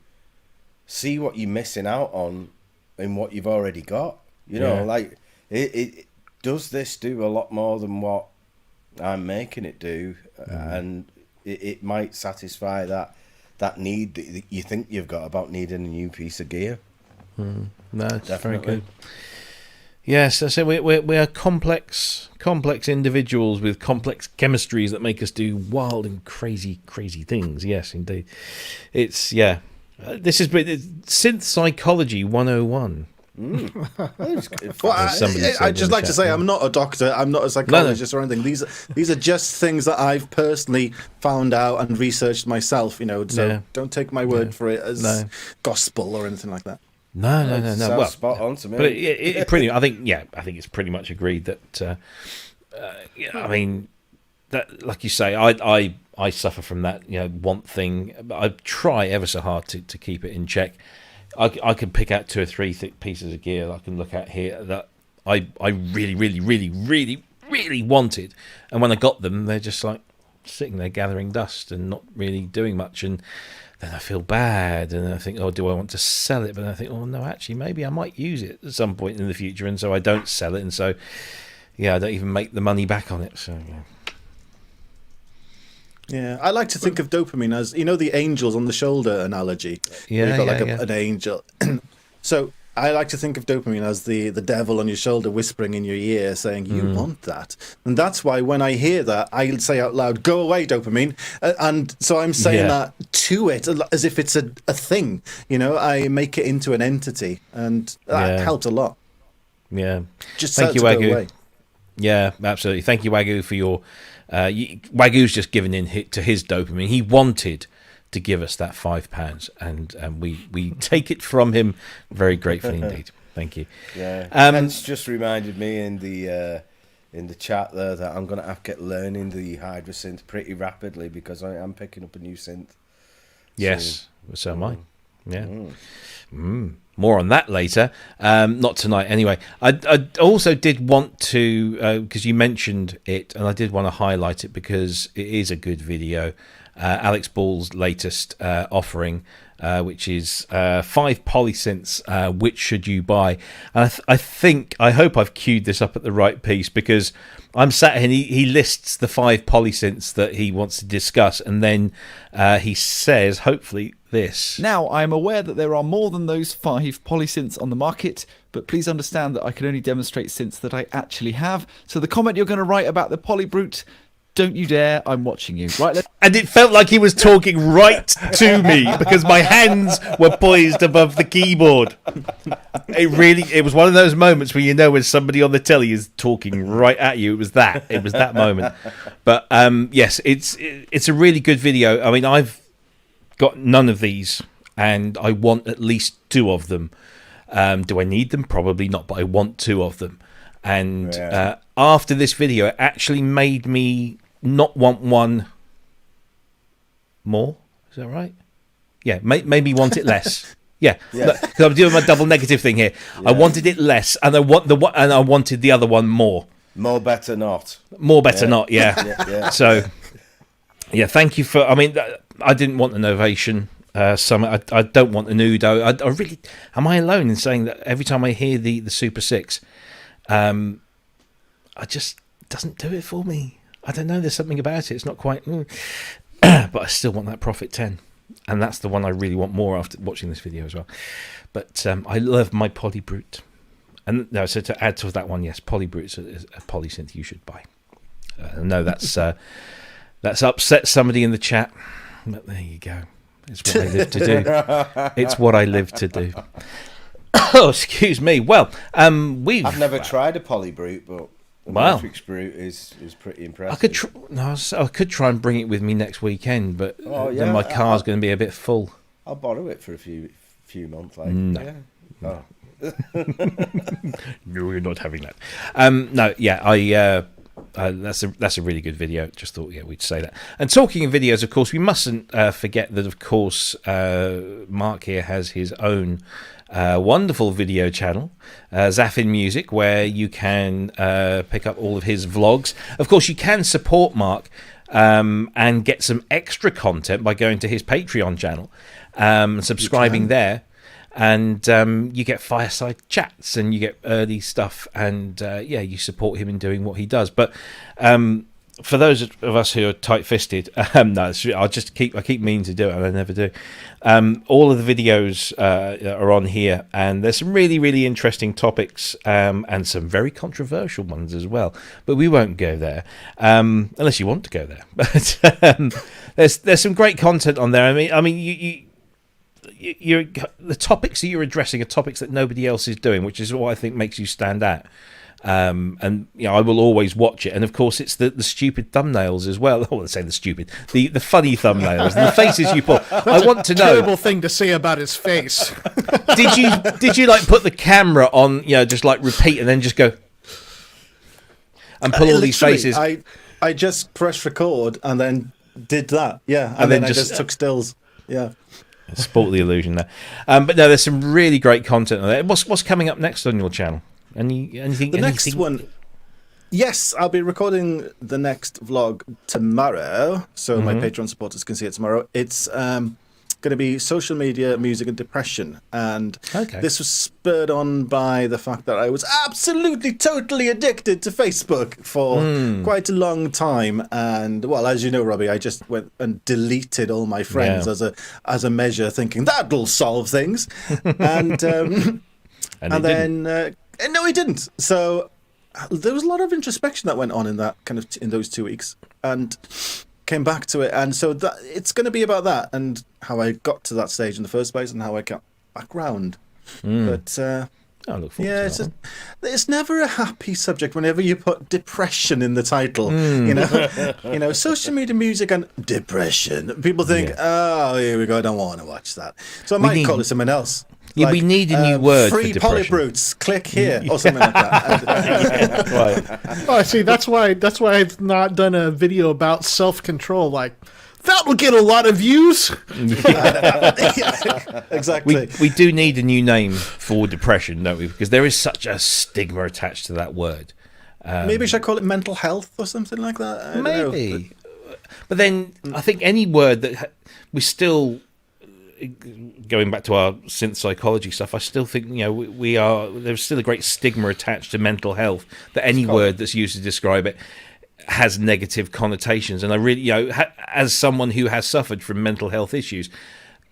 see what you're missing out on in what you've already got. Like it does this do a lot more than what I'm making it do, and it might satisfy that need that you think you've got about needing a new piece of gear. No, it's very good. Yes, I say we are complex individuals with complex chemistries that make us do wild and crazy things. Yes, indeed. It's this is Synth Psychology 101. I'd just like to say, I'm not a doctor, I'm not a psychologist or anything. These are just things that I've personally found out and researched myself. So don't take my word for it as gospel or anything like that. No. Well, spot on to me. But it pretty. I think it's pretty much agreed that. I mean, that, like you say, I suffer from that want thing. But I try ever so hard to keep it in check. I can pick out 2 or 3 thick pieces of gear that I can look at here that I really, really, really, really, really wanted, and when I got them, they're just like sitting there gathering dust and not really doing much, and then I feel bad, and I think, oh, do I want to sell it? But then I think, oh no, actually, maybe I might use it at some point in the future, and so I don't sell it, and so yeah, I don't even make the money back on it. So Yeah, I like to think of dopamine as, you know, the angels on the shoulder analogy. Yeah, You've got like yeah. an angel. So I like to think of dopamine as the devil on your shoulder whispering in your ear saying, you want that. And that's why when I hear that, I'll say out loud, go away, dopamine. And so I'm saying that to it as if it's a thing. You know, I make it into an entity, and that helps a lot. Yeah. Just thank you, go Wagyu. away. Yeah, absolutely. Thank you, Wagyu, for your... Wagyu's just given in to his dopamine. He wanted to give us that £5, and we take it from him very gratefully indeed. Thank you. Yeah, it's just reminded me in the chat there that I'm going to have to get learning the Hydra synth pretty rapidly, because I am picking up a new synth. Yes, so am I. Yeah. More on that later. Not tonight, anyway. I also did want to, because you mentioned it, and I did want to highlight it because it is a good video. Alex Ball's latest offering, which is 5 polysynths. Which should you buy? And I hope I've queued this up at the right piece, because I'm sat here and he lists the 5 polysynths that he wants to discuss, and then he says, hopefully, this. Now, I am aware that there are more than those 5 polysynths on the market, but please understand that I can only demonstrate synths that I actually have. So the comment you're going to write about the Polybrute, don't you dare, I'm watching you. Right, and it felt like he was talking right to me, because my hands were poised above the keyboard. It was one of those moments where, you know, when somebody on the telly is talking right at you. It was that moment. But yes, it's a really good video. I mean, I've got none of these, and I want at least 2 of them. Do I need them? Probably not, but I want 2 of them. And after this video, it actually made me not want one more. Is that right? Yeah, made me want it less. Yeah, because I'm doing my double negative thing here. I wanted it less, and I wanted the other one more. More better not. More better not. Yeah. So, yeah, thank you for. I mean, I didn't want an Ovation Summit. I don't want an Udo. I really. Am I alone in saying that every time I hear the Super 6, I just doesn't do it for me. I don't know. There's something about it. It's not quite. But I still want that Prophet 10, and that's the one I really want more after watching this video as well. But I love my Polybrute, and no. So to add to that one, yes, Polybrute's a polysynth you should buy. No, that's upset somebody in the chat, but there you go. It's what I live to do. It's what I live to do. Oh, excuse me. Well, I've never tried a Polybrute, but the Matrix Brute is pretty impressive. I could try and bring it with me next weekend, but then my car's going to be a bit full. I'll borrow it for a few months. Like, no. Yeah. Oh. No, you're not having that. No, yeah, that's a really good video. Just thought, we'd say that. And talking of videos, of course, we mustn't forget that, of course, Mark here has his own wonderful video channel, Zaffin Music, where you can pick up all of his vlogs. Of course, you can support Mark and get some extra content by going to his Patreon channel, subscribing there. And you get fireside chats, and you get early stuff, and you support him in doing what he does. But for those of us who are tight-fisted, no, I keep meaning to do it, and I never do. All of the videos are on here, and there's some really, really interesting topics, and some very controversial ones as well. But we won't go there, unless you want to go there. But there's some great content on there. I mean, the topics that you're addressing are topics that nobody else is doing, which is what I think makes you stand out. And I will always watch it. And of course, it's the stupid thumbnails as well. I want to say the funny thumbnails, and the faces you put. I want to know. Terrible thing to say about his face. Did you like put the camera on? Just like repeat and then just go and pull all these faces. I just pressed record and then did that. Yeah, and then I just took stills. Yeah. Sport the illusion there. But no, there's some really great content on there. What's coming up next on your channel? Anything? Next one. Yes, I'll be recording the next vlog tomorrow, so my Patreon supporters can see it tomorrow. It's going to be social media, music, and depression. And this was spurred on by the fact that I was absolutely, totally addicted to Facebook for quite a long time. And, well, as you know, Robbie, I just went and deleted all my friends as a measure, thinking that'll solve things. And then, no, it didn't. So there was a lot of introspection that went on in that in those 2 weeks, and came back to it. And so it's going to be about that and how I got to that stage in the first place and how I got back round. But I look forward to that. It's never a happy subject whenever you put depression in the title. You know, social media, music, and depression. People think, oh, here we go. I don't want to watch that. So I might call it something else. Yeah, like, we need a new word free for depression. Polybrutes, click here, or something like that. Right. Oh, see, that's why I've not done a video about self-control. Like, that will get a lot of views. Yeah, exactly. We do need a new name for depression, don't we? Because there is such a stigma attached to that word. Maybe should I call it mental health or something like that? I don't know. But then I think any word that we still... Going back to our synth psychology stuff, I still think there's still a great stigma attached to mental health, that any word that's used to describe it has negative connotations. And I really, as someone who has suffered from mental health issues,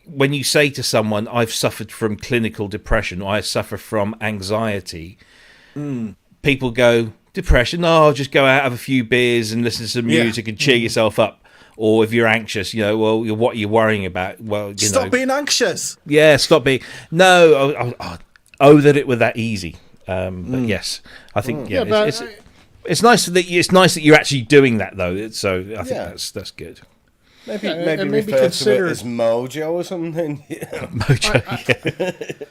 when you say to someone, I've suffered from clinical depression, or I suffer from anxiety, people go, depression, oh, just go out, have a few beers and listen to some music and cheer yourself up. Or if you're anxious, well, what are you worrying about? Well, stop being anxious. Yeah, stop being. No, that it were that easy. But yes, I think it's nice that you're actually doing that though. So I think that's good. Maybe refer consider to it as Mojo or something. Mojo.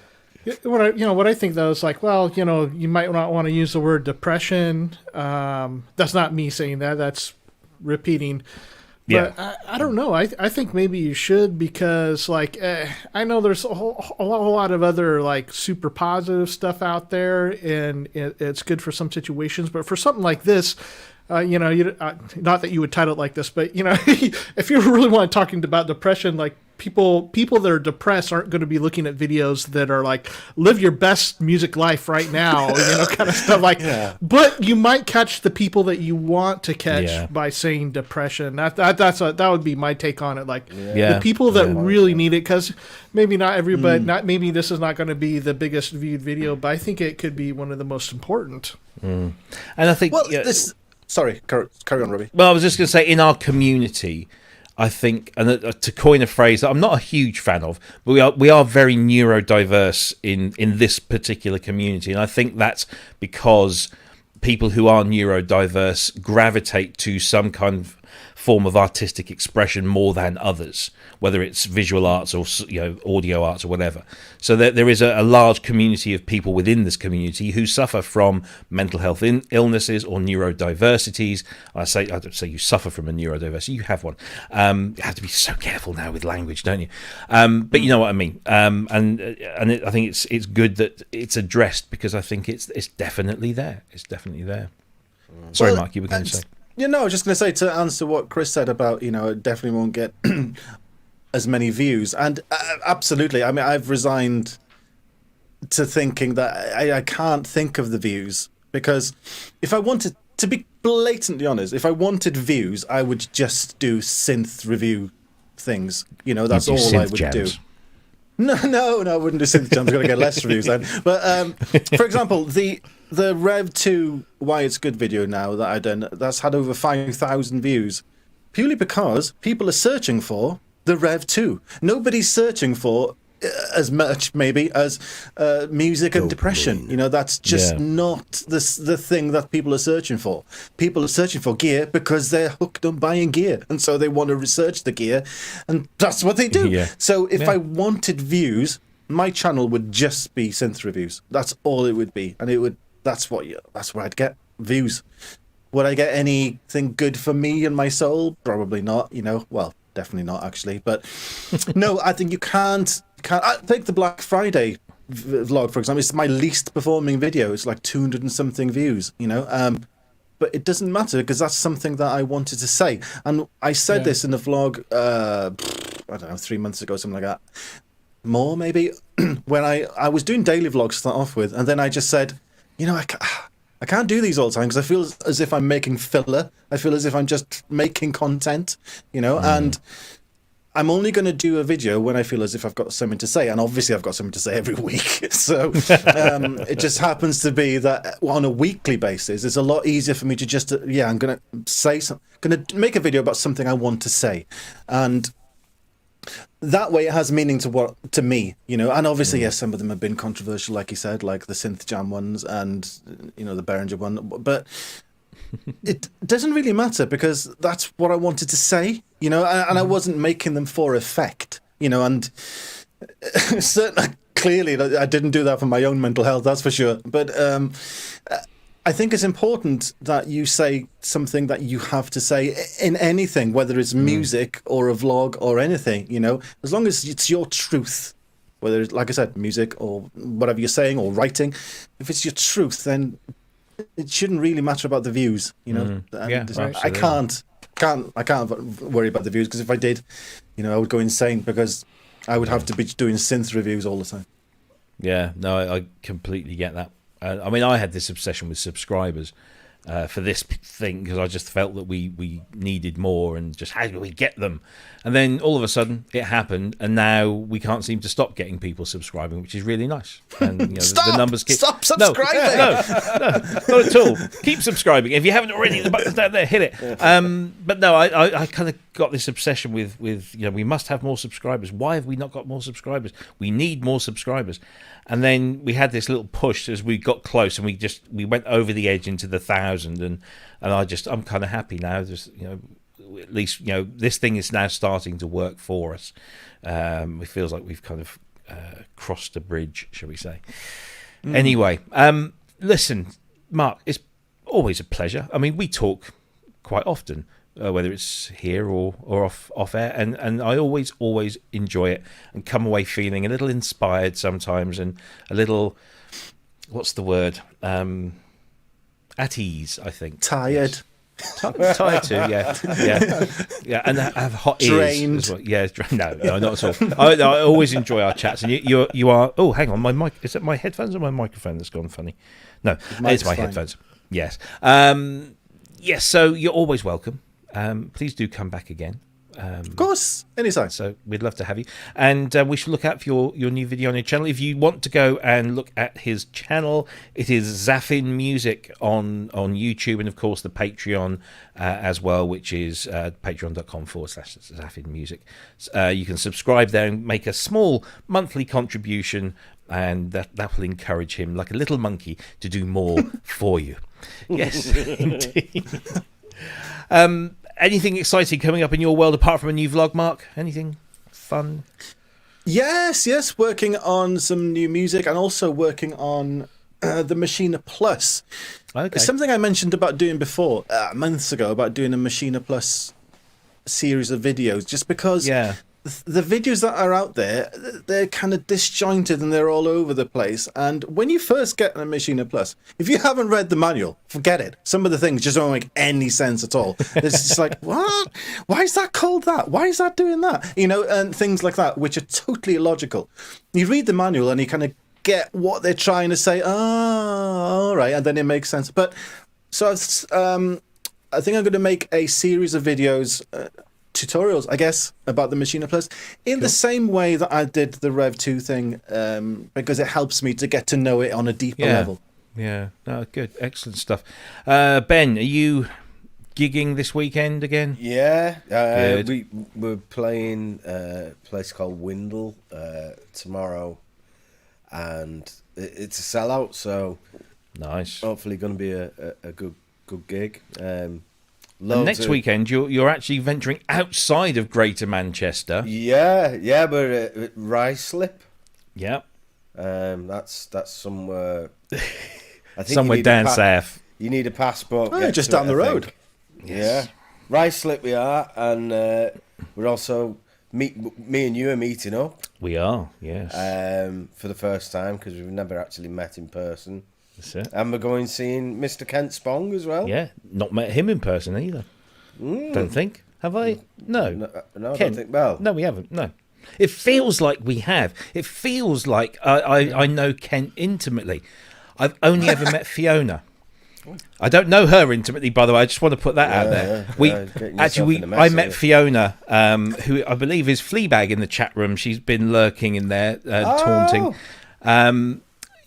What I think though is like, well, you might not want to use the word depression. That's not me saying that. That's repeating. But I don't know. I think maybe you should, because like I know there's a whole lot of other like super positive stuff out there, and it's good for some situations. But for something like this, not that you would title it like this, but if you really want talking about depression, like people that are depressed aren't going to be looking at videos that are like live your best music life right now, kind of stuff like. But you might catch the people that you want to catch by saying depression. That would be my take on it. Like the people that really need it, because maybe not everybody. Maybe this is not going to be the biggest viewed video, but I think it could be one of the most important. And I think Sorry, carry on, Robbie. Well, I was just going to say, in our community, I think, and to coin a phrase that I'm not a huge fan of, but we are very neurodiverse in this particular community, and I think that's because people who are neurodiverse gravitate to some kind of form of artistic expression more than others, whether it's visual arts or audio arts or whatever. So there is a large community of people within this community who suffer from mental health illnesses or neurodiversities. I don't say you suffer from a neurodiversity, you have one. You have to be so careful now with language, don't you? But you know what I mean. I think it's good that it's addressed, because I think it's definitely there. It's definitely there. Sorry, Mark, you were going to say. I was just going to say, to answer what Chris said about, it definitely won't get as many views. And absolutely, I mean, I've resigned to thinking that I can't think of the views, because if I wanted to be blatantly honest, if I wanted views, I would just do synth review things. That's all I would do. No, I wouldn't do synth jams. I'm going to get less reviews then. But for example, the Rev 2 Why It's Good video now that I've done, that's had over 5,000 views, purely because people are searching for the Rev 2. Nobody's searching for as much maybe as music and depression. That's just not the thing that people are searching for. People are searching for gear because they're hooked on buying gear, and so they want to research the gear, and that's what they do. So if I wanted views, my channel would just be synth reviews. That's all it would be, and that's where I'd get views. Would I get anything good for me and my soul? Probably not. Well, definitely not actually. But no, I think you can't. I take the Black Friday vlog for example. It's my least performing video. It's like 200 and something views. But it doesn't matter because that's something that I wanted to say, and I said this in the vlog. I don't know, 3 months ago, something like that. More maybe when I was doing daily vlogs to start off with, and then I just said, I can't do these all the time because I feel as if I'm making filler. I feel as if I'm just making content, and I'm only going to do a video when I feel as if I've got something to say, and obviously I've got something to say every week. So it just happens to be that on a weekly basis, it's a lot easier for me to just I'm going to say something, going to make a video about something I want to say, and that way it has meaning to me, and obviously yes, some of them have been controversial, like you said, like the Synth Jam ones and the Behringer one, but it doesn't really matter because that's what I wanted to say, and I wasn't making them for effect, and certainly clearly I didn't do that for my own mental health, that's for sure. But I think it's important that you say something that you have to say in anything, whether it's music or a vlog or anything, as long as it's your truth, whether it's, like I said, music or whatever you're saying or writing, if it's your truth, then it shouldn't really matter about the views, And I can't worry about the views because if I did, I would go insane because I would have to be doing synth reviews all the time. Yeah, no, I completely get that. I mean, I had this obsession with subscribers for this thing because I just felt that we needed more and just how do we get them? And then all of a sudden it happened, and now we can't seem to stop getting people subscribing, which is really nice. And the numbers keep... Stop subscribing! No, not at all. Keep subscribing. If you haven't already, the button's down there, hit it. But no, I kind of got this obsession with we must have more subscribers. Why have we not got more subscribers? We need more subscribers. And then we had this little push as we got close, and we went over the edge into the 1,000, and I'm kind of happy now. Just at least this thing is now starting to work for us. It feels like we've kind of crossed a bridge, shall we say? Anyway, listen, Mark, it's always a pleasure. I mean, we talk quite often. Whether it's here or off air, and I always enjoy it and come away feeling a little inspired sometimes and a little, what's the word, at ease, I think. Tired. Yes. Tired too, yeah, and I have hot drained. ears as well. Yeah, no, not at all. I always enjoy our chats, and you are. Oh, hang on, my mic, is it my headphones or my microphone that's gone funny? No, it's my headphones. Yes, yes. So you're always welcome. Please do come back again. Of course, anytime. So we'd love to have you. And we should look out for your new video on your channel. If you want to go and look at his channel, it is Zaffin Music on YouTube, and of course the Patreon as well, which is patreon.com/Zaffin Music. You can subscribe there and make a small monthly contribution, and that will encourage him, like a little monkey, to do more for you. Yes, indeed. Anything exciting coming up in your world apart from a new vlog, Mark? Anything fun? Yes, working on some new music and also working on the Machina Plus. Okay. It's something I mentioned about doing before, months ago, about doing a Machina Plus series of videos, just because the videos that are out there, they're kind of disjointed and they're all over the place. And when you first get a Machina Plus, if you haven't read the manual, forget it. Some of the things just don't make any sense at all. It's just like, what? Why is that called that? Why is that doing that? And things like that, which are totally illogical. You read the manual and you kind of get what they're trying to say. All right, and then it makes sense. But so I think I'm going to make a series of videos, tutorials, I guess, about the Machina Plus in the same way that I did the Rev 2 thing, because it helps me to get to know it on a deeper level. Yeah, no, good, excellent stuff. Ben, are you gigging this weekend again? Yeah, we're playing a place called Windle tomorrow, and it's a sellout, so nice. Hopefully going to be a good gig. And next weekend, you're actually venturing outside of Greater Manchester. Yeah, we're at Ruislip. Yeah, that's somewhere. I think somewhere down south. You need a passport. Just down the road. Yes. Yeah, Ruislip we are, and we're also me and you are meeting up We are, yes. for the first time because we've never actually met in person. That's it. And we're going seeing Mr. Kent Spong as well. Yeah, not met him in person either. Don't think. Have I? No. No, I don't Ken? think. Well, No, we haven't. No. It feels like we have. It feels like I know Kent intimately. I've only ever met Fiona. I don't know her intimately, by the way. I just want to put that out there. getting yourself in a mess, I met aren't you? Fiona, who I believe is Fleabag in the chat room. She's been lurking in there, taunting.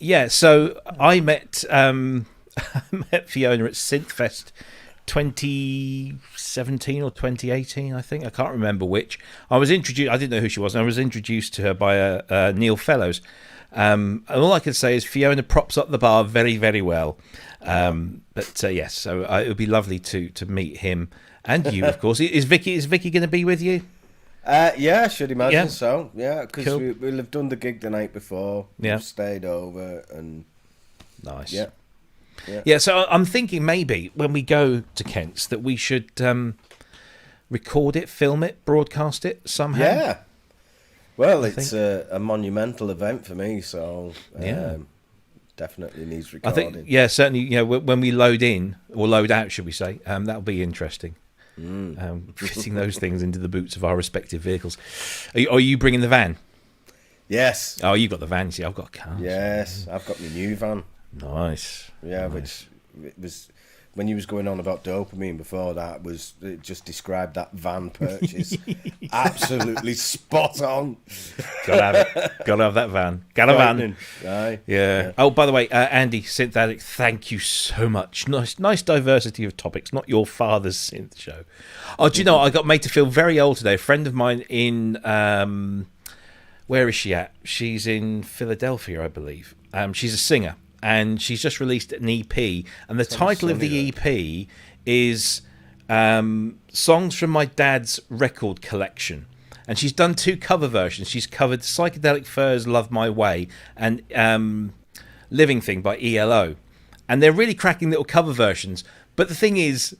Yeah, so I met Fiona at Synthfest 2017 or 2018, I think. I can't remember which. I didn't know who she was, and I was introduced to her by Neil Fellows. And all I can say is Fiona props up the bar very, very well. Yes, so it would be lovely to meet him and you, of course. Is Vicky going to be with you? Yeah, I should imagine Yeah. so. Yeah, because Cool. we'll have done the gig the night before. Yeah. We've stayed over and Nice. yeah. Yeah, so I'm thinking maybe when we go to Kent's that we should record it, film it, broadcast it somehow. Yeah. Well, I it's a monumental event for me, so Yeah. definitely needs I recording. think, yeah, certainly, when we load in, or load out, should we say, that'll be interesting. Fitting those things into the boots of our respective vehicles. Are you bringing the van? Yes. Oh, you got the van, you see, I've got a car. Yes, I've got my new van. Nice. Yeah, Nice. which it was when you was going on about dopamine before that it just described that van purchase. Absolutely spot on. Gotta have it. Gotta have that van. Got a van. Aye. Yeah. Oh, by the way, Andy, Synth Addict, thank you so much. Nice diversity of topics. Not your father's synth show. Oh, do you know, I got made to feel very old today. A friend of mine in, where is she at? She's in Philadelphia, I believe. She's a singer, and she's just released an EP. And the title of the EP is Songs from My Dad's Record Collection. And she's done 2 cover versions. She's covered Psychedelic Furs, Love My Way, and Living Thing by ELO. And they're really cracking little cover versions. But the thing is,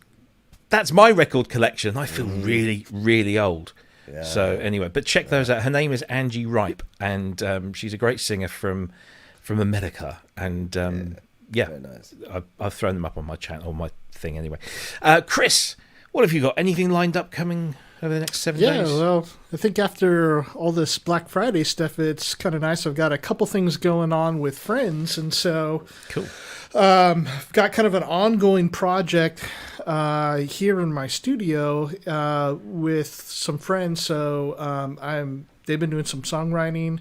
that's my record collection. I feel really, really old. Yeah. So anyway, but check those out. Her name is Angie Ripe, and she's a great singer from America. And yeah, Very nice. I've thrown them up on my channel, on my thing anyway. Chris, what have you got? Anything lined up coming over the next 7 Yeah, days? well, I think after all this Black Friday stuff, it's kind of nice. I've got a couple things going on with friends, and so Cool. I've got kind of an ongoing project here in my studio with some friends. So they've been doing some songwriting,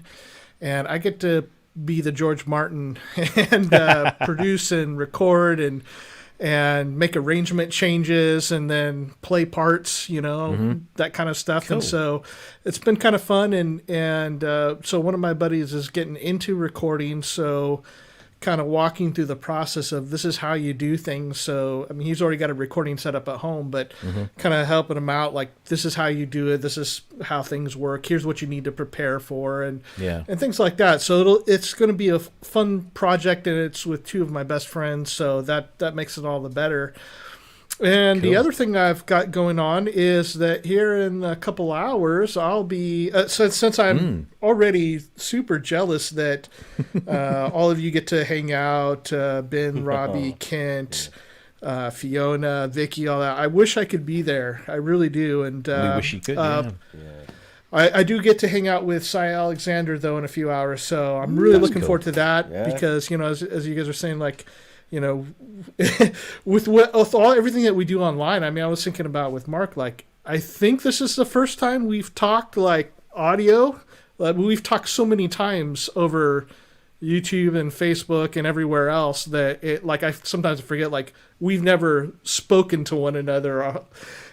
and I get to be the George Martin and produce and record and make arrangement changes and then play parts, that kind of stuff. Cool. And so it's been kind of fun. And so one of my buddies is getting into recording. So kind of walking through the process of this is how you do things. So, I mean, he's already got a recording set up at home, but kind of helping him out. Like, this is how you do it. This is how things work. Here's what you need to prepare for and things like that. So it's going to be a fun project, and it's with 2 of my best friends. So that makes it all the better. And the other thing I've got going on is that here in a couple hours, I'll be, since I'm already super jealous that all of you get to hang out, Ben, Robbie, Kent, Fiona, Vicky, all that. I wish I could be there. I really do. And We wish you could, yeah. I do get to hang out with Cy Alexander, though, in a few hours. So I'm really looking forward to that because, as you guys are saying, like, with everything that we do online, I mean, I was thinking about with Mark, like, I think this is the first time we've talked like audio. We've talked so many times over YouTube and Facebook and everywhere else that I sometimes forget, like, we've never spoken to one another.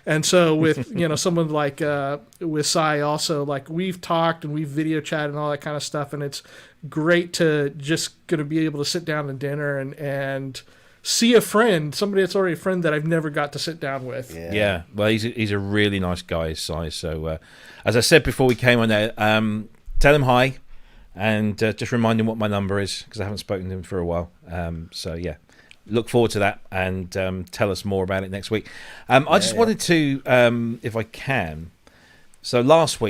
And so with, someone like with Cy also, like, we've talked and we've video chatted and all that kind of stuff. And it's great to just going to be able to sit down at dinner and see a friend, somebody that's already a friend that I've never got to sit down with. Yeah. Well, he's a really nice guy, Cy. So as I said before we came on there, tell him hi and just remind him what my number is because I haven't spoken to him for a while. So yeah. Look forward to that and tell us more about it next week. I just wanted to, if I can, So last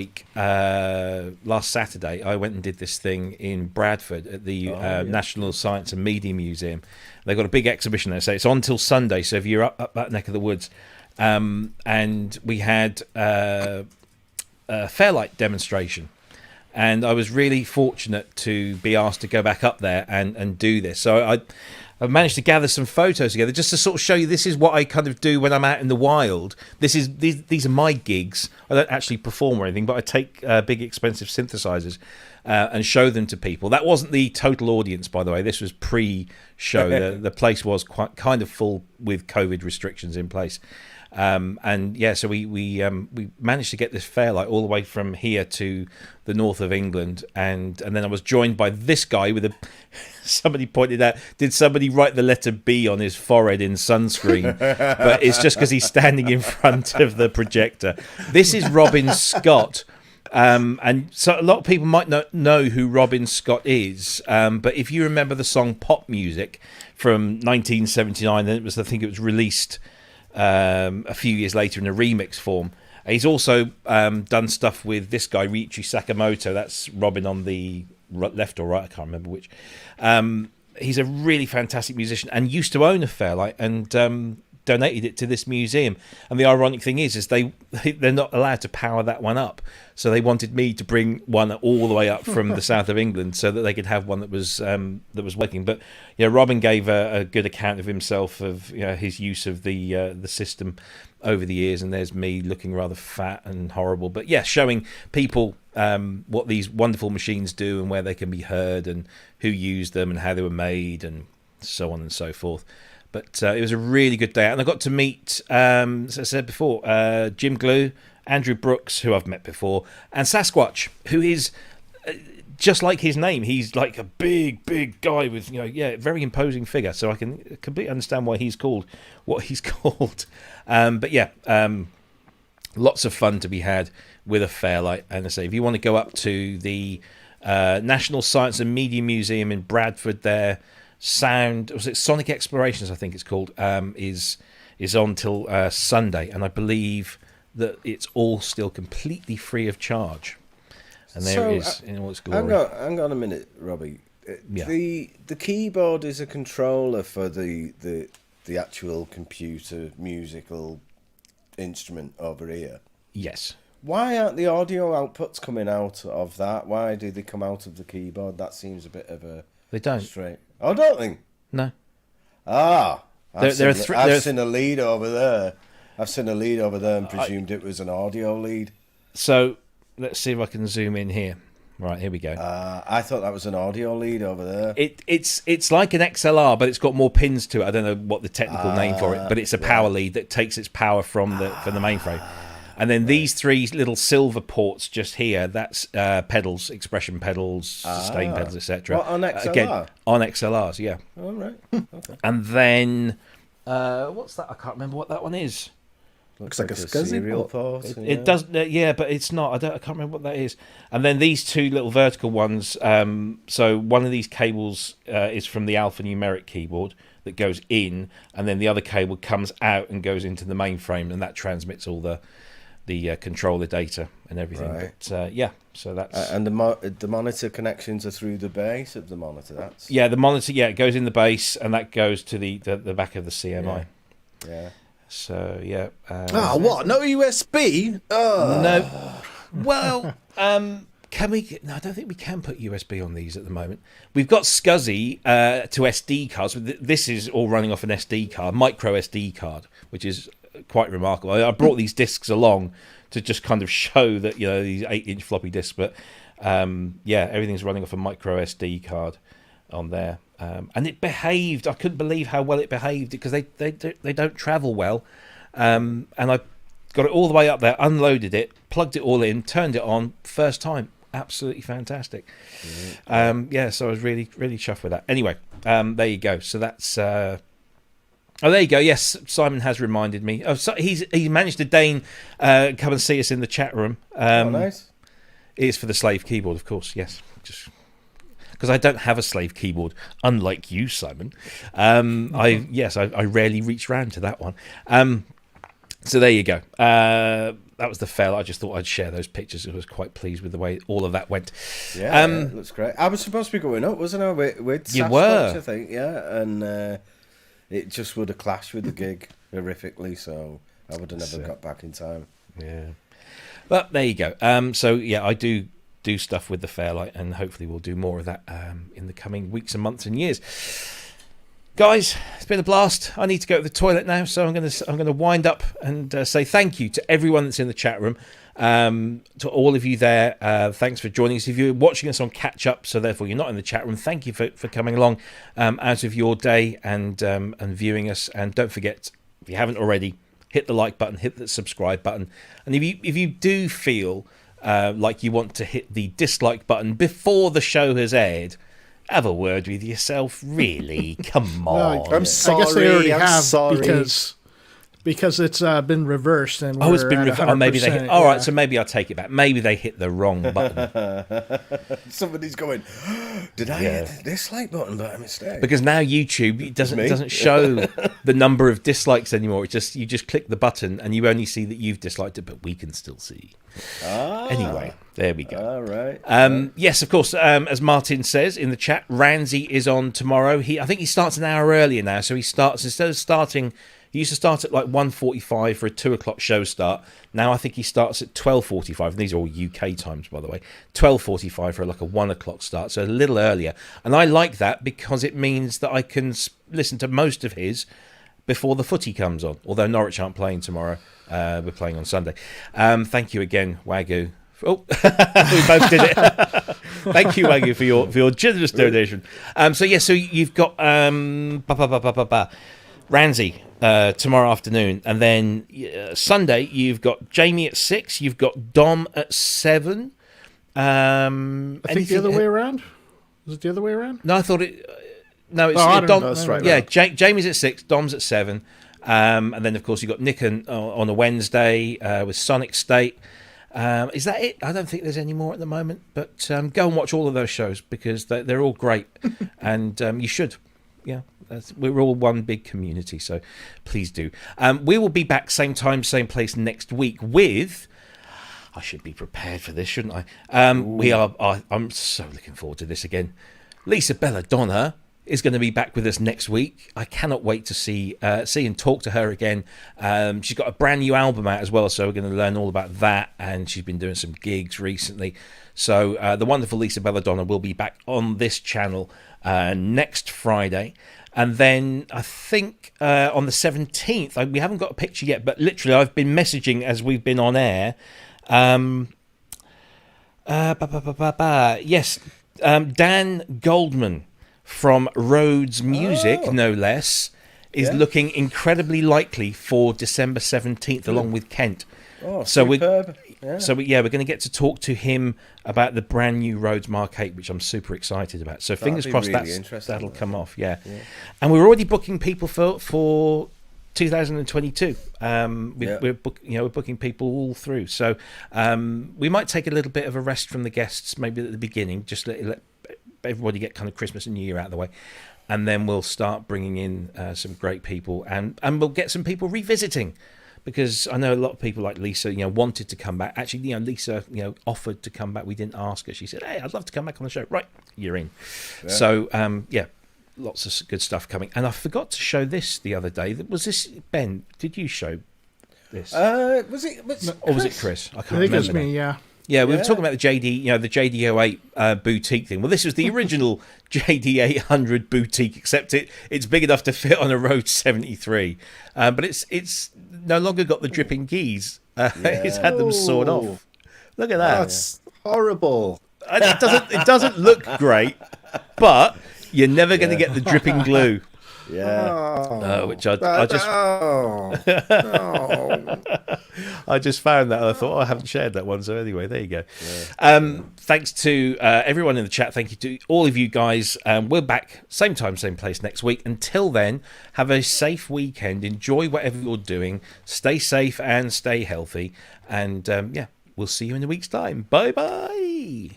Saturday, I went and did this thing in Bradford at the National Science and Media Museum. They've got a big exhibition there, so it's on till Sunday. So if you're up that neck of the woods, and we had a Fairlight demonstration, and I was really fortunate to be asked to go back up there and do this. So I've managed to gather some photos together just to sort of show you this is what I kind of do when I'm out in the wild. These are my gigs. I don't actually perform or anything, but I take big expensive synthesizers and show them to people. That wasn't the total audience, by the way. This was pre-show. The place was kind of full with COVID restrictions in place. And yeah, so we managed to get this Fairlight all the way from here to the north of England, and then I was joined by this guy with somebody pointed out, did somebody write the letter B on his forehead in sunscreen? But it's just because he's standing in front of the projector. This is Robin Scott. And so a lot of people might not know who Robin Scott is, but if you remember the song Pop Music from 1979, then I think it was released a few years later in a remix form. He's also done stuff with this guy Ryuichi Sakamoto. That's Robin on the left or right, I can't remember which. He's a really fantastic musician and used to own a Fairlight and donated it to this museum. And the ironic thing is they're not allowed to power that one up, so they wanted me to bring one all the way up from the south of England so that they could have one that was working. But yeah, Robin gave a good account of himself, of his use of the system over the years, and there's me looking rather fat and horrible, but yeah, showing people what these wonderful machines do and where they can be heard and who used them and how they were made and so on and so forth. But it was a really good day out, and I got to meet, as I said before, Jim Glue, Andrew Brooks, who I've met before, and Sasquatch, who is just like his name. He's like a big guy with, very imposing figure. So I can completely understand why he's called what he's called. But yeah, lots of fun to be had with a Fairlight. And I say, if you want to go up to the National Science and Media Museum in Bradford, there, Sonic Explorations, I think it's called, is on till Sunday, and I believe that it's all still completely free of charge. And there it is in all its glory. Hang on a minute, Robbie. Yeah. The keyboard is a controller for the actual computer musical instrument over here. Yes. Why aren't the audio outputs coming out of that? Why do they come out of the keyboard? That seems a bit of a... They don't. Straight. Oh, don't they? No. I've I've seen a lead over there. I've seen a lead over there and presumed it was an audio lead. So let's see if I can zoom in here. Right, here we go. I thought that was an audio lead over there. It's like an XLR, but it's got more pins to it. I don't know what the technical name for it, but it's a power lead that takes its power from the mainframe. And then these three little silver ports just here, that's pedals, expression pedals, sustain pedals, etc. What, on XLR? Again, on XLRs, yeah. All right. Okay. And then, what's that? I can't remember what that one is. Looks like a SCSI serial port. port. It does, yeah, but it's not. I can't remember what that is. And then these two little vertical ones. So one of these cables is from the alphanumeric keyboard that goes in, and then the other cable comes out and goes into the mainframe, and that transmits all the controller data and everything. Right. But yeah, so that's and the monitor connections are through the base of the monitor. That's the monitor. Yeah, it goes in the base, and that goes to the back of the CMI. Yeah. So yeah. What? No USB? No. Well, can we? No, I don't think we can put USB on these at the moment. We've got SCSI to SD cards. This is all running off an SD card, micro SD card, which is quite remarkable. I brought these discs along to just kind of show that these 8-inch floppy disks, but everything's running off a micro SD card on there. And it behaved. I couldn't believe how well it behaved because they don't travel well. And I got it all the way up there, unloaded it, plugged it all in, turned it on, first time. Absolutely fantastic. So I was really, really chuffed with that. Anyway, there you go. So that's... Oh, there you go. Yes, Simon has reminded me. Oh, so he managed to deign come and see us in the chat room. Nice. It is for the slave keyboard, of course. Yes, just because I don't have a slave keyboard, unlike you, Simon. I rarely reach round to that one. So there you go. That was the fail. I just thought I'd share those pictures. I was quite pleased with the way all of that went. Yeah, it looks great. I was supposed to be going up, wasn't I? With You Sasquatch, were. I think, yeah. And it just would have clashed with the gig horrifically, so I would have never got back in time. Yeah. But there you go. So, yeah, I do stuff with the Fairlight, and hopefully we'll do more of that in the coming weeks and months and years. Guys, it's been a blast. I need to go to the toilet now, so I'm going to wind up and say thank you to everyone that's in the chat room, to all of you there. Thanks for joining us. If you're watching us on catch up, so therefore you're not in the chat room, thank you for coming along out of your day and viewing us. And don't forget, if you haven't already, hit the like button, hit the subscribe button, and if you do feel like you want to hit the dislike button before the show has aired, have a word with yourself, really. Come on. Well, I'm sorry. I guess they already I'm have sorry. because it's been reversed and Oh, it's we're been at reversed. Oh, maybe they hit. 100%, All right, yeah. so maybe I'll take it back. Maybe they hit the wrong button. Somebody's going, did I hit the dislike button by mistake? Because now YouTube Me? doesn't show the number of dislikes anymore. You just click the button and you only see that you've disliked it, but we can still see. Anyway, there we go. All right. Yes, of course. As Martin says in the chat, Ranzi is on tomorrow. I think he starts an hour earlier now, so he starts instead of starting. He used to start at like 1:45 for a 2:00 show start. Now I think he starts at 12:45. And these are all UK times, by the way. 12:45 for like a 1:00 start, so a little earlier. And I like that because it means that I can listen to most of his before the footy comes on. Although Norwich aren't playing tomorrow, we're playing on Sunday. Thank you again, Wagyu. Oh, we both did it. Thank you, Wagyu, for your generous donation. So you've got Ranzi tomorrow afternoon, and then Sunday you've got Jamie at 6. You've got Dom at 7. I think the other way around. Was it the other way around? No, I thought it. No, it's I don't Dom. know. That's right. Yeah, Jamie's at 6. Dom's at 7. And then of course you've got Nick on a Wednesday with Sonic State. Is that it? I don't think there's any more at the moment, but go and watch all of those shows because they're all great, and you should. Yeah, we're all one big community, so please do. We will be back same time, same place next week with. I should be prepared for this, shouldn't I? We are. I'm so looking forward to this again. Lisa Belladonna is going to be back with us next week. I cannot wait to see and talk to her again. She's got a brand new album out as well, so we're going to learn all about that, and she's been doing some gigs recently. So the wonderful Lisa Belladonna will be back on this channel next Friday. And then I think on the 17th, we haven't got a picture yet, but literally I've been messaging as we've been on air. Yes, Dan Goldman from Rhodes Music, no less, is looking incredibly likely for December 17th, along with Kent. Oh, so superb. we're going to get to talk to him about the brand new Rhodes Mark 8, which I'm super excited about. So fingers be crossed really interesting, that'll come off. Yeah, and we're already booking people for 2022. We're booking people all through. So we might take a little bit of a rest from the guests, maybe at the beginning, just let everybody get kind of Christmas and New Year out of the way, and then we'll start bringing in some great people, and we'll get some people revisiting, because I know a lot of people like Lisa, wanted to come back. Actually, Lisa, offered to come back. We didn't ask her. She said, "Hey, I'd love to come back on the show." Right, you're in. Yeah. So lots of good stuff coming. And I forgot to show this the other day. Was this Ben? Did you show this? Was it? Or was it Chris? I can't I think it was remember. me. Yeah. Yeah, we were talking about the the JD08 boutique thing. Well, this was the original JD800 boutique, except it's big enough to fit on a Rhodes 73, but it's no longer got the dripping keys. It's had them sawed off. Look at that. That's horrible. It doesn't look great, but you're never going to get the dripping glue. Yeah. Which I just found that and I thought, I haven't shared that one. So anyway, there you go. Yeah. Thanks to everyone in the chat. Thank you to all of you guys. We're back same time, same place next week. Until then, have a safe weekend. Enjoy whatever you're doing. Stay safe and stay healthy. And we'll see you in a week's time. Bye bye.